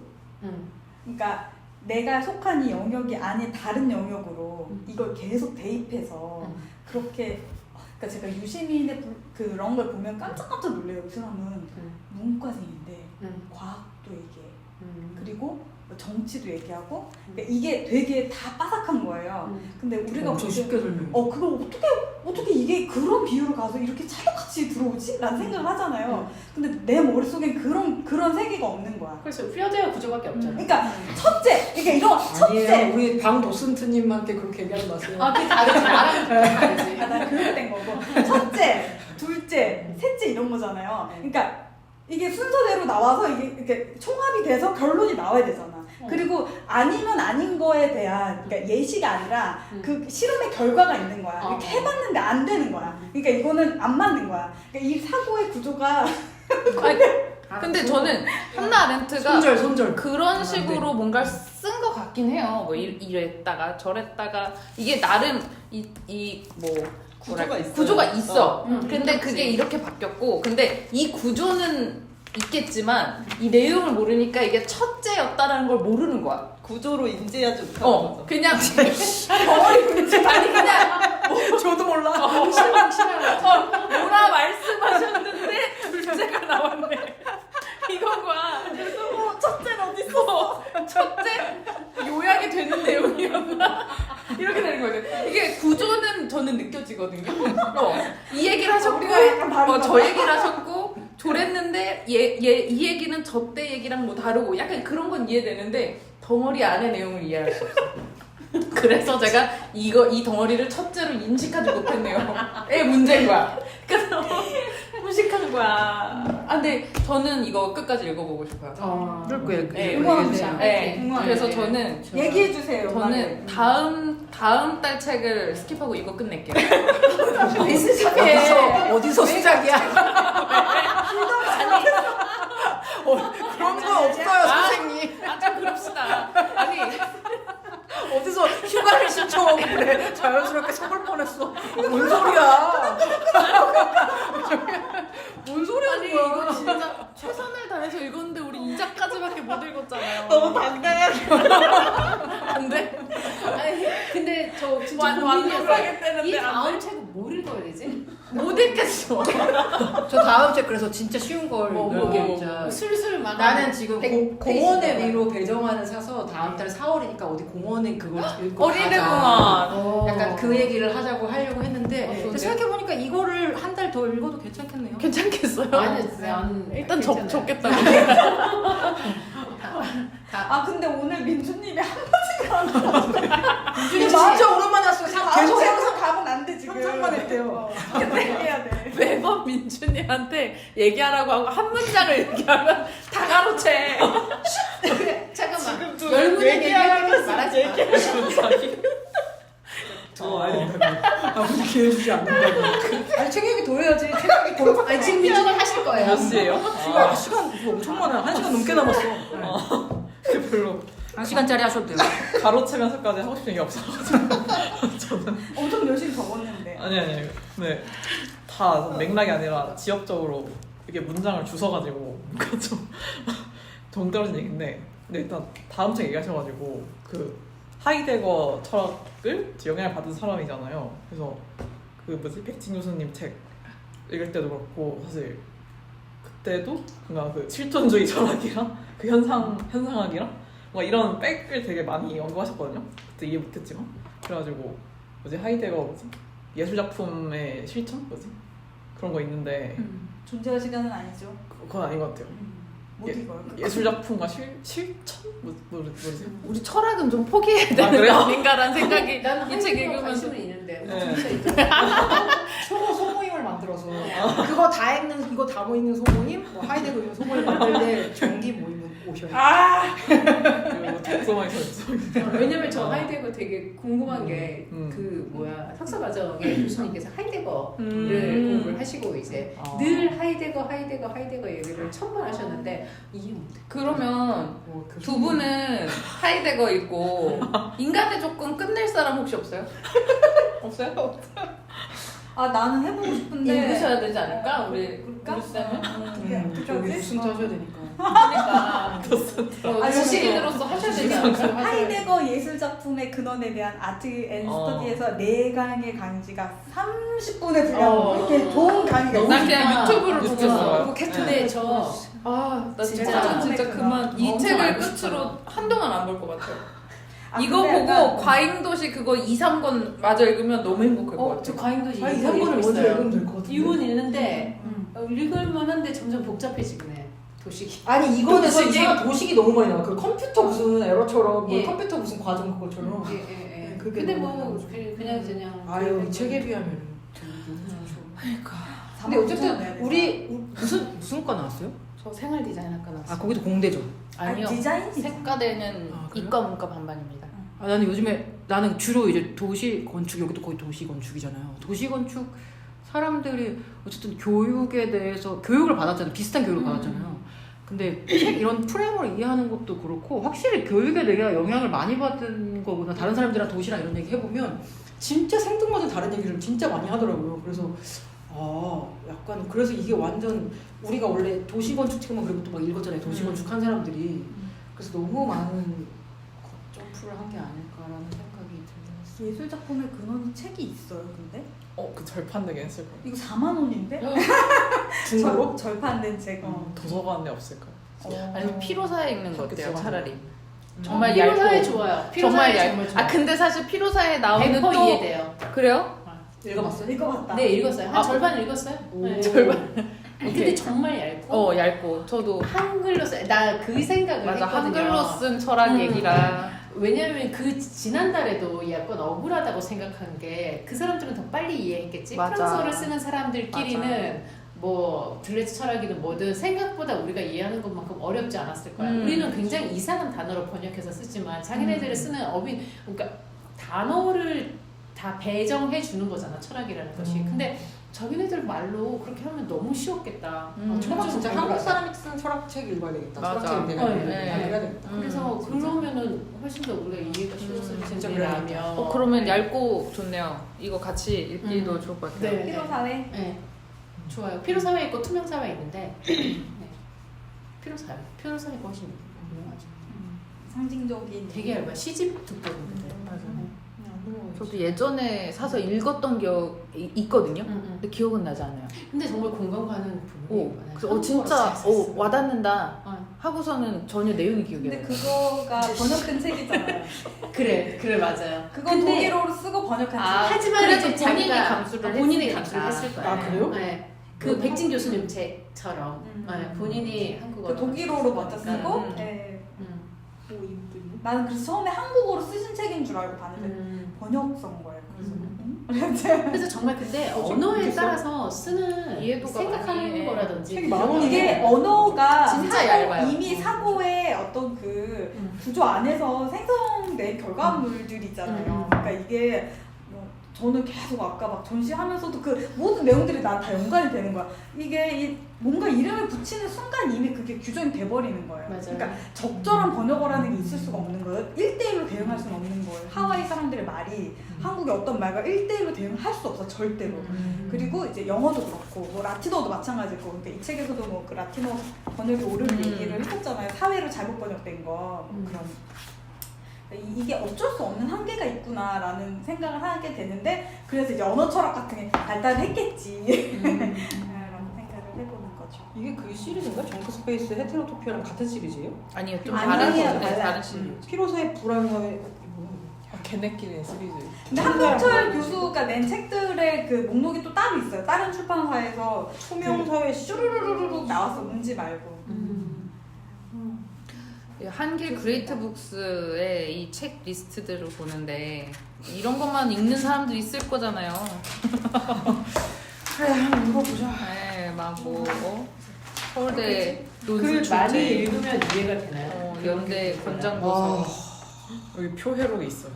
그러니까 내가 속한 이 영역이 아닌 다른 영역으로 이걸 계속 대입해서 그렇게 그러니까 제가 유시민의 그런 걸 보면 깜짝깜짝 놀래요. 그 사람은 문과생인데 과학도 얘기해. 그리고 정치도 얘기하고 그러니까 이게 되게 다 빠삭한 거예요. 근데 우리가 엄청 쉽게 설명해. 그걸 어떻게 이게 그런 비유로 가서 이렇게 찰떡같이 들어오지? 라는 생각을 하잖아요. 근데 내 머릿속엔 그런 세계가 없는 거야. 그래서 퓨어데어 구조밖에 없잖아. 그러니까 첫째, 그러니까 이런 첫째. 아니에요. 우리 방 도슨트님한테 그렇게 얘기하지 마세요. 그게 다르지. 나랑 다르지. 난 그렇게 된 거고. 첫째, 둘째, 셋째 이런 거잖아요. 그러니까 이게 순서대로 나와서 이게 이렇게 총합이 돼서 결론이 나와야 되잖아. 그리고 아니면 아닌 거에 대한 그러니까 예시가 아니라 그 실험의 결과가 있는 거야. 이렇게 해봤는데 안 되는 거야. 그러니까 이거는 안 맞는 거야. 그러니까 이 사고의 구조가 근데 저는 한나 아렌트가 손절. 그런 식으로 뭔가를 쓴 것 같긴 해요. 뭐 이랬다가 저랬다가 이게 나름 구조가 있어. 근데 그게 이렇게 바뀌었고, 근데 이 구조는 있겠지만 이 내용을 모르니까 이게 첫째였다라는 걸 모르는 거야. 구조로 인지하지 못하는 거죠. 그냥 아니 그냥 저도 몰라. 뭐라 말씀하셨는데 둘째가 나왔네. 이건 거야. 그래서 첫째는 어디 있어? 첫째 요약이 되는 내용이었나? 이렇게 되는 거죠. 이게 구조는 저는 느껴지거든요. 이 얘기를 하셨고, 저 얘기를 하셨고, 저랬는데 이 얘기는 저 때 얘기랑 뭐 다르고 약간 그런 건 이해되는데 덩어리 안의 내용을 이해할 수 없어요. 그래서 제가 이 덩어리를 첫째로 인식하지 못했네요. 문제인 거야. 그래서 무식한 거야. 근데 저는 이거 끝까지 읽어보고 싶어요. 응원합니다. 그래서 저는 얘기해 주세요. 저는 다음 달 책을 스킵하고 이거 끝낼게요. 어디서 시작이야? 그런 거 없어요, 선생님. 좀 그럽시다. 아니 어디서 휴가를 신청하고 그래. 자연스럽게 속을 뻔했어. 뭔 소리야? 당당하게. 근데 아니 근데 저 진짜 완벽하게 고민이었어요. 뜨는데 이 안 다음 책은 뭘 읽어야 되지? 못 읽겠어. 저 다음 책 그래서 진짜 쉬운 걸 뭐, 읽어야겠죠. 술술 막 나는 지금 백 공원의 페이지잖아. 위로 배정안을 사서 다음 달 4월이니까 어디 공원에 그걸 읽고 가자. 어린이공원. 약간 그 얘기를 하려고 했는데 좋은데요? 생각해보니까 이거를 한 달 더 읽어도 괜찮겠네요. 괜찮겠어요? 아니 난 일단 괜찮아요. 적겠다고. 아 근데 오늘 민주님이 한마디가 안 나왔어요. 민준이 진짜 오랜만에 왔어요. 계속 항상 가면 안 돼 지금. 상상만 했대요. 해야 돼. 매번 민준이한테 얘기하라고 하고 한 문장을 얘기하면 다 가로채. 잠깐만 지금 열문을 얘기하라고 말하지 마. 저 아무리 기회 주지 않는다고. 아니 책 얘기 더 해야지. 책 얘기 더. 아니 지금 민준이 하실 거예요. 몇 시에요? 시간 엄청 많아요. 1시간 넘게 남았어. 그 별로 1시간짜리 하셔도 돼요. 가로채면서까지 하고 싶은 얘기 없어가지고 저는 엄청 열심히 적었는데. 아니 네. 다 맥락이 아니라 지역적으로 이게 문장을 주워가지고 뭔가 좀 동떨어진 얘기인데 근데 일단 다음 책 얘기하셔가지고 그 하이데거 철학을 영향을 받은 사람이잖아요. 그래서 그 뭐지 백진 교수님 책 읽을 때도 그렇고 사실 그때도 뭔가 그 실존주의 철학이랑 그 현상학이랑 뭔가 이런 백을 되게 많이 언급하셨거든요. 그때 이해 못했지만 그래가지고 뭐지 하이데거 뭐지 예술 작품의 실천 뭐지 그런 거 있는데 존재할 시간은 아니죠. 그건 아닌 것 같아요. 못 읽어요. 예술 작품과 실천 뭐지? 우리 철학은 좀 포기해야 아, 되는 그래요? 거 아닌가라는 생각이 나는 이 책 한국어 읽으면서 관심은 있는데 네. 소모임을 만들어서 그거 다 읽는 이거 다 모이는 소모임, 뭐 하이데거 이런 소모임 만들 때 정기 모임을 오셔요. 그리고 독서만 있어. 왜냐면 저 하이데거 되게 궁금한 게 음. 그 뭐야 석사 과정에 교수님께서 하이데거를 공부를 하시고 이제 아. 늘 하이데거 얘기를 천번 하셨는데 이해 못해. 그러면 그 두 분은 하이데거 읽고 인간의 조건 끝낼 사람 혹시 없어요? 없어요? 아 나는 해보고 싶은데. 읽으셔야 되지 않을까? 우리 그럴까? 쌤은? 어떻게 하지? 무슨 하셔야 되니까. 그러니까 아니, 지식인으로서 하셔야 되지 않을까? 하이데거 예술 작품의 근원에 대한 아트 앤 스터디에서 4강의 강의가 30분에 분량 이렇게 좋은 강의가 난 있어요. 그냥 유튜브를 보고 유튜브로요? 있어요. 근데 저 나 진짜 진짜 그만 이 엄청 책을 알고 끝으로 싶어요. 한동안 안 볼 것 같아요. 아, 이거 근데 보고 약간 과잉도시 그거 2, 3권 마저 읽으면 너무 행복할 것 저 같아요. 과잉도시 아, 이 이거 3권을 읽고 먼저 있어요. 읽으면 될 것 같은데. 6은 읽는데 읽을만한데 점점 복잡해지네 도식이. 아니 이거에서 도식이. 이상한 도식이 너무 많이 나와. 그 컴퓨터 무슨 에러처럼, 뭐 예. 컴퓨터 무슨 과정 그것처럼. 예. 그게 근데 너무 뭐 많아가지고. 그냥 아유 이 책에 비하면 너무 좋죠. 그러니까. 근데 어쨌든 우리 무슨 과 나왔어요? 저 생활 디자인학과 나왔어요. 아 거기도 공대죠. 아니요. 디자인 색과대는 아, 그래요? 이과 문과 반반입니다. 아, 나는 주로 이제 도시 건축, 여기도 거의 도시 건축이잖아요. 도시 건축 사람들이 어쨌든 교육에 대해서 교육을 받았잖아요. 비슷한 교육을 받았잖아요. 근데 책 이런 프레임을 이해하는 것도 그렇고 확실히 교육에 내가 영향을 많이 받은 거구나. 다른 사람들이랑 도시랑 이런 얘기 해보면 진짜 생뚱맞은 다른 얘기를 진짜 많이 하더라고요. 그래서 약간 그래서 이게 완전 우리가 원래 도시 건축 책만 그리고 또 막 읽었잖아요. 도시 건축 한 사람들이. 그래서 너무 많은 점프를 한 게 아닐까라는 생각이 들었어요. 예술 작품의 근원이 책이 있어요. 근데 그 절판되게 했을 거예요. 이거 4만 원인데? 중고로? 절판된 책. 도서관에 없을까요? 아니면 피로사에 읽는 거 어때요? 그쵸. 차라리. 정말 정말 피로사에 얇고. 좋아요. 정말 피로사에 얇. 정말 좋아요. 아 근데 사실 피로사에 나오는 100% 또 이해돼요. 그래요? 읽어봤어요? 읽어봤다. 네 읽었어요. 한 절반 읽었어요. 네. 절반. 근데 정말 얇고 얇고 저도 한글로 써. 나 그 생각을 맞아 했거든요. 한글로 쓴 철학 얘기라. 왜냐면 그 지난달에도 약간 억울하다고 생각한 게 그 사람들은 더 빨리 이해했겠지. 맞아. 프랑스어를 쓰는 사람들끼리는 뭐 들레츠 철학이든 뭐든 생각보다 우리가 이해하는 것만큼 어렵지 않았을 거야. 우리는 굉장히 이상한 단어로 번역해서 쓰지만 자기네들이 쓰는 어휘, 그러니까 단어를 다 배정해 주는 거잖아 철학이라는 것이. 근데 자기네들 말로 그렇게 하면 너무 쉬웠겠다. 철학 진짜 좀 한국 억울하다. 사람이 쓰는 철학책 읽어야 되겠다. 맞아. 철학책 내가 네. 읽어야 되겠다. 그래서 진짜. 그러면은 훨씬 더 우리가 이해가 쉬웠을 진짜 텐데라면. 그러면 얇고 좋네요. 이거 같이 읽기도 좋을 것 같아요. 네. 피로사회. 네, 좋아요. 피로사회 있고 투명사회 있는데 네. 피로사회가 훨씬 유명하죠. 상징적인 되게 얇아. 시집 듣거든요. 저도 예전에 사서 읽었던 기억이 있거든요. 근데 기억은 나지 않아요. 근데 정말 공감 가는 부분이 많아요. 그래서 진짜 와닿는다 어. 하고서는 전혀 내용이 기억이 안 근데 나요. 그거가 번역된 책이잖아요. 그래 맞아요. 그건 근데- 독일어로 쓰고 번역한 책. 하지만 그래도 이제 본인이 자기가 감수를 본인이 했으니까. 감수를 했을 거예요. 아, 그래요? 네. 그 백진 교수님 책처럼 네, 본인이 한국어로 그 독일어로 먼저 썼으니까. 쓰고 음. 네. 음. 나는 그래서 처음에 한국어로 쓰신 책인 줄 알고 봤는데 번역서인 거예요. 그래서 정말 근데 언어에 따라서 쓰는 이해도가 생각하는 많이, 거라든지 책이 많아요. 이게 언어가 진짜 사고, 얇아요. 이미 사고의 어떤 그 구조 안에서 생성된 결과물들이잖아요. 그러니까 이게 뭐 저는 계속 아까 막 전시하면서도 그 모든 내용들이 난 다 연관이 되는 거야. 이게 뭔가 이름을 붙이는 순간 이미 그게 규정이 돼버리는 거예요. 맞아요. 그러니까 적절한 번역어라는 게 있을 수가 없는 거예요. 1대1로 대응할 수는 없는 거예요. 하와이 사람들의 말이 한국의 어떤 말과 1대1로 대응할 수 없어, 절대로. 그리고 이제 영어도 그렇고 뭐 라틴어도 마찬가지고, 그러니까 이 책에서도 뭐 그 라틴어 번역이 옳은 얘기를 했었잖아요. 사회로 잘못 번역된 거. 뭐 그런. 이게 어쩔 수 없는 한계가 있구나라는 생각을 하게 되는데, 그래서 이제 언어 철학 같은 게 발달했겠지 라는 생각을 해보는 거죠. 이게 그 시리즈인가? 정크 스페이스 헤테로토피아랑 같은 시리즈예요? 아니요, 좀 아니에요, 다른 거죠. 달라요. 다른 시리즈. 피로사의 불안사의 걔네끼리 시리즈. 근데 한국철 교수가 낸 책들의 그 목록이 또 따로 있어요. 다른 출판사에서 초명사회 슈르르르르 나왔어, 문지 말고. 한길 그레이트 북스의 이 책 리스트들을 보는데 이런 것만 읽는 사람도 있을 거잖아요. 그래, 한번 읽어보자. 네, 서울대 글 논술 많이 출제, 읽으면 이해가 되나요? 연대 권장고사. 여기 표회록이 있어요.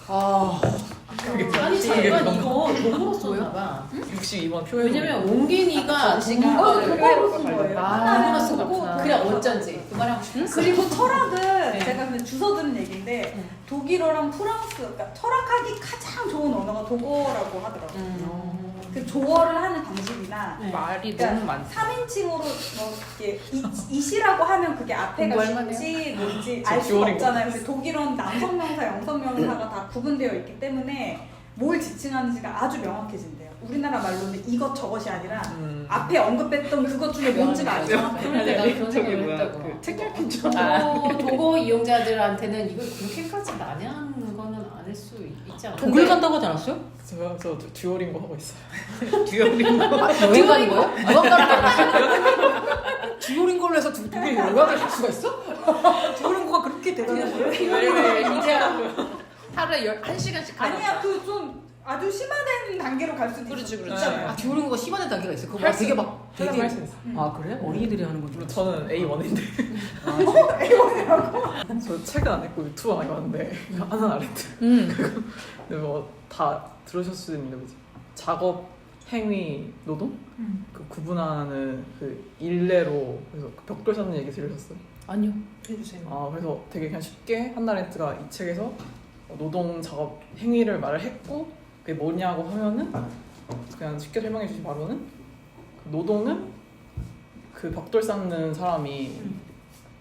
아니 잠깐 이거 돈으로 썼나 봐. 62번 표회록. 왜냐면 옹긴이가 그거로 쓴 거예요. 돈으로 하나는 쓴 쓰고 거구나. 그래 어쩐지 그 말하고 싶었어. 그리고 철학은 네. 제가 근데 주워 들은 얘기인데 독일어랑 프랑스, 그러니까 철학하기 가장 좋은 언어가 독어라고 하더라고요. 그 조어를 하는 방식이나 네. 말이 그러니까 너무 많다. 3인칭으로 뭐 이렇게 이시라고 하면 그게 앞에가 공부할 쉽지 뭔지 저 알 수가 듀오링고. 없잖아요. 근데 독일어는 남성명사, 영성명사가 다 구분되어 있기 때문에 뭘 지칭하는지가 아주 명확해진대요. 우리나라 말로는 이것 저것이 아니라 앞에 언급했던 그것 중에 뭔지가 알죠. 그런데 난 그런 저기 생각을 뭐야, 했다고. 그 책갈핀처럼. 도고 이용자들한테는 이걸 그렇게까지 난해한 거는 아닐 수 있지 않아요? 독일 간다고 하지 않았어요? 저 듀오링고 하고 있어요. 듀오링고. 여행 가는 거예요? 유학 가는 듀오링고를 해서 독일 유학을 갈 수가 있어? 듀오링고가 그렇게 대단한 거예요? 거예요? 이제 하루에 1시간씩 아니야, 그 좀 아주 심화된 단계로 갈 수도 그렇지, 있어. 그렇지. 있잖아요. 듀오링고가 심화된 단계가 있어. 그거 할 수- 되게 막 되게 할수 있어. 아 그래? 어린이들이 하는 건지. 물론 저는 A1인데. 저 책은 안 읽고 유튜브 많이 봤는데 하나 아래트. 근데 뭐 다 들으셨을 수 있는데 뭐지? 작업, 행위, 노동? 그 구분하는 그 일례로 그래서 그 벽돌 쌓는 얘기 들으셨어요? 아니요. 해주세요. 아 그래서 되게 그냥 쉽게 한나렌트가 이 책에서 노동 작업 행위를 말을 했고 그게 뭐냐고 하면은 그냥 쉽게 설명해 주신 바로는 그 노동은 그 벽돌 쌓는 사람이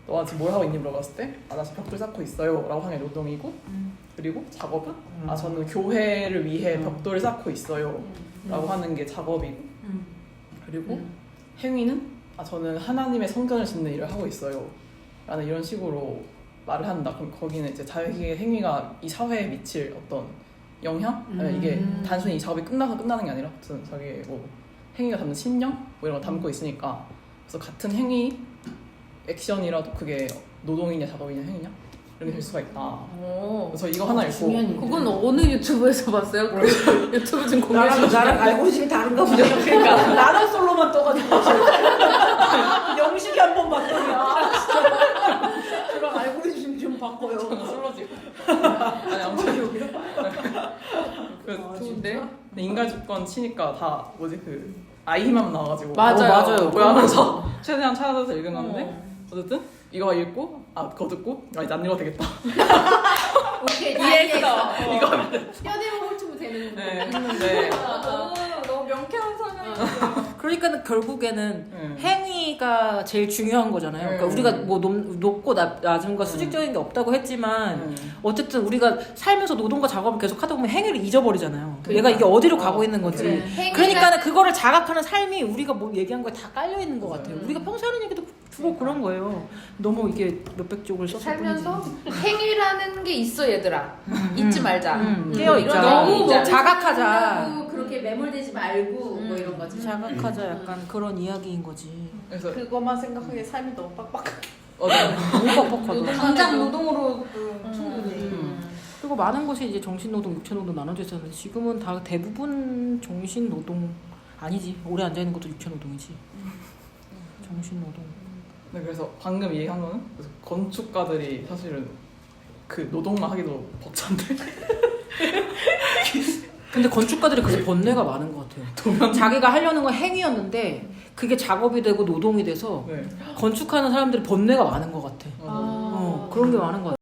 너가 지금 뭘 하고 있니 물어봤을 때 아 나 지금 벽돌 쌓고 있어요 라고 하는 게 노동이고 그리고 작업은 아 저는 교회를 위해 벽돌을 쌓고 있어요 라고 하는 게 작업이고 그리고 행위는 아 저는 하나님의 성전을 짓는 일을 하고 있어요 라는 이런 식으로 말을 한다. 그럼 거기는 이제 자기의 행위가 이 사회에 미칠 어떤 영향? 아니면 이게 단순히 이 작업이 끝나서 끝나는 게 아니라 무슨 자기의 뭐 행위가 담는 신념? 뭐 이런 거 담고 있으니까 그래서 같은 행위, 액션이라도 그게 노동이냐 작업이냐 행위냐? 이런 게 될 수가 있다. 그래서 이거 하나 읽고 그건 어느 유튜브에서 봤어요? 그 유튜브 좀 공유해 주세요. 나랑 알고리즘이 다른가 보죠. 그러니까 나는 솔로만 떠가지고 영식이 한 번 봤더니 그럼 알고리즘 좀 바꿔요. 솔로지. 아니 아무튼 그 좋은데? 인간주권 치니까 다 뭐지 그 아이힘만 나와가지고 맞아요. 뭐야 하면서 최대한 찾아서 읽은 건데 어쨌든 이거 읽고 아 그거 듣고 아 이제 안 읽어도 되겠다. 오케이 이해했어. 이거 하면 돼. 뼈대고 홀치면 되는 네 했는데 너무 명쾌한 설명이었어요. 그러니까 결국에는 네. 행위 행위가 제일 중요한 거잖아요. 그러니까 우리가 뭐 높고 낮은 거 수직적인 게 없다고 했지만 어쨌든 우리가 살면서 노동과 작업을 계속 하다 보면 행위를 잊어버리잖아요. 얘가 이게 어디로 가고 있는 건지. 그래. 그러니까 그거를 자각하는 삶이 우리가 뭐 얘기한 거에 다 깔려 있는 것 같아요. 우리가 평소에 하는 얘기도 주로 그런 거예요. 너무 이게 몇백 쪽을 썼을 살면서 뿐이지. 행위라는 게 있어 얘들아. 잊지 말자. 깨어 있자. 너무 뭐 자각하자. 생각하고 그렇게 매몰되지 말고 뭐 이런 거지. 자각하자 약간 그런 이야기인 거지. 그래서 그것만 생각하기에 삶이 너무 빡빡. 너무 뻑뻑하다. 당장 노동으로도 충분히. 그리고 많은 것이 이제 정신노동, 육체노동 나눠져 있었는데 지금은 다 대부분 정신노동 아니지. 오래 앉아있는 것도 육체노동이지. 정신노동. 네, 그래서 방금 얘기한 거는 그래서 건축가들이 사실은 그 노동만 하기도 벅찬데 근데 건축가들이 그래서 번뇌가 많은 것 같아요. 자기가 하려는 건 행위였는데 그게 작업이 되고 노동이 돼서 네. 건축하는 사람들이 번뇌가 많은 것 같아. 그런 게 많은 것 같아.